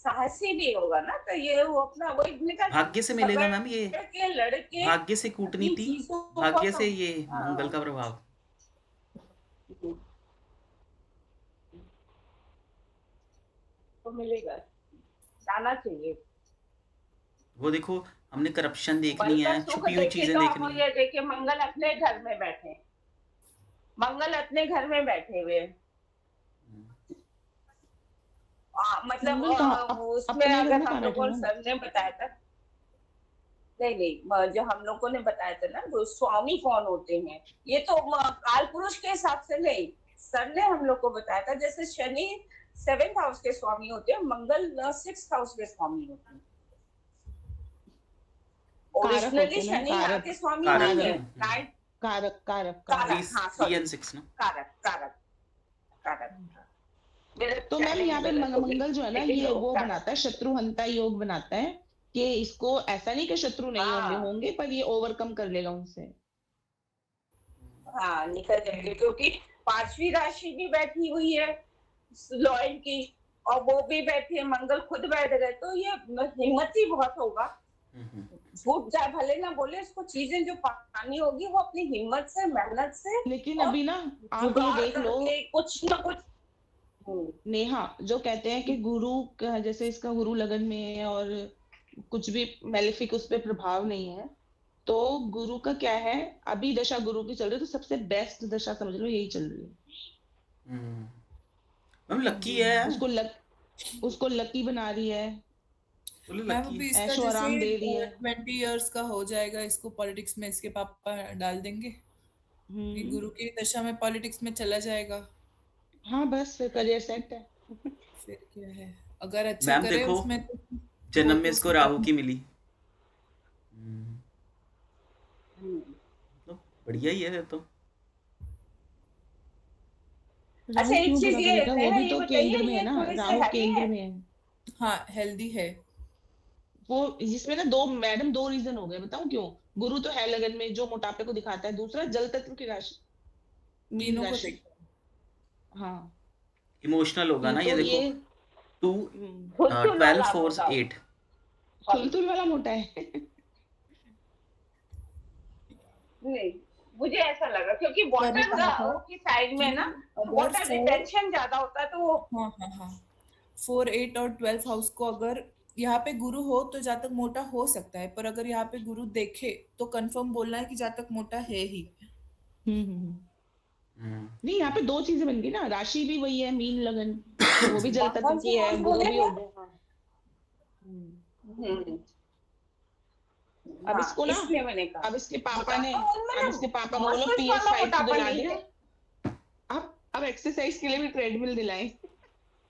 Speaker 5: साहसी नहीं होगा ना, तो ये वो अपना वो
Speaker 1: भाग्य से मिलेगा मैम ये,
Speaker 5: के लड़के
Speaker 1: भाग्य से
Speaker 5: अपनी
Speaker 1: कूटनीति,
Speaker 5: चीजों को
Speaker 1: भाग्य से
Speaker 5: सम-
Speaker 1: ये मंगल का प्रभाव।
Speaker 5: तो मिलेगा, जाना चाहिए।
Speaker 1: वो देखो हमने करप्शन देखनी
Speaker 5: मंगल
Speaker 1: है,
Speaker 5: सुख
Speaker 1: छुपी हुई
Speaker 5: देखे
Speaker 1: चीजें
Speaker 5: तो
Speaker 1: देखनी
Speaker 5: हम
Speaker 1: है।
Speaker 5: ये देखे मंगल अपने घर में बैठे, मंगल अपने घर में बैठे हुए मतलब
Speaker 7: मंगल कहाँ
Speaker 5: उसमें
Speaker 7: अपने घर
Speaker 5: अगर
Speaker 7: में
Speaker 5: हम
Speaker 7: कहाँ
Speaker 5: लोगों
Speaker 7: बैठे
Speaker 5: ने
Speaker 7: हैं?
Speaker 5: सर ने बताया था, नहीं जो हम लोगों ने बताया था ना, वो स्वामी कौन होते हैं, ये तो काल पुरुष के हिसाब से नहीं, सर ने हम लोग को बताया था जैसे शनि 7th हाउस के स्वामी होते हैं, मंगल 6th हाउस के स्वामी होते हैं।
Speaker 7: कारक
Speaker 5: ओरिजिनली
Speaker 7: होते हैं ना,
Speaker 5: शनि यहाँ
Speaker 7: कारक
Speaker 5: के स्वामी
Speaker 1: कारक
Speaker 5: नहीं
Speaker 1: है।
Speaker 5: है,
Speaker 7: कारक कारक
Speaker 5: कारक,
Speaker 7: कारक।
Speaker 5: हाँ
Speaker 1: 3
Speaker 5: सॉरी,
Speaker 1: and 6 ना।
Speaker 5: कारक कारक कारक। मेरे
Speaker 7: तो मैम
Speaker 5: spelling
Speaker 7: यहाँ पे
Speaker 5: गलत हो गई,
Speaker 7: मंगल जो है ना,
Speaker 5: लेकिन
Speaker 7: ये वो
Speaker 5: कारक।
Speaker 7: बनाता है, शत्रुहंता योग बनाता है, कि इसको ऐसा नहीं कि शत्रु नहीं होंगे
Speaker 5: हाँ
Speaker 7: होंगे पर ये ओवरकम कर लेगा उनसे।
Speaker 5: हाँ निकल जाएंगे, क्योंकि 5वीं राशि भी बैठी हुई है लॉयन की, और वो भी बैठी है, मंगल खुद बैठ गए, तो ये हिम्मती बहुत होगा। झूठ जाए भले ना बोले, इसको चीजें जो पानी होगी वो अपनी हिम्मत से, मेहनत से,
Speaker 7: लेकिन
Speaker 5: और
Speaker 7: अभी ना आप ये
Speaker 5: जुगाड़
Speaker 7: देख लो
Speaker 5: करके कुछ ना कुछ।
Speaker 7: नेहा, जो कहते हैं कि गुरु जैसे इसका गुरु लगन में है और कुछ भी मेलेफिक उस पर प्रभाव नहीं है, तो गुरु का क्या है, अभी दशा गुरु की चल रही है, तो सबसे बेस्ट दशा समझ लो यही चल रही है।
Speaker 1: मैम लकी है,
Speaker 7: उसको लकी बना रही है,
Speaker 1: बोलो
Speaker 3: मैम
Speaker 1: लकी
Speaker 3: अभी
Speaker 1: है।
Speaker 3: इसका
Speaker 7: ऐशो आराम दे रही
Speaker 3: जैसे
Speaker 7: है।
Speaker 3: 20 इयर्स का हो जाएगा, इसको पॉलिटिक्स में इसके पापा डाल देंगे, ये गुरु की दशा में पॉलिटिक्स में चला जाएगा,
Speaker 7: हाँ बस फिर करियर सेट है।
Speaker 3: फिर क्या है, अगर अच्छा
Speaker 1: मैम
Speaker 3: करे
Speaker 1: देखो
Speaker 3: उसमें तो
Speaker 1: जन्म
Speaker 3: वो
Speaker 1: में
Speaker 3: तो
Speaker 1: इसको
Speaker 3: उसके
Speaker 1: राहु
Speaker 3: पापा।
Speaker 1: की मिली, तो बढ़िया ही है फिर तो।
Speaker 5: अच्छा
Speaker 7: राहु
Speaker 5: एक
Speaker 7: क्यों
Speaker 5: चीज
Speaker 7: बुरा
Speaker 5: ये
Speaker 7: करेगा, वो
Speaker 5: है,
Speaker 7: भी
Speaker 5: ये
Speaker 7: तो
Speaker 5: बताइए,
Speaker 7: केंद्र में है
Speaker 5: ये
Speaker 7: ना,
Speaker 5: थोड़ी सी
Speaker 7: राहु
Speaker 5: हैवी
Speaker 7: केंद्र
Speaker 5: है।
Speaker 7: में है।
Speaker 3: हाँ हेल्दी है,
Speaker 7: वो जिसमें ना दो मैडम, दो रीजन हो गए, बताऊं क्यों। गुरु तो है लगन में जो मोटापे को दिखाता है, दूसरा जल तत्व की राशि, मीन
Speaker 3: तीनों को
Speaker 7: राशि।
Speaker 3: देखो।
Speaker 7: हाँ
Speaker 1: इमोशनल होगा ना ये
Speaker 7: तो
Speaker 1: देखो,
Speaker 7: ये
Speaker 1: 2
Speaker 5: धुलचुल
Speaker 1: 12
Speaker 5: वाला
Speaker 1: 4
Speaker 5: मोटा,
Speaker 1: 8।
Speaker 7: तुलतुल वाला मोटा है।
Speaker 5: नहीं मुझे ऐसा लगा, क्योंकि वाटर
Speaker 3: मैंने कहा था
Speaker 5: की साइड में ना
Speaker 3: अगर
Speaker 5: वाटर
Speaker 3: 4
Speaker 5: रिटेंशन ज्यादा होता है, तो वो
Speaker 3: हाँ हाँ हाँ 4, 8 और 12 हाउस को अगर यहाँ पे गुरु हो तो जातक मोटा हो सकता है, पर अगर यहाँ पे गुरु देखे तो कंफर्म बोलना है कि जातक मोटा है ही।
Speaker 7: नहीं, यहाँ पे दो चीजें बन गई ना, राशि भी वही है, मीन लगन, तो वो भी जल तत्व
Speaker 5: कौन
Speaker 7: की
Speaker 5: सी
Speaker 7: है,
Speaker 5: हाउस
Speaker 7: गुरु
Speaker 5: बोले
Speaker 7: भी
Speaker 5: थे?
Speaker 7: हो गया। अब
Speaker 5: हाँ
Speaker 7: इसको ना,
Speaker 5: इसलिए मैंने कहा
Speaker 7: अब इसके पापा ने,
Speaker 5: मोटापा उनमें
Speaker 7: अब
Speaker 5: ना
Speaker 7: इसके पापा को बोलो
Speaker 5: मसल्स वाला
Speaker 7: PS5 तो
Speaker 5: मोटापा
Speaker 7: दिला
Speaker 5: नहीं
Speaker 7: दिया,
Speaker 5: है।
Speaker 7: अब एक्सरसाइज के लिए भी ट्रेडमिल दिलाएं।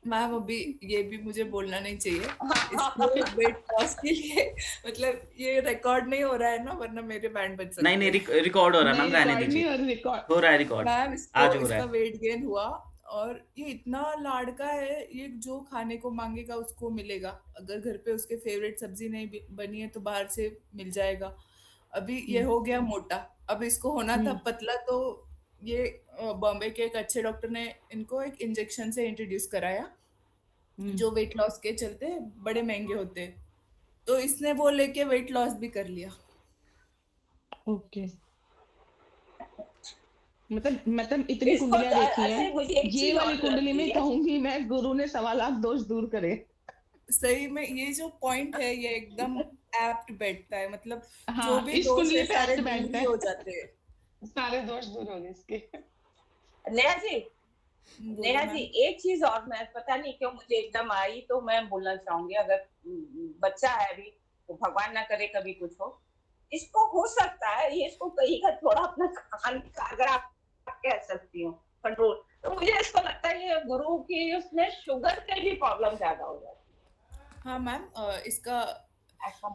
Speaker 3: मैम अभी ये भी मुझे बोलना नहीं चाहिए, इसको वेट लॉस के लिए मतलब ये रिकॉर्ड नहीं हो रहा है ना, वरना मेरे बैंड बज सकते
Speaker 1: नहीं नहीं
Speaker 3: हैं।
Speaker 1: रिकॉर्ड हो रहा है मैम, रहने
Speaker 7: रिकॉर्ड नहीं,
Speaker 1: दीजिए,
Speaker 7: और रिकॉर्ड
Speaker 1: हो रहा है रिकॉर्ड,
Speaker 3: मैम
Speaker 1: आज
Speaker 3: इसको
Speaker 1: हो रहा
Speaker 3: इसका
Speaker 1: है।
Speaker 3: वेट गेन हुआ, और ये इतना लाड़का है, ये जो खाने को मांगेगा उसको मिलेगा, अगर घर पे उसके फेवरेट सब्जी नहीं बनी है तो बाहर से मिल जाएगा। अभी ये हो गया मोटा, अब इसको होना था पतला, तो ये बॉम्बे के एक अच्छे डॉक्टर ने इनको एक इंजेक्शन से इंट्रोड्यूस कराया, जो वेट लॉस के चलते बड़े महंगे होते हैं, तो इसने वो लेके वेट लॉस भी कर लिया।
Speaker 7: ओके। मतलब इतनी
Speaker 5: इसको
Speaker 7: कुंडलियां देखी
Speaker 5: अच्छा
Speaker 7: हैं,
Speaker 5: मुझे एक
Speaker 7: ये
Speaker 5: चीज और
Speaker 7: वाली कुंडली में
Speaker 5: लगती है,
Speaker 7: कहूंगी मैं, गुरु ने 1.25 लाख दोष दूर करे।
Speaker 3: सही में ये जो पॉइंट है ये एकदम एप्ट बैठता है, मतलब जो
Speaker 7: हाँ,
Speaker 3: भी
Speaker 7: इस
Speaker 3: दोष
Speaker 7: कुंडली
Speaker 3: है
Speaker 7: पे
Speaker 3: सारे
Speaker 7: एक्ट
Speaker 3: दूर
Speaker 7: बैठता
Speaker 3: ही हो
Speaker 7: है,
Speaker 3: जाते हैं।
Speaker 7: सारे दोष दूर हो गए इसके।
Speaker 5: नेहा जी,
Speaker 3: बोलो
Speaker 5: नेहा जी
Speaker 3: मैम।
Speaker 5: एक चीज और, मैं पता नहीं क्यों मुझे एकदम आई, तो मैं बोलना चाहूंगी, अगर बच्चा है अभी, तो भगवान ना करे कभी कुछ हो, इसको हो सकता है ये इसको कहीं का थोड़ा अपना खान का, अगर आप कह सकती हो कंट्रोल, तो मुझे इसको लगता है ये गुरु की उसमें शुगर के भी प्रॉब्लम ज्यादा हो जाती
Speaker 3: हाँ मैम इसका
Speaker 5: है, ऐसा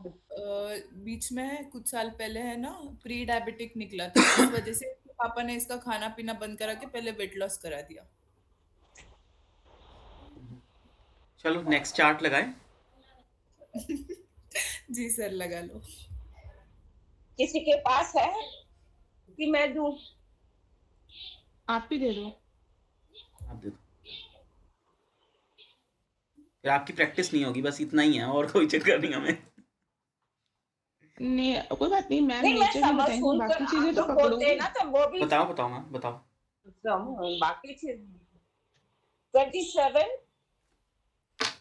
Speaker 3: बीच में कुछ साल पहले है ना प्री डायबिटिक निकला था, इस वजह से इसके पापा ने इसका खाना पीना बंद करा के पहले वेट लॉस करा दिया।
Speaker 1: चलो नेक्स्ट चार्ट लगाएं।
Speaker 3: जी सर लगा लो।
Speaker 5: किसी के पास है कि मैं दूं?
Speaker 7: आप ही दे दो।
Speaker 1: आप दे दो। फिर आपकी प्रैक्टिस नहीं होगी, बस इतना ही है, और कोई चक्कर नहीं हमें।
Speaker 7: नहीं कोई बात नहीं मैम,
Speaker 5: नहीं, मैं
Speaker 7: नेचर ही
Speaker 5: समझ
Speaker 7: बताएंगे,
Speaker 5: सुन कर
Speaker 7: बाकी
Speaker 5: आप
Speaker 7: चीजें तो
Speaker 5: लोग बोलते हैं
Speaker 7: पकड़ूंगी।
Speaker 5: ना, तो वो भी
Speaker 1: बताओ बताओ मैम, बताओ।
Speaker 5: बाकी चीज 27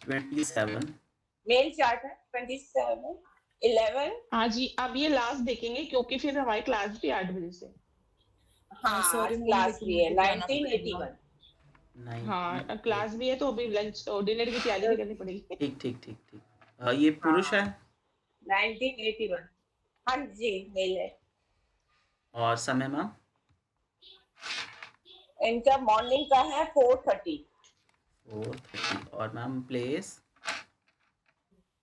Speaker 1: 27
Speaker 5: मेल चार्ट है, 27 11।
Speaker 7: आज ही अब ये लास्ट देखेंगे क्योंकि फिर हमारी क्लास भी 8 बजे से।
Speaker 5: हाँ,
Speaker 3: सॉरी
Speaker 5: आज
Speaker 3: मैम,
Speaker 5: क्लास
Speaker 3: लेकिन
Speaker 5: भी है
Speaker 3: मुझे जाना
Speaker 5: 1981।
Speaker 3: पड़ेगा।
Speaker 7: हाँ
Speaker 1: 19
Speaker 7: क्लास भी है तो अभी लंच और डिनर की तैयारी भी करनी पड़ेगी।
Speaker 1: ठीक ठीक ठीक ठीक। ये पुरुष है
Speaker 5: हाँ 1981, हाँ जी मेल है।
Speaker 1: और समय मैम?
Speaker 5: इनका मॉर्निंग का है 4:30।
Speaker 1: 4:30। और मैम प्लेस?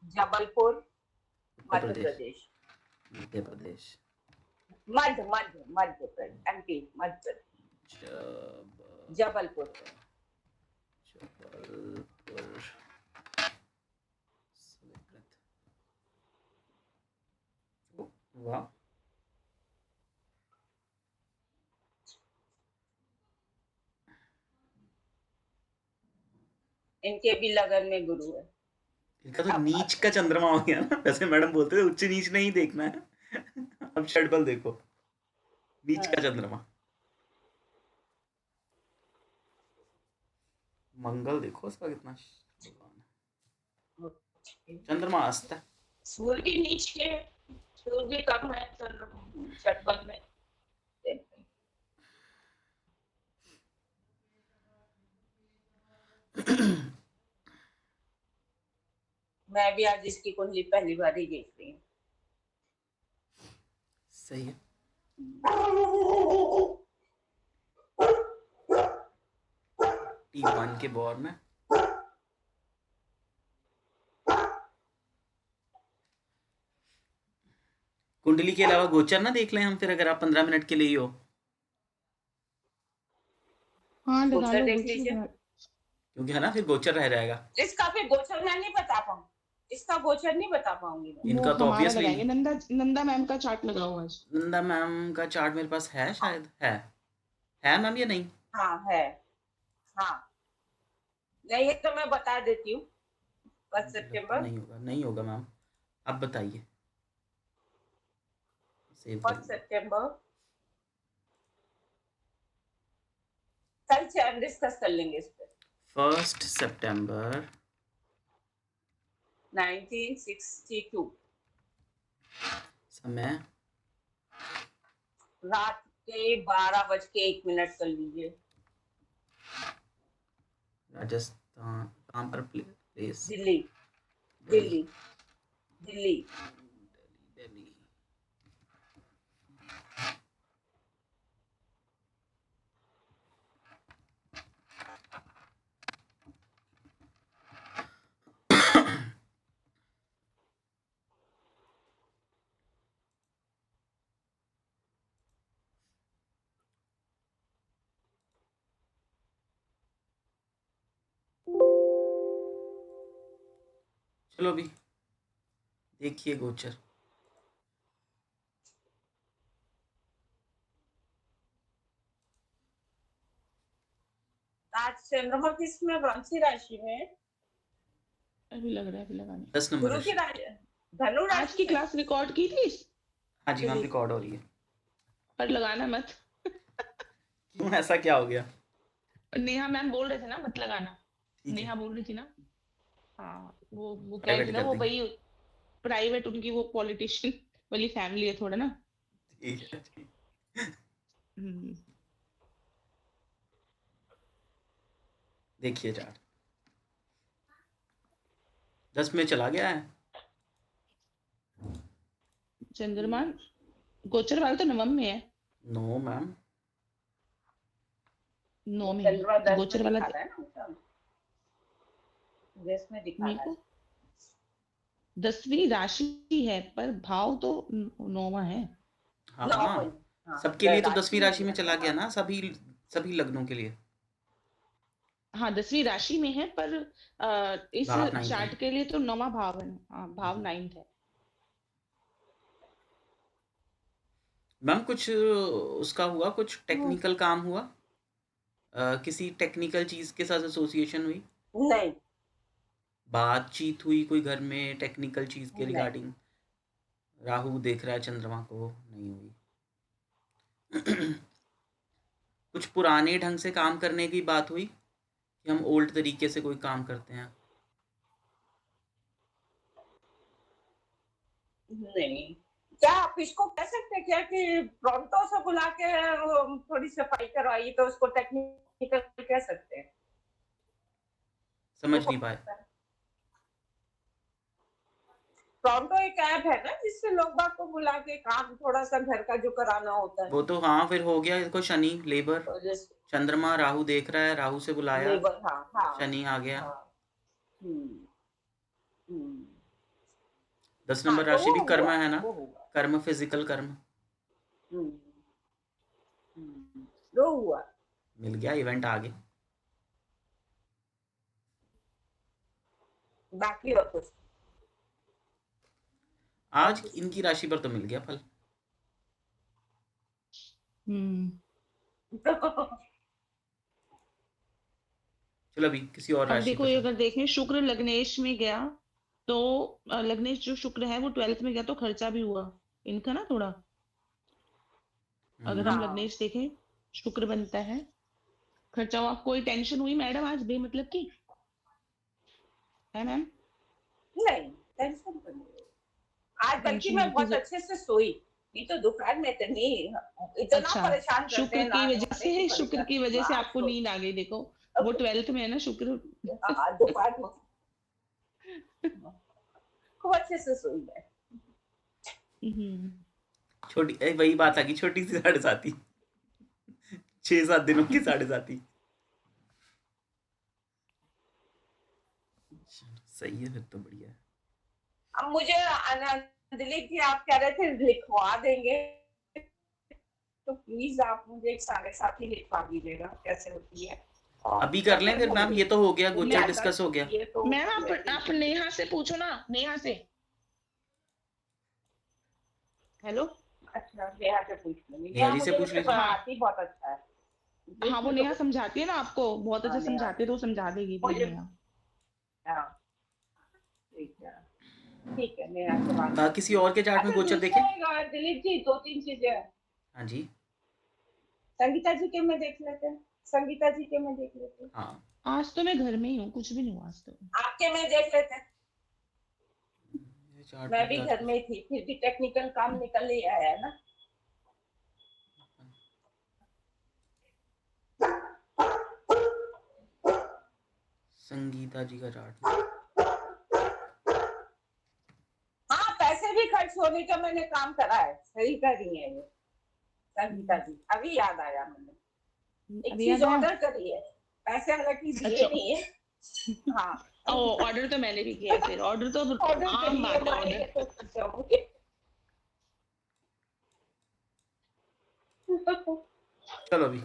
Speaker 5: जबलपुर,
Speaker 1: उत्तर
Speaker 5: मध्य
Speaker 1: प्रदेश?
Speaker 5: प्रदेश।
Speaker 1: मध्य प्रदेश।
Speaker 5: मध्य प्रदेश, एमपी, मध्य प्रदेश,
Speaker 1: जब
Speaker 5: जबलपुर।
Speaker 1: जबलपुर। स्वीकृत। वाह,
Speaker 5: इनके भी लगन में गुरु है।
Speaker 1: इनका तो नीच का चंद्रमा हो गया ना, वैसे मैडम बोलते थे उच्च नीच नहीं देखना है। अब षटबल देखो, नीच का चंद्रमा। मंगल देखो उसका कितना चंद्रमा अस्त है।
Speaker 5: सूर्य के नीचे, सूर्य कम है षटबल में। मैं भी आज इसकी कुंडली पहली बार ही देख रही हूँ।
Speaker 1: सही है। T1 के बॉर में कुंडली के अलावा गोचर ना देख लें हम फिर, अगर आप 15 मिनट के लिए ही हो।
Speaker 7: हाँ लगा
Speaker 5: गोचर
Speaker 7: लो
Speaker 5: देख
Speaker 7: गोचर
Speaker 5: लीजिए।
Speaker 7: लगा।
Speaker 1: क्योंकि है ना, फिर गोचर रह जाएगा।
Speaker 5: इसका फिर गोचर मैं नहीं बता पाऊँ, इसका गोचर नहीं बता पाऊंगी मैं।
Speaker 1: इनका
Speaker 7: वो
Speaker 1: तो
Speaker 7: हमारा
Speaker 1: ऑब्वियसली
Speaker 7: लगाएंगे, नंदा मैम का चार्ट लगाओ आज।
Speaker 1: नंदा मैम का चार्ट मेरे पास है, शायद है मैम या नहीं?
Speaker 5: हाँ है, हाँ नहीं है तो मैं बता देती हूँ। 1
Speaker 1: मुझे लगता
Speaker 5: सितंबर,
Speaker 1: नहीं होगा मैम, आप बताइए। सेव
Speaker 5: 1
Speaker 1: कर लीजिए।
Speaker 5: सितंबर कल से हम डिस्कस कर लेंगे इस पर।
Speaker 1: 1 सितंबर
Speaker 5: 1962,
Speaker 1: समय
Speaker 5: रात के 12:01 कर लीजिए।
Speaker 1: राजस्थान। कहाँ पर प्लेस?
Speaker 5: दिल्ली,
Speaker 1: दिल्ली।
Speaker 5: दिल्ली, दिल्ली।
Speaker 1: दिल्ली। चलो अभी देखिए गोचर।
Speaker 5: आज चंद्रमा किसमें, कौन सी राशि में है?
Speaker 7: अभी लग रहा है, अभी लगाने।
Speaker 1: 10 नंबर
Speaker 5: गुरु की
Speaker 1: राशि।
Speaker 5: राशि, धनु
Speaker 7: आज
Speaker 5: राशि
Speaker 7: की
Speaker 5: में।
Speaker 7: क्लास रिकॉर्ड की थी
Speaker 1: हाँ जी मैम,
Speaker 7: चलिए।
Speaker 1: रिकॉर्ड हो रही है।
Speaker 7: पर लगाना मत।
Speaker 1: क्यों, ऐसा क्या हो गया?
Speaker 7: नेहा मैम बोल रहे थे ना मत लगाना।
Speaker 1: ठीक है,
Speaker 7: नेहा बोल रही थी ना। हाँ वो कह रही थी
Speaker 1: प्राइवेट
Speaker 7: ना,
Speaker 1: कर
Speaker 7: वो
Speaker 1: देंगे।
Speaker 7: वही प्राइवेट, उनकी वो पॉलिटिशियन वाली फैमिली है थोड़ा ना।
Speaker 1: ठीक है, ठीक।
Speaker 7: हम्म,
Speaker 1: देखिए चार्ट 10 में चला गया है।
Speaker 7: चंद्रमा गोचर वाला तो नवम में है।
Speaker 1: नो मैम,
Speaker 7: 9 में
Speaker 5: चंद्रमा
Speaker 7: है
Speaker 5: 10 में
Speaker 7: गोचर वाला।
Speaker 5: दिखा रहा है ना उसका? 10 में दिखा
Speaker 7: मेरे
Speaker 5: रहा है।
Speaker 7: को 10वीं राशि है पर भाव तो 9वां है।
Speaker 1: हाँ
Speaker 5: नौ
Speaker 1: हाँ,
Speaker 5: पॉइंट, हाँ
Speaker 1: सबके लिए तो 10वीं
Speaker 5: राशि
Speaker 1: राशि में
Speaker 5: में
Speaker 1: चला गया ना, सभी लग्नों के लिए।
Speaker 7: हाँ 10वीं राशि में है पर इस
Speaker 1: भाव 9th है।
Speaker 7: चार्ट के लिए तो 9वां भाव है। हाँ भाव 9th है।
Speaker 1: मैम कुछ उसका हुआ, कुछ टेक्निकल काम हुआ? किसी टेक्निकल चीज के साथ एसोसिएशन हुई?
Speaker 5: नहीं,
Speaker 1: बातचीत हुई कोई घर में टेक्निकल चीज के
Speaker 5: नहीं
Speaker 1: रिगार्डिंग? राहु देख रहा है चंद्रमा को, नहीं हुई। कुछ पुराने ढंग से काम करने की बात हुई कि हम ओल्ड तरीके से कोई काम करते हैं?
Speaker 5: नहीं, क्या आप इसको कह सकते हैं क्या कि प्रोम्प्टो से बुला के थोड़ी सफाई करवाई, तो उसको टेक्निकल कह सकते हैं?
Speaker 1: समझ नहीं पाए।
Speaker 5: प्रोम्प्टो एक ऐप है ना जिससे लोग बाग को बुला के काम थोड़ा सा घर का जो कराना होता है।
Speaker 1: वो तो हाँ फिर हो गया, इसको शनि लेबर,
Speaker 5: तो जैसे
Speaker 1: चंद्रमा राहु देख रहा है, राहु से बुलाया,
Speaker 5: लेबर, हाँ हाँ
Speaker 1: शनि आ गया।
Speaker 5: हाँ। हम्म, हम्म।
Speaker 1: 10
Speaker 5: हाँ
Speaker 1: नंबर
Speaker 5: तो
Speaker 1: राशि
Speaker 5: वो
Speaker 1: भी कर्म
Speaker 5: हुआ,
Speaker 1: है ना,
Speaker 5: वो हुआ।
Speaker 1: कर्म, फिजिकल कर्म।
Speaker 5: हम्म, वो हुआ।
Speaker 1: मिल गया, इवेंट आ गया।
Speaker 5: बाकी और कुछ
Speaker 1: आज इनकी राशि पर तो मिल गया फल। चलो अभी किसी और
Speaker 7: अब
Speaker 1: राशि
Speaker 7: देखो,
Speaker 1: पर
Speaker 7: ये
Speaker 1: चलो।
Speaker 7: अगर देखें शुक्र लग्नेश में गया तो लग्नेश जो शुक्र है वो 12th में गया तो खर्चा भी हुआ इनका ना थोड़ा। अगर हम
Speaker 5: हाँ।
Speaker 7: लग्नेश देखें, शुक्र बनता है, खर्चा हुआ। कोई टेंशन हुई मैडम आज बेमतलब की? है मैम?
Speaker 5: नहीं, टेंशन तो नहीं। आज बल्कि
Speaker 7: टेंशन
Speaker 5: मैं
Speaker 7: नहीं
Speaker 5: बहुत
Speaker 7: थी।
Speaker 5: अच्छे से सोई। ये तो दोपहर में तो नहीं इतना
Speaker 7: अच्छा,
Speaker 5: परेशान करते
Speaker 7: शुक्र
Speaker 5: हैं
Speaker 7: की
Speaker 5: नहाने
Speaker 7: वजह
Speaker 5: वाले
Speaker 7: से,
Speaker 5: की
Speaker 7: शुक्र की वजह से आपको
Speaker 5: तो
Speaker 7: नींद आ गई। देखो वो 12th में है ना शुक्र।
Speaker 5: हाँ, दोपहर में खूब अच्छे से सोई मैं।
Speaker 1: छोटी वही बात आ गई, छोटी सी साढ़े साथी, 6-7 दिनों की साढ़े साथी। सही है, फिर तो बढ़िया है।
Speaker 5: अब मुझे दिलीप जी आप कह रहे थे लिखवा देंगे, तो प्लीज आप मुझे एक 7.5 ही लिखवा दीजिएगा, कैसे होती है।
Speaker 1: अभी कर लें फिर मैम, ये तो हो गया, गोचर डिस्कस हो गया।
Speaker 5: ये तो
Speaker 7: मैम आप नेहा से पूछो ना, नेहा से। हेलो,
Speaker 5: अच्छा, नेहा से पूछ लूंगी।
Speaker 1: नेहा जी से
Speaker 5: मुझे
Speaker 1: पूछ लीजिए।
Speaker 5: पढ़ाती बहुत अच्छा है।
Speaker 7: हाँ वो नेहा समझाती है ना आपको, बहुत अच्छा
Speaker 5: हाँ, नेहा।
Speaker 7: समझाती है, तो वो समझा देगी फिर
Speaker 5: मुझे-
Speaker 7: नेहा।
Speaker 5: हाँ, ठीक है नेहा से बात।
Speaker 1: किसी और के चार्ट में
Speaker 5: अच्छा,
Speaker 1: गोचर
Speaker 5: दूसरा
Speaker 1: देखें।
Speaker 5: एक दिलीप जी 2-3 चीजें हैं।
Speaker 1: हाँ जी,
Speaker 5: संगीता जी के में देख लेते हैं, संगीता जी के में देख लेते हैं।
Speaker 1: हाँ
Speaker 7: आज तो मैं घर में ही हूँ, कुछ भी नहीं हुआ आज तो।
Speaker 5: आपके में देख लेते हैं।
Speaker 1: ये चार्ट
Speaker 5: मैं
Speaker 1: में
Speaker 5: भी
Speaker 1: क्या
Speaker 5: घर में थी, फिर भी टेक्निकल काम निकल ही आया है ना।
Speaker 1: संगीता जी का चार्ट।
Speaker 5: हाँ, पैसे भी खर्च होने का मैंने काम करा है, सही कर रही है ये संगीता जी। अभी याद आया मैंने, एक
Speaker 7: अभी
Speaker 5: चीज
Speaker 7: याद आया?
Speaker 5: ऑर्डर करी है, पैसे हालांकि दिए
Speaker 7: अच्छा।
Speaker 5: नहीं है। हाँ,
Speaker 7: ऑर्डर तो मैंने भी किया है, फिर ऑर्डर तो
Speaker 5: ऑर्डर
Speaker 7: आम बात है ऑर्डर।
Speaker 5: तो खर्च होंगे।
Speaker 1: चलो अभी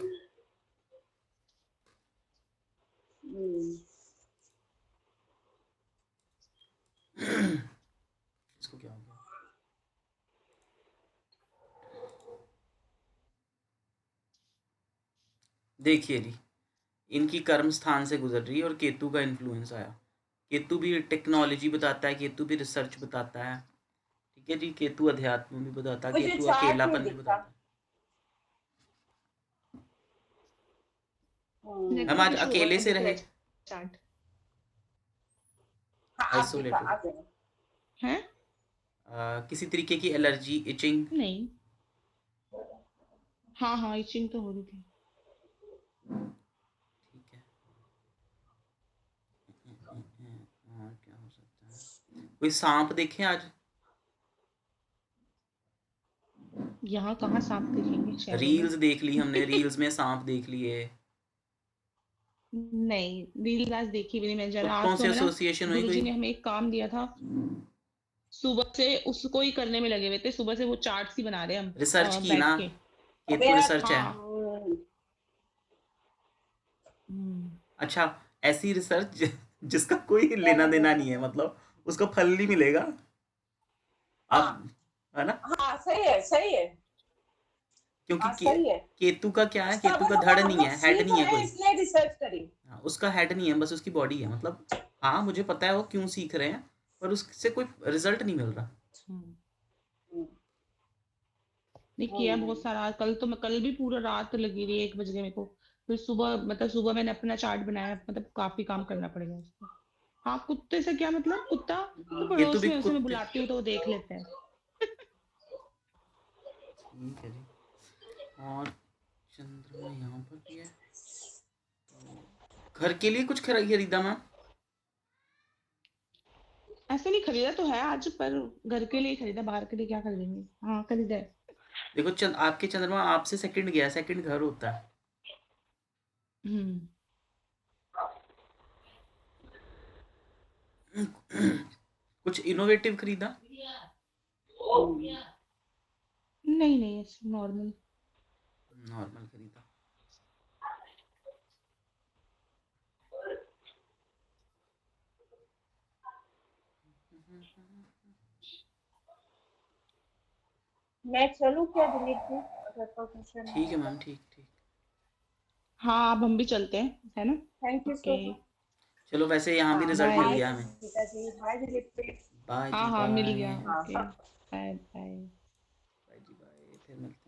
Speaker 1: इसको क्या हो गया? देखिए जी, इनकी कर्म स्थान से गुजर रही है और केतु का इन्फ्लुएंस आया। केतु भी टेक्नोलॉजी बताता है, केतु भी रिसर्च बताता है, ठीक है जी। केतु अध्यात्म भी बताता है,
Speaker 5: मुझे
Speaker 1: केतु
Speaker 5: चार्ट में
Speaker 1: अकेलापन भी
Speaker 5: दिखता।
Speaker 1: बताता है। हम आज अकेले से रहे,
Speaker 7: चार्ट
Speaker 1: आइसोलेटेड,
Speaker 7: है?
Speaker 1: किसी तरीके की एलर्जी, इचिंग?
Speaker 7: नहीं, हाँ इचिंग तो हो रही थी।
Speaker 1: ठीक है। और क्या हो सकता है? कोई सांप देखे आज?
Speaker 7: यहाँ कहाँ सांप दिखेंगे शहरों में?
Speaker 1: रील्स देख ली हमने, रील्स में सांप देख लिए।
Speaker 7: नहीं, रील आज देखी भी नहीं मैंने जरा।
Speaker 1: कुत्तों
Speaker 7: आज तो
Speaker 1: से
Speaker 7: है ना,
Speaker 1: एसोसिएशन हुई
Speaker 7: गुरुजी
Speaker 1: कोई?
Speaker 7: ने हमें एक काम दिया था, सुबह से उसको ही करने में लगे हुए थे। सुबह से वो चार्ट्स ही बना रहे हैं हम
Speaker 1: रिसर्च की
Speaker 7: बैठ
Speaker 1: ना,
Speaker 7: के।
Speaker 1: केतु रिसर्च है।
Speaker 7: हाँ।
Speaker 1: अच्छा, ऐसी रिसर्च जिसका कोई लेना देना नहीं है, मतलब उसका फल नहीं मिलेगा आप, है ना?
Speaker 5: हाँ सही है, सही है।
Speaker 1: क्योंकि
Speaker 5: हाँ, सही है।
Speaker 1: केतु का क्या है, केतु का
Speaker 5: सब
Speaker 1: धड़
Speaker 5: हम
Speaker 1: नहीं
Speaker 5: लोग
Speaker 1: है, हेड
Speaker 5: सीख
Speaker 1: नहीं है
Speaker 5: रहे हैं,
Speaker 1: कोई।
Speaker 5: इसलिए रिसर्च करी।
Speaker 1: हाँ, उसका हेड नहीं है, बस उसकी बॉडी है, मतलब हाँ मुझे पता है वो क्यों सीख रहे हैं, पर उससे कोई रिजल्ट नहीं मिल रहा।
Speaker 7: नहीं किया बहुत सारा। कल भी पूरा रात लगी रही, 1 बज गए मेरे को। फिर सुबह मैंने अपना चार्ट बनाया, मतलब काफी काम करना पड़ेगा उसको। हाँ, कुत्ते से क्या मतलब, कुत्ता तो
Speaker 1: ये तो
Speaker 7: पड़ोस
Speaker 1: भी
Speaker 7: में, उसे मैं
Speaker 1: कुत्ते,
Speaker 7: बुलाती हूँ तो वो देख लेते हैं।
Speaker 1: ठीक है जी। और चंद्रमा यहाँ पर भी है। तो घर के लिए कुछ खरीदा मैम?
Speaker 7: ऐसे नहीं खरीदा तो है आज, पर घर के लिए खरीदा, बाहर के लिए क्या खरीदेंगे। हाँ खरीदा है।
Speaker 1: देखो आपके चंद्रमा आपसे सेकंड गया, सेकंड घर होता है।
Speaker 7: हम्म।
Speaker 1: कुछ इनोवेटिव खरीदा?
Speaker 7: नहीं नहीं, ऐसे नॉर्मल।
Speaker 1: नॉर्मल खरीदा।
Speaker 5: मैं चलूँ क्या दिलीप जी, अगर कोई क्वेश्चन
Speaker 1: ठीक
Speaker 5: है
Speaker 1: है
Speaker 5: तो।
Speaker 1: मैम, ठीक ठीक।
Speaker 7: हाँ, अब हम भी चलते हैं, है ना।
Speaker 5: Thank you
Speaker 7: okay.
Speaker 5: So much.
Speaker 1: चलो वैसे यहाँ भी
Speaker 5: हाँ,
Speaker 1: रिजल्ट मिल
Speaker 7: बाय।
Speaker 5: बाय
Speaker 1: गया हमें।
Speaker 5: गीता जी, बाय दिलीप जी।
Speaker 1: बाय
Speaker 7: हाँ
Speaker 1: जी
Speaker 7: हाँ, मिल गया।
Speaker 1: बाय।
Speaker 5: हाँ
Speaker 7: ओके।
Speaker 5: सब
Speaker 7: बाय बाय।
Speaker 1: बाय जी बाय, फिर मिलते हैं।